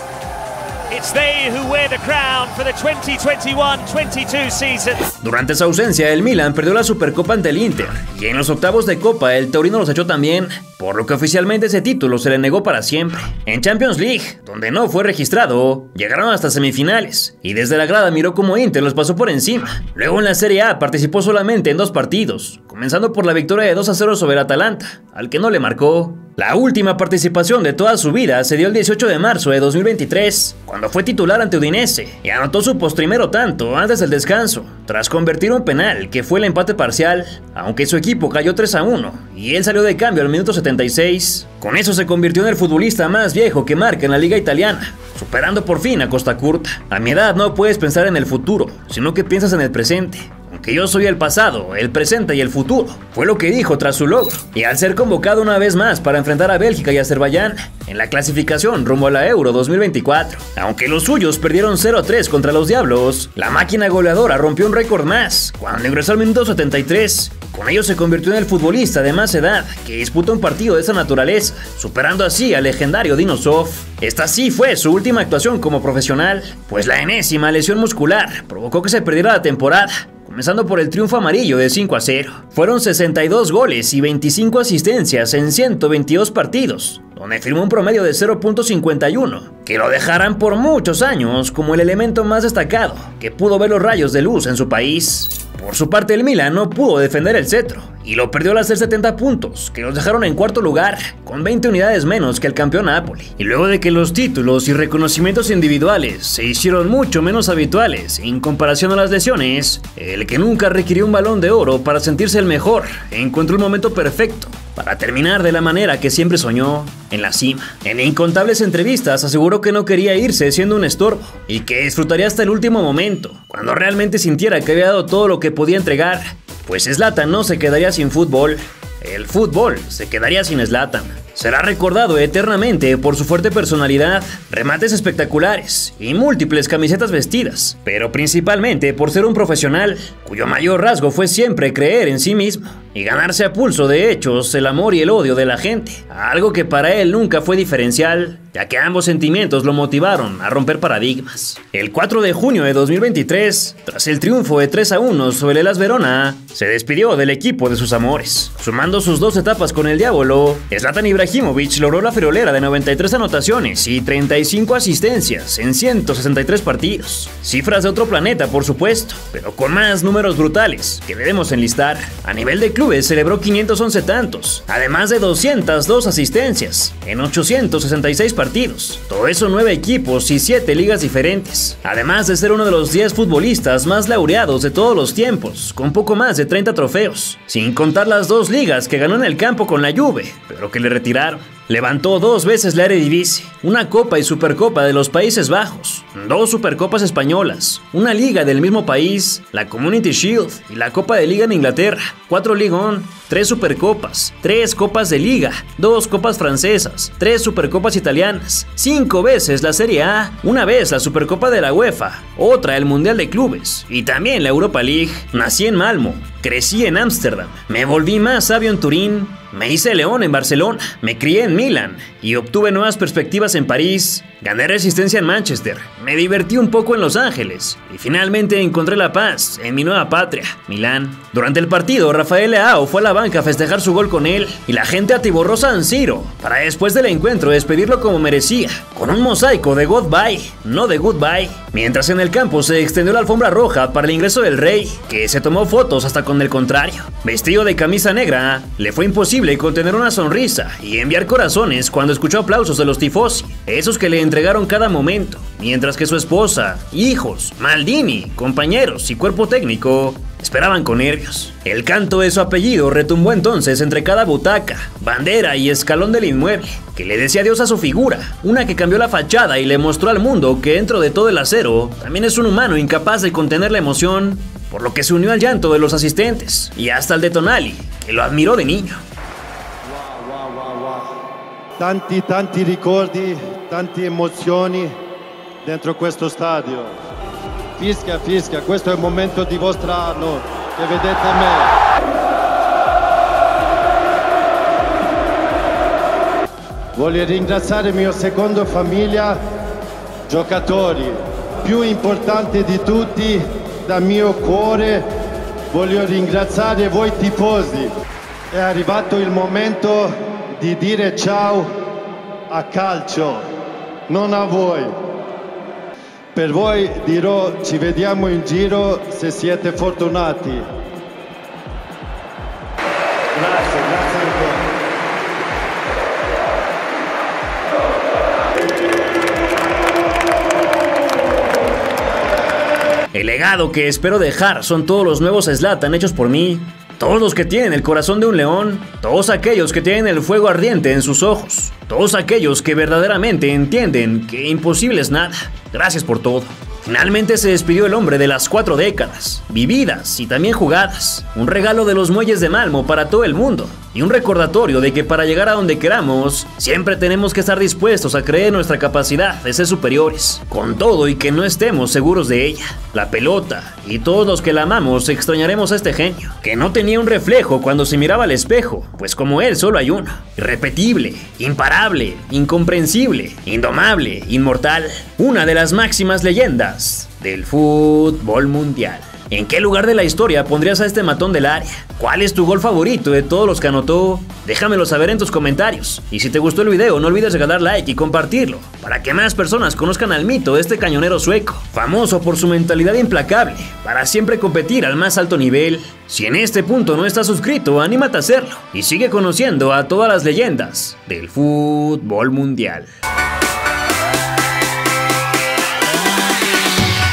It's they who wear the crown for the 2021-22 season. Durante su ausencia, el Milan perdió la Supercopa ante el Inter, y en los octavos de Copa el Torino los echó también, por lo que oficialmente ese título se le negó para siempre. En Champions League, donde no fue registrado, llegaron hasta semifinales, y desde la grada miró cómo Inter los pasó por encima. Luego en la Serie A participó solamente en 2 partidos, comenzando por la victoria de 2-0 sobre el Atalanta, al que no le marcó. La última participación de toda su vida se dio el 18 de marzo de 2023, cuando fue titular ante Udinese y anotó su postrimero tanto antes del descanso, tras convertir un penal que fue el empate parcial, aunque su equipo cayó 3-1 y él salió de cambio al minuto 76. Con eso se convirtió en el futbolista más viejo que marca en la liga italiana, superando por fin a Costa Curta. A mi edad no puedes pensar en el futuro, sino que piensas en el presente. Aunque yo soy el pasado, el presente y el futuro, fue lo que dijo tras su logro. Y al ser convocado una vez más para enfrentar a Bélgica y Azerbaiyán en la clasificación rumbo a la Euro 2024. Aunque los suyos perdieron 0-3 contra los Diablos, la máquina goleadora rompió un récord más cuando ingresó al minuto 73. Con ello se convirtió en el futbolista de más edad que disputa un partido de esa naturaleza, superando así al legendario Dino Zoff. Esta sí fue su última actuación como profesional, pues la enésima lesión muscular provocó que se perdiera la temporada, comenzando por el triunfo amarillo de 5-0. Fueron 62 goles y 25 asistencias en 122 partidos, donde firmó un promedio de 0.51, que lo dejarán por muchos años como el elemento más destacado que pudo ver los rayos de luz en su país. Por su parte, el Milan no pudo defender el cetro y lo perdió al hacer 70 puntos, que los dejaron en cuarto lugar, con 20 unidades menos que el campeón Napoli. Y luego de que los títulos y reconocimientos individuales se hicieron mucho menos habituales en comparación a las lesiones, el que nunca requirió un balón de oro para sentirse el mejor encontró el momento perfecto para terminar de la manera que siempre soñó, en la cima. En incontables entrevistas aseguró que no quería irse siendo un estorbo y que disfrutaría hasta el último momento, cuando realmente sintiera que había dado todo lo que podía entregar, pues Zlatan no se quedaría sin fútbol, el fútbol se quedaría sin Zlatan. Será recordado eternamente por su fuerte personalidad, remates espectaculares y múltiples camisetas vestidas, pero principalmente por ser un profesional cuyo mayor rasgo fue siempre creer en sí mismo y ganarse a pulso de hechos el amor y el odio de la gente, algo que para él nunca fue diferencial, ya que ambos sentimientos lo motivaron a romper paradigmas. El 4 de junio de 2023, tras el triunfo de 3-1 sobre el Hellas Verona, se despidió del equipo de sus amores. Sumando sus 2 etapas con el Diavolo, Zlatan Ibrahimovic logró la friolera de 93 anotaciones y 35 asistencias en 163 partidos. Cifras de otro planeta, por supuesto, pero con más números brutales que debemos enlistar. A nivel de clubes celebró 511 tantos, además de 202 asistencias en 866 partidos. Todo eso 9 equipos y 7 ligas diferentes. Además de ser uno de los 10 futbolistas más laureados de todos los tiempos, con poco más de 30 trofeos, sin contar las 2 ligas que ganó en el campo con la Juve, pero que le retiraron. Levantó 2 veces la Eredivisie, una Copa y Supercopa de los Países Bajos, 2 Supercopas españolas, una liga del mismo país, la Community Shield y la Copa de Liga en Inglaterra, 4 Ligue 1, 3 Supercopas, 3 Copas de Liga, 2 Copas francesas, 3 Supercopas italianas, 5 veces la Serie A, una vez la Supercopa de la UEFA, otra el Mundial de Clubes y también la Europa League. Nací en Malmo, crecí en Ámsterdam, me volví más sabio en Turín, me hice león en Barcelona, me crié en Milán y obtuve nuevas perspectivas en París. Gané resistencia en Manchester, me divertí un poco en Los Ángeles y finalmente encontré la paz en mi nueva patria, Milán. Durante el partido, Rafael Leao fue a la banca a festejar su gol con él y la gente atiborró San Siro para después del encuentro despedirlo como merecía, con un mosaico de Goodbye, no de Goodbye. Mientras en el campo se extendió la alfombra roja para el ingreso del Rey, que se tomó fotos hasta con el contrario. Vestido de camisa negra, le fue imposible contener una sonrisa y enviar corazones cuando escuchó aplausos de los tifosi, esos que le entregaron cada momento, mientras que su esposa, hijos, Maldini, compañeros y cuerpo técnico esperaban con nervios. El canto de su apellido retumbó entonces entre cada butaca, bandera y escalón del inmueble, que le decía adiós a su figura, una que cambió la fachada y le mostró al mundo que dentro de todo el acero también es un humano incapaz de contener la emoción, por lo que se unió al llanto de los asistentes y hasta el de Tonali, que lo admiró de niño. Tanti ricordi, tante emozioni dentro questo stadio. Fischia, questo è il momento di vostro anno, che vedete me. Voglio ringraziare mia seconda famiglia, giocatori, più importanti di tutti, dal mio cuore, voglio ringraziare voi tifosi. È arrivato il momento di dire ciao a calcio, non a voi. Per voi dirò ci vediamo in giro se siete fortunati. Grazie ancora. El legado que espero dejar son todos los nuevos Zlatan hechos por mí. Todos los que tienen el corazón de un león, todos aquellos que tienen el fuego ardiente en sus ojos, todos aquellos que verdaderamente entienden que imposible es nada. Gracias por todo. Finalmente se despidió el hombre de las 4 décadas, vividas y también jugadas. Un regalo de los muelles de Malmo para todo el mundo. Y un recordatorio de que para llegar a donde queramos, siempre tenemos que estar dispuestos a creer en nuestra capacidad de ser superiores, con todo y que no estemos seguros de ella. La pelota y todos los que la amamos extrañaremos a este genio, que no tenía un reflejo cuando se miraba al espejo, pues como él solo hay uno. Irrepetible, imparable, incomprensible, indomable, inmortal. Una de las máximas leyendas del fútbol mundial. ¿En qué lugar de la historia pondrías a este matón del área? ¿Cuál es tu gol favorito de todos los que anotó? Déjamelo saber en tus comentarios. Y si te gustó el video, no olvides regalar like y compartirlo, para que más personas conozcan al mito de este cañonero sueco, famoso por su mentalidad implacable, para siempre competir al más alto nivel. Si en este punto no estás suscrito, anímate a hacerlo y sigue conociendo a todas las leyendas del fútbol mundial.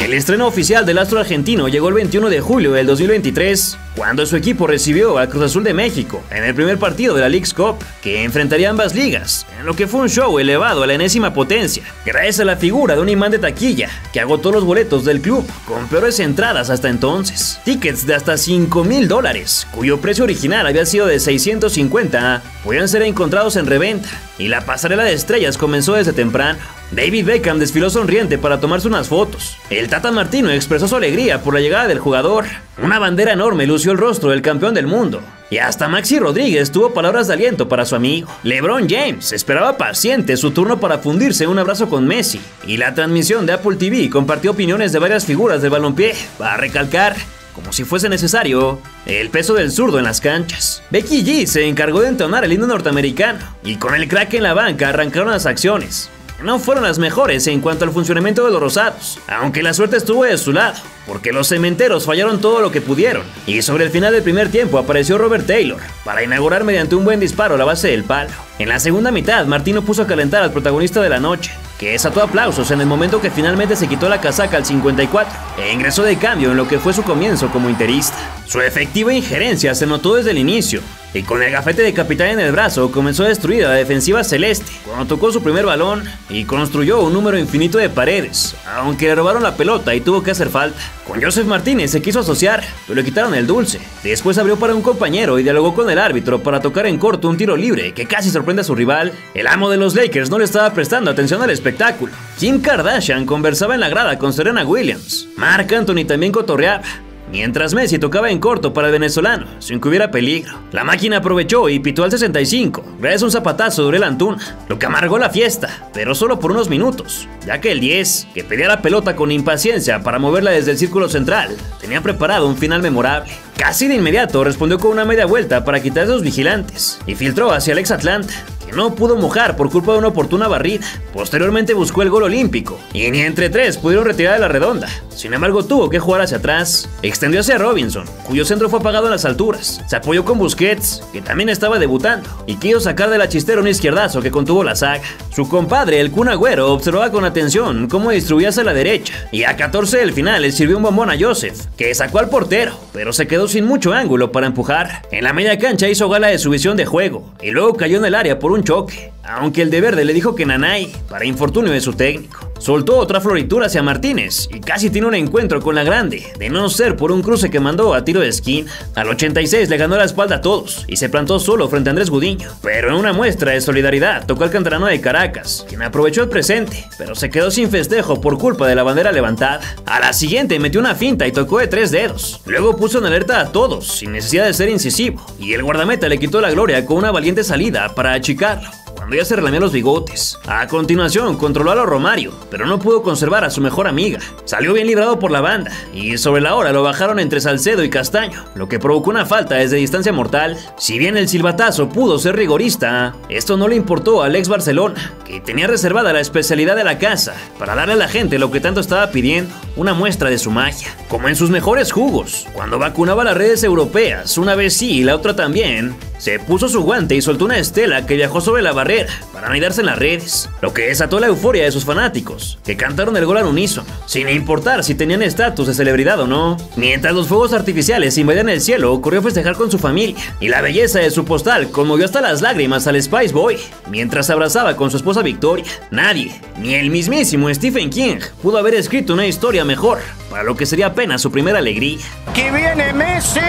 El estreno oficial del astro argentino llegó el 21 de julio del 2023, cuando su equipo recibió al Cruz Azul de México en el primer partido de la Leagues Cup, que enfrentaría ambas ligas, en lo que fue un show elevado a la enésima potencia, gracias a la figura de un imán de taquilla que agotó los boletos del club con peores entradas hasta entonces. Tickets de hasta $5,000, cuyo precio original había sido de 650, podían ser encontrados en reventa, y la pasarela de estrellas comenzó desde temprano. David Beckham desfiló sonriente para tomarse unas fotos. El Tata Martino expresó su alegría por la llegada del jugador. Una bandera enorme lució el rostro del campeón del mundo. Y hasta Maxi Rodríguez tuvo palabras de aliento para su amigo. LeBron James esperaba paciente su turno para fundirse en un abrazo con Messi. Y la transmisión de Apple TV compartió opiniones de varias figuras del balompié para recalcar, como si fuese necesario, el peso del zurdo en las canchas. Becky G se encargó de entonar el himno norteamericano, y con el crack en la banca arrancaron las acciones. No fueron las mejores en cuanto al funcionamiento de los rosados, aunque la suerte estuvo de su lado, porque los cementeros fallaron todo lo que pudieron, y sobre el final del primer tiempo apareció Robert Taylor para inaugurar mediante un buen disparo la base del palo. En la segunda mitad, Martino puso a calentar al protagonista de la noche, que desató aplausos en el momento que finalmente se quitó la casaca al 54 e ingresó de cambio en lo que fue su comienzo como interista. Su efectiva injerencia se notó desde el inicio, y con el gafete de capitán en el brazo comenzó a destruir a la defensiva celeste cuando tocó su primer balón y construyó un número infinito de paredes, aunque le robaron la pelota y tuvo que hacer falta. Con Joseph Martínez se quiso asociar, pero le quitaron el dulce. Después abrió para un compañero y dialogó con el árbitro para tocar en corto un tiro libre que casi sorprende a su rival. El amo de los Lakers no le estaba prestando atención al espectáculo. Kim Kardashian conversaba en la grada con Serena Williams. Marc Anthony también cotorreaba, mientras Messi tocaba en corto para el venezolano, sin que hubiera peligro. La máquina aprovechó y pitó al 65, gracias a un zapatazo de Uriel Antuna, lo que amargó la fiesta, pero solo por unos minutos, ya que el 10, que pedía la pelota con impaciencia para moverla desde el círculo central, tenía preparado un final memorable. Casi de inmediato respondió con una media vuelta para quitar a sus vigilantes, y filtró hacia el ex Atlanta, que no pudo mojar por culpa de una oportuna barrida. Posteriormente buscó el gol olímpico, y ni entre tres pudieron retirar de la redonda. Sin embargo, tuvo que jugar hacia atrás. Extendió hacia Robinson, cuyo centro fue apagado en las alturas. Se apoyó con Busquets, que también estaba debutando, y quiso sacar de la chistera un izquierdazo que contuvo la saga. Su compadre, el Kun Agüero, observaba con atención cómo distribuía hacia la derecha, y a 14 del final le sirvió un bombón a Joseph, que sacó al portero, pero se quedó sin mucho ángulo para empujar. En la media cancha hizo gala de su visión de juego, y luego cayó en el área por un choque, aunque el de verde le dijo que nanay, para infortunio de su técnico. Soltó otra floritura hacia Martínez y casi tiene un encuentro con la grande, de no ser por un cruce que mandó a tiro de esquina. Al 86 le ganó la espalda a todos y se plantó solo frente a Andrés Gudiño, pero en una muestra de solidaridad tocó al canterano de Caracas, quien aprovechó el presente, pero se quedó sin festejo por culpa de la bandera levantada. A la siguiente metió una finta y tocó de 3 dedos. Luego puso en alerta a todos, sin necesidad de ser incisivo, y el guardameta le quitó la gloria con una valiente salida para achicarlo, cuando ya se relamió los bigotes. A continuación controló a los Romario, pero no pudo conservar a su mejor amiga. Salió bien librado por la banda, y sobre la hora lo bajaron entre Salcedo y Castaño, lo que provocó una falta desde distancia mortal. Si bien el silbatazo pudo ser rigorista, esto no le importó al ex Barcelona, que tenía reservada la especialidad de la casa para darle a la gente lo que tanto estaba pidiendo, una muestra de su magia, como en sus mejores jugos, cuando vacunaba las redes europeas, una vez sí y la otra también. Se puso su guante y soltó una estela que viajó sobre la barrera para anidarse en las redes, lo que desató la euforia de sus fanáticos, que cantaron el gol al unísono, sin importar si tenían estatus de celebridad o no. Mientras los fuegos artificiales invadían el cielo, corrió a festejar con su familia, y la belleza de su postal conmovió hasta las lágrimas al Spice Boy, mientras se abrazaba con su esposa Victoria. Nadie, ni el mismísimo Stephen King, pudo haber escrito una historia mejor para lo que sería apenas su primera alegría. ¡Que viene Messi!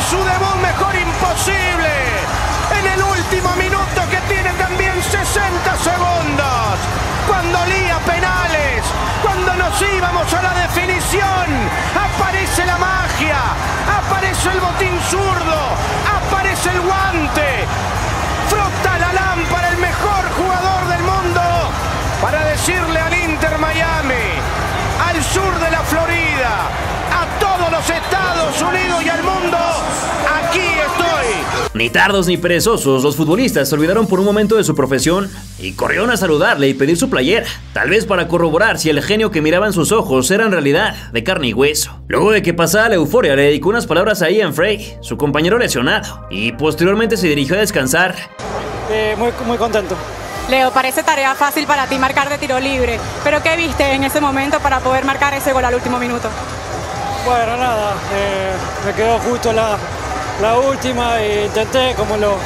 Su debut mejor imposible, en el último minuto que tiene también 60 segundos, cuando lía penales, cuando nos íbamos a la definición, aparece la magia, aparece el botín zurdo, aparece el guante, frota la lámpara, el mejor jugador del mundo los Estados Unidos y el mundo, aquí estoy. Ni tardos ni perezosos, los futbolistas se olvidaron por un momento de su profesión y corrieron a saludarle y pedir su playera, tal vez para corroborar si el genio que miraba en sus ojos era en realidad de carne y hueso. Luego de que pasara la euforia, le dedicó unas palabras a Ian Frey, su compañero lesionado, y posteriormente se dirigió a descansar. Muy contento. Leo, parece tarea fácil para ti marcar de tiro libre, pero ¿qué viste en ese momento para poder marcar ese gol al último minuto? Bueno, nada, me quedó justo la última e intenté, como lo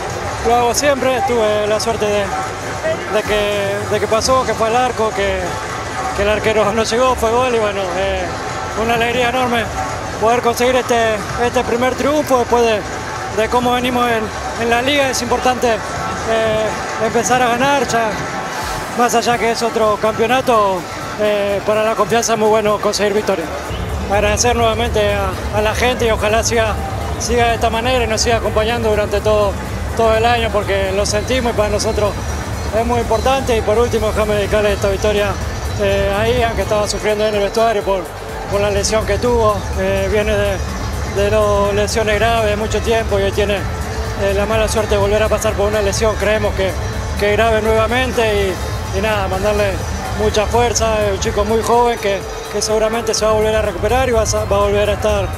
hago siempre. Tuve la suerte de que pasó, que fue al arco, que el arquero no llegó, fue gol y bueno, una alegría enorme poder conseguir este primer triunfo después de cómo venimos en la liga. Es importante empezar a ganar, ya más allá que es otro campeonato, para la confianza es muy bueno conseguir victoria. Agradecer nuevamente a la gente y ojalá siga de esta manera y nos siga acompañando durante todo el año, porque lo sentimos y para nosotros es muy importante. Y por último, déjame dedicarle esta victoria a Ian, que estaba sufriendo en el vestuario por la lesión que tuvo. Viene de lesiones graves de mucho tiempo y hoy tiene la mala suerte de volver a pasar por una lesión, creemos que es grave nuevamente y nada, mandarle mucha fuerza. Es un chico muy joven que seguramente se va a volver a recuperar y va a volver a estar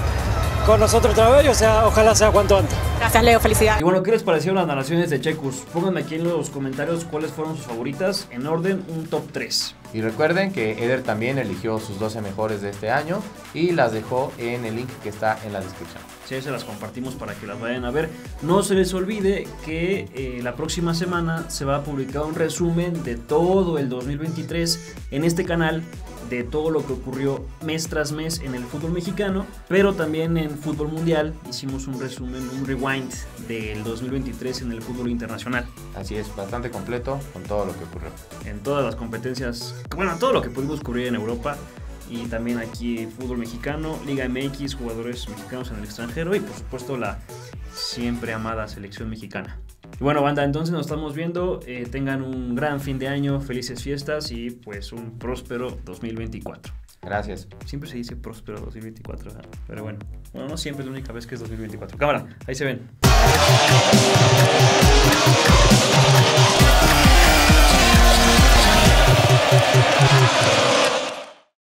con nosotros otra vez, o sea, ojalá sea cuanto antes. Gracias, Leo, felicidades. Y bueno, ¿qué les parecieron las narraciones de Checus? Pónganme aquí en los comentarios cuáles fueron sus favoritas, en orden un top 3. Y recuerden que Eder también eligió sus 12 mejores de este año y las dejó en el link que está en la descripción. Sí, se las compartimos para que las vayan a ver. No se les olvide que la próxima semana se va a publicar un resumen de todo el 2023 en este canal, de todo lo que ocurrió mes tras mes en el fútbol mexicano, pero también en fútbol mundial. Hicimos un resumen, un rewind del 2023 en el fútbol internacional. Así es, bastante completo con todo lo que ocurrió. En todas las competencias, bueno, todo lo que pudimos cubrir en Europa y también aquí fútbol mexicano, Liga MX, jugadores mexicanos en el extranjero y por supuesto la siempre amada selección mexicana. Y bueno, banda, entonces nos estamos viendo. Tengan un gran fin de año, felices fiestas y pues un próspero 2024. Gracias. Siempre se dice próspero 2024, ¿verdad? Pero bueno, no siempre es la única vez que es 2024. Cámara, ahí se ven.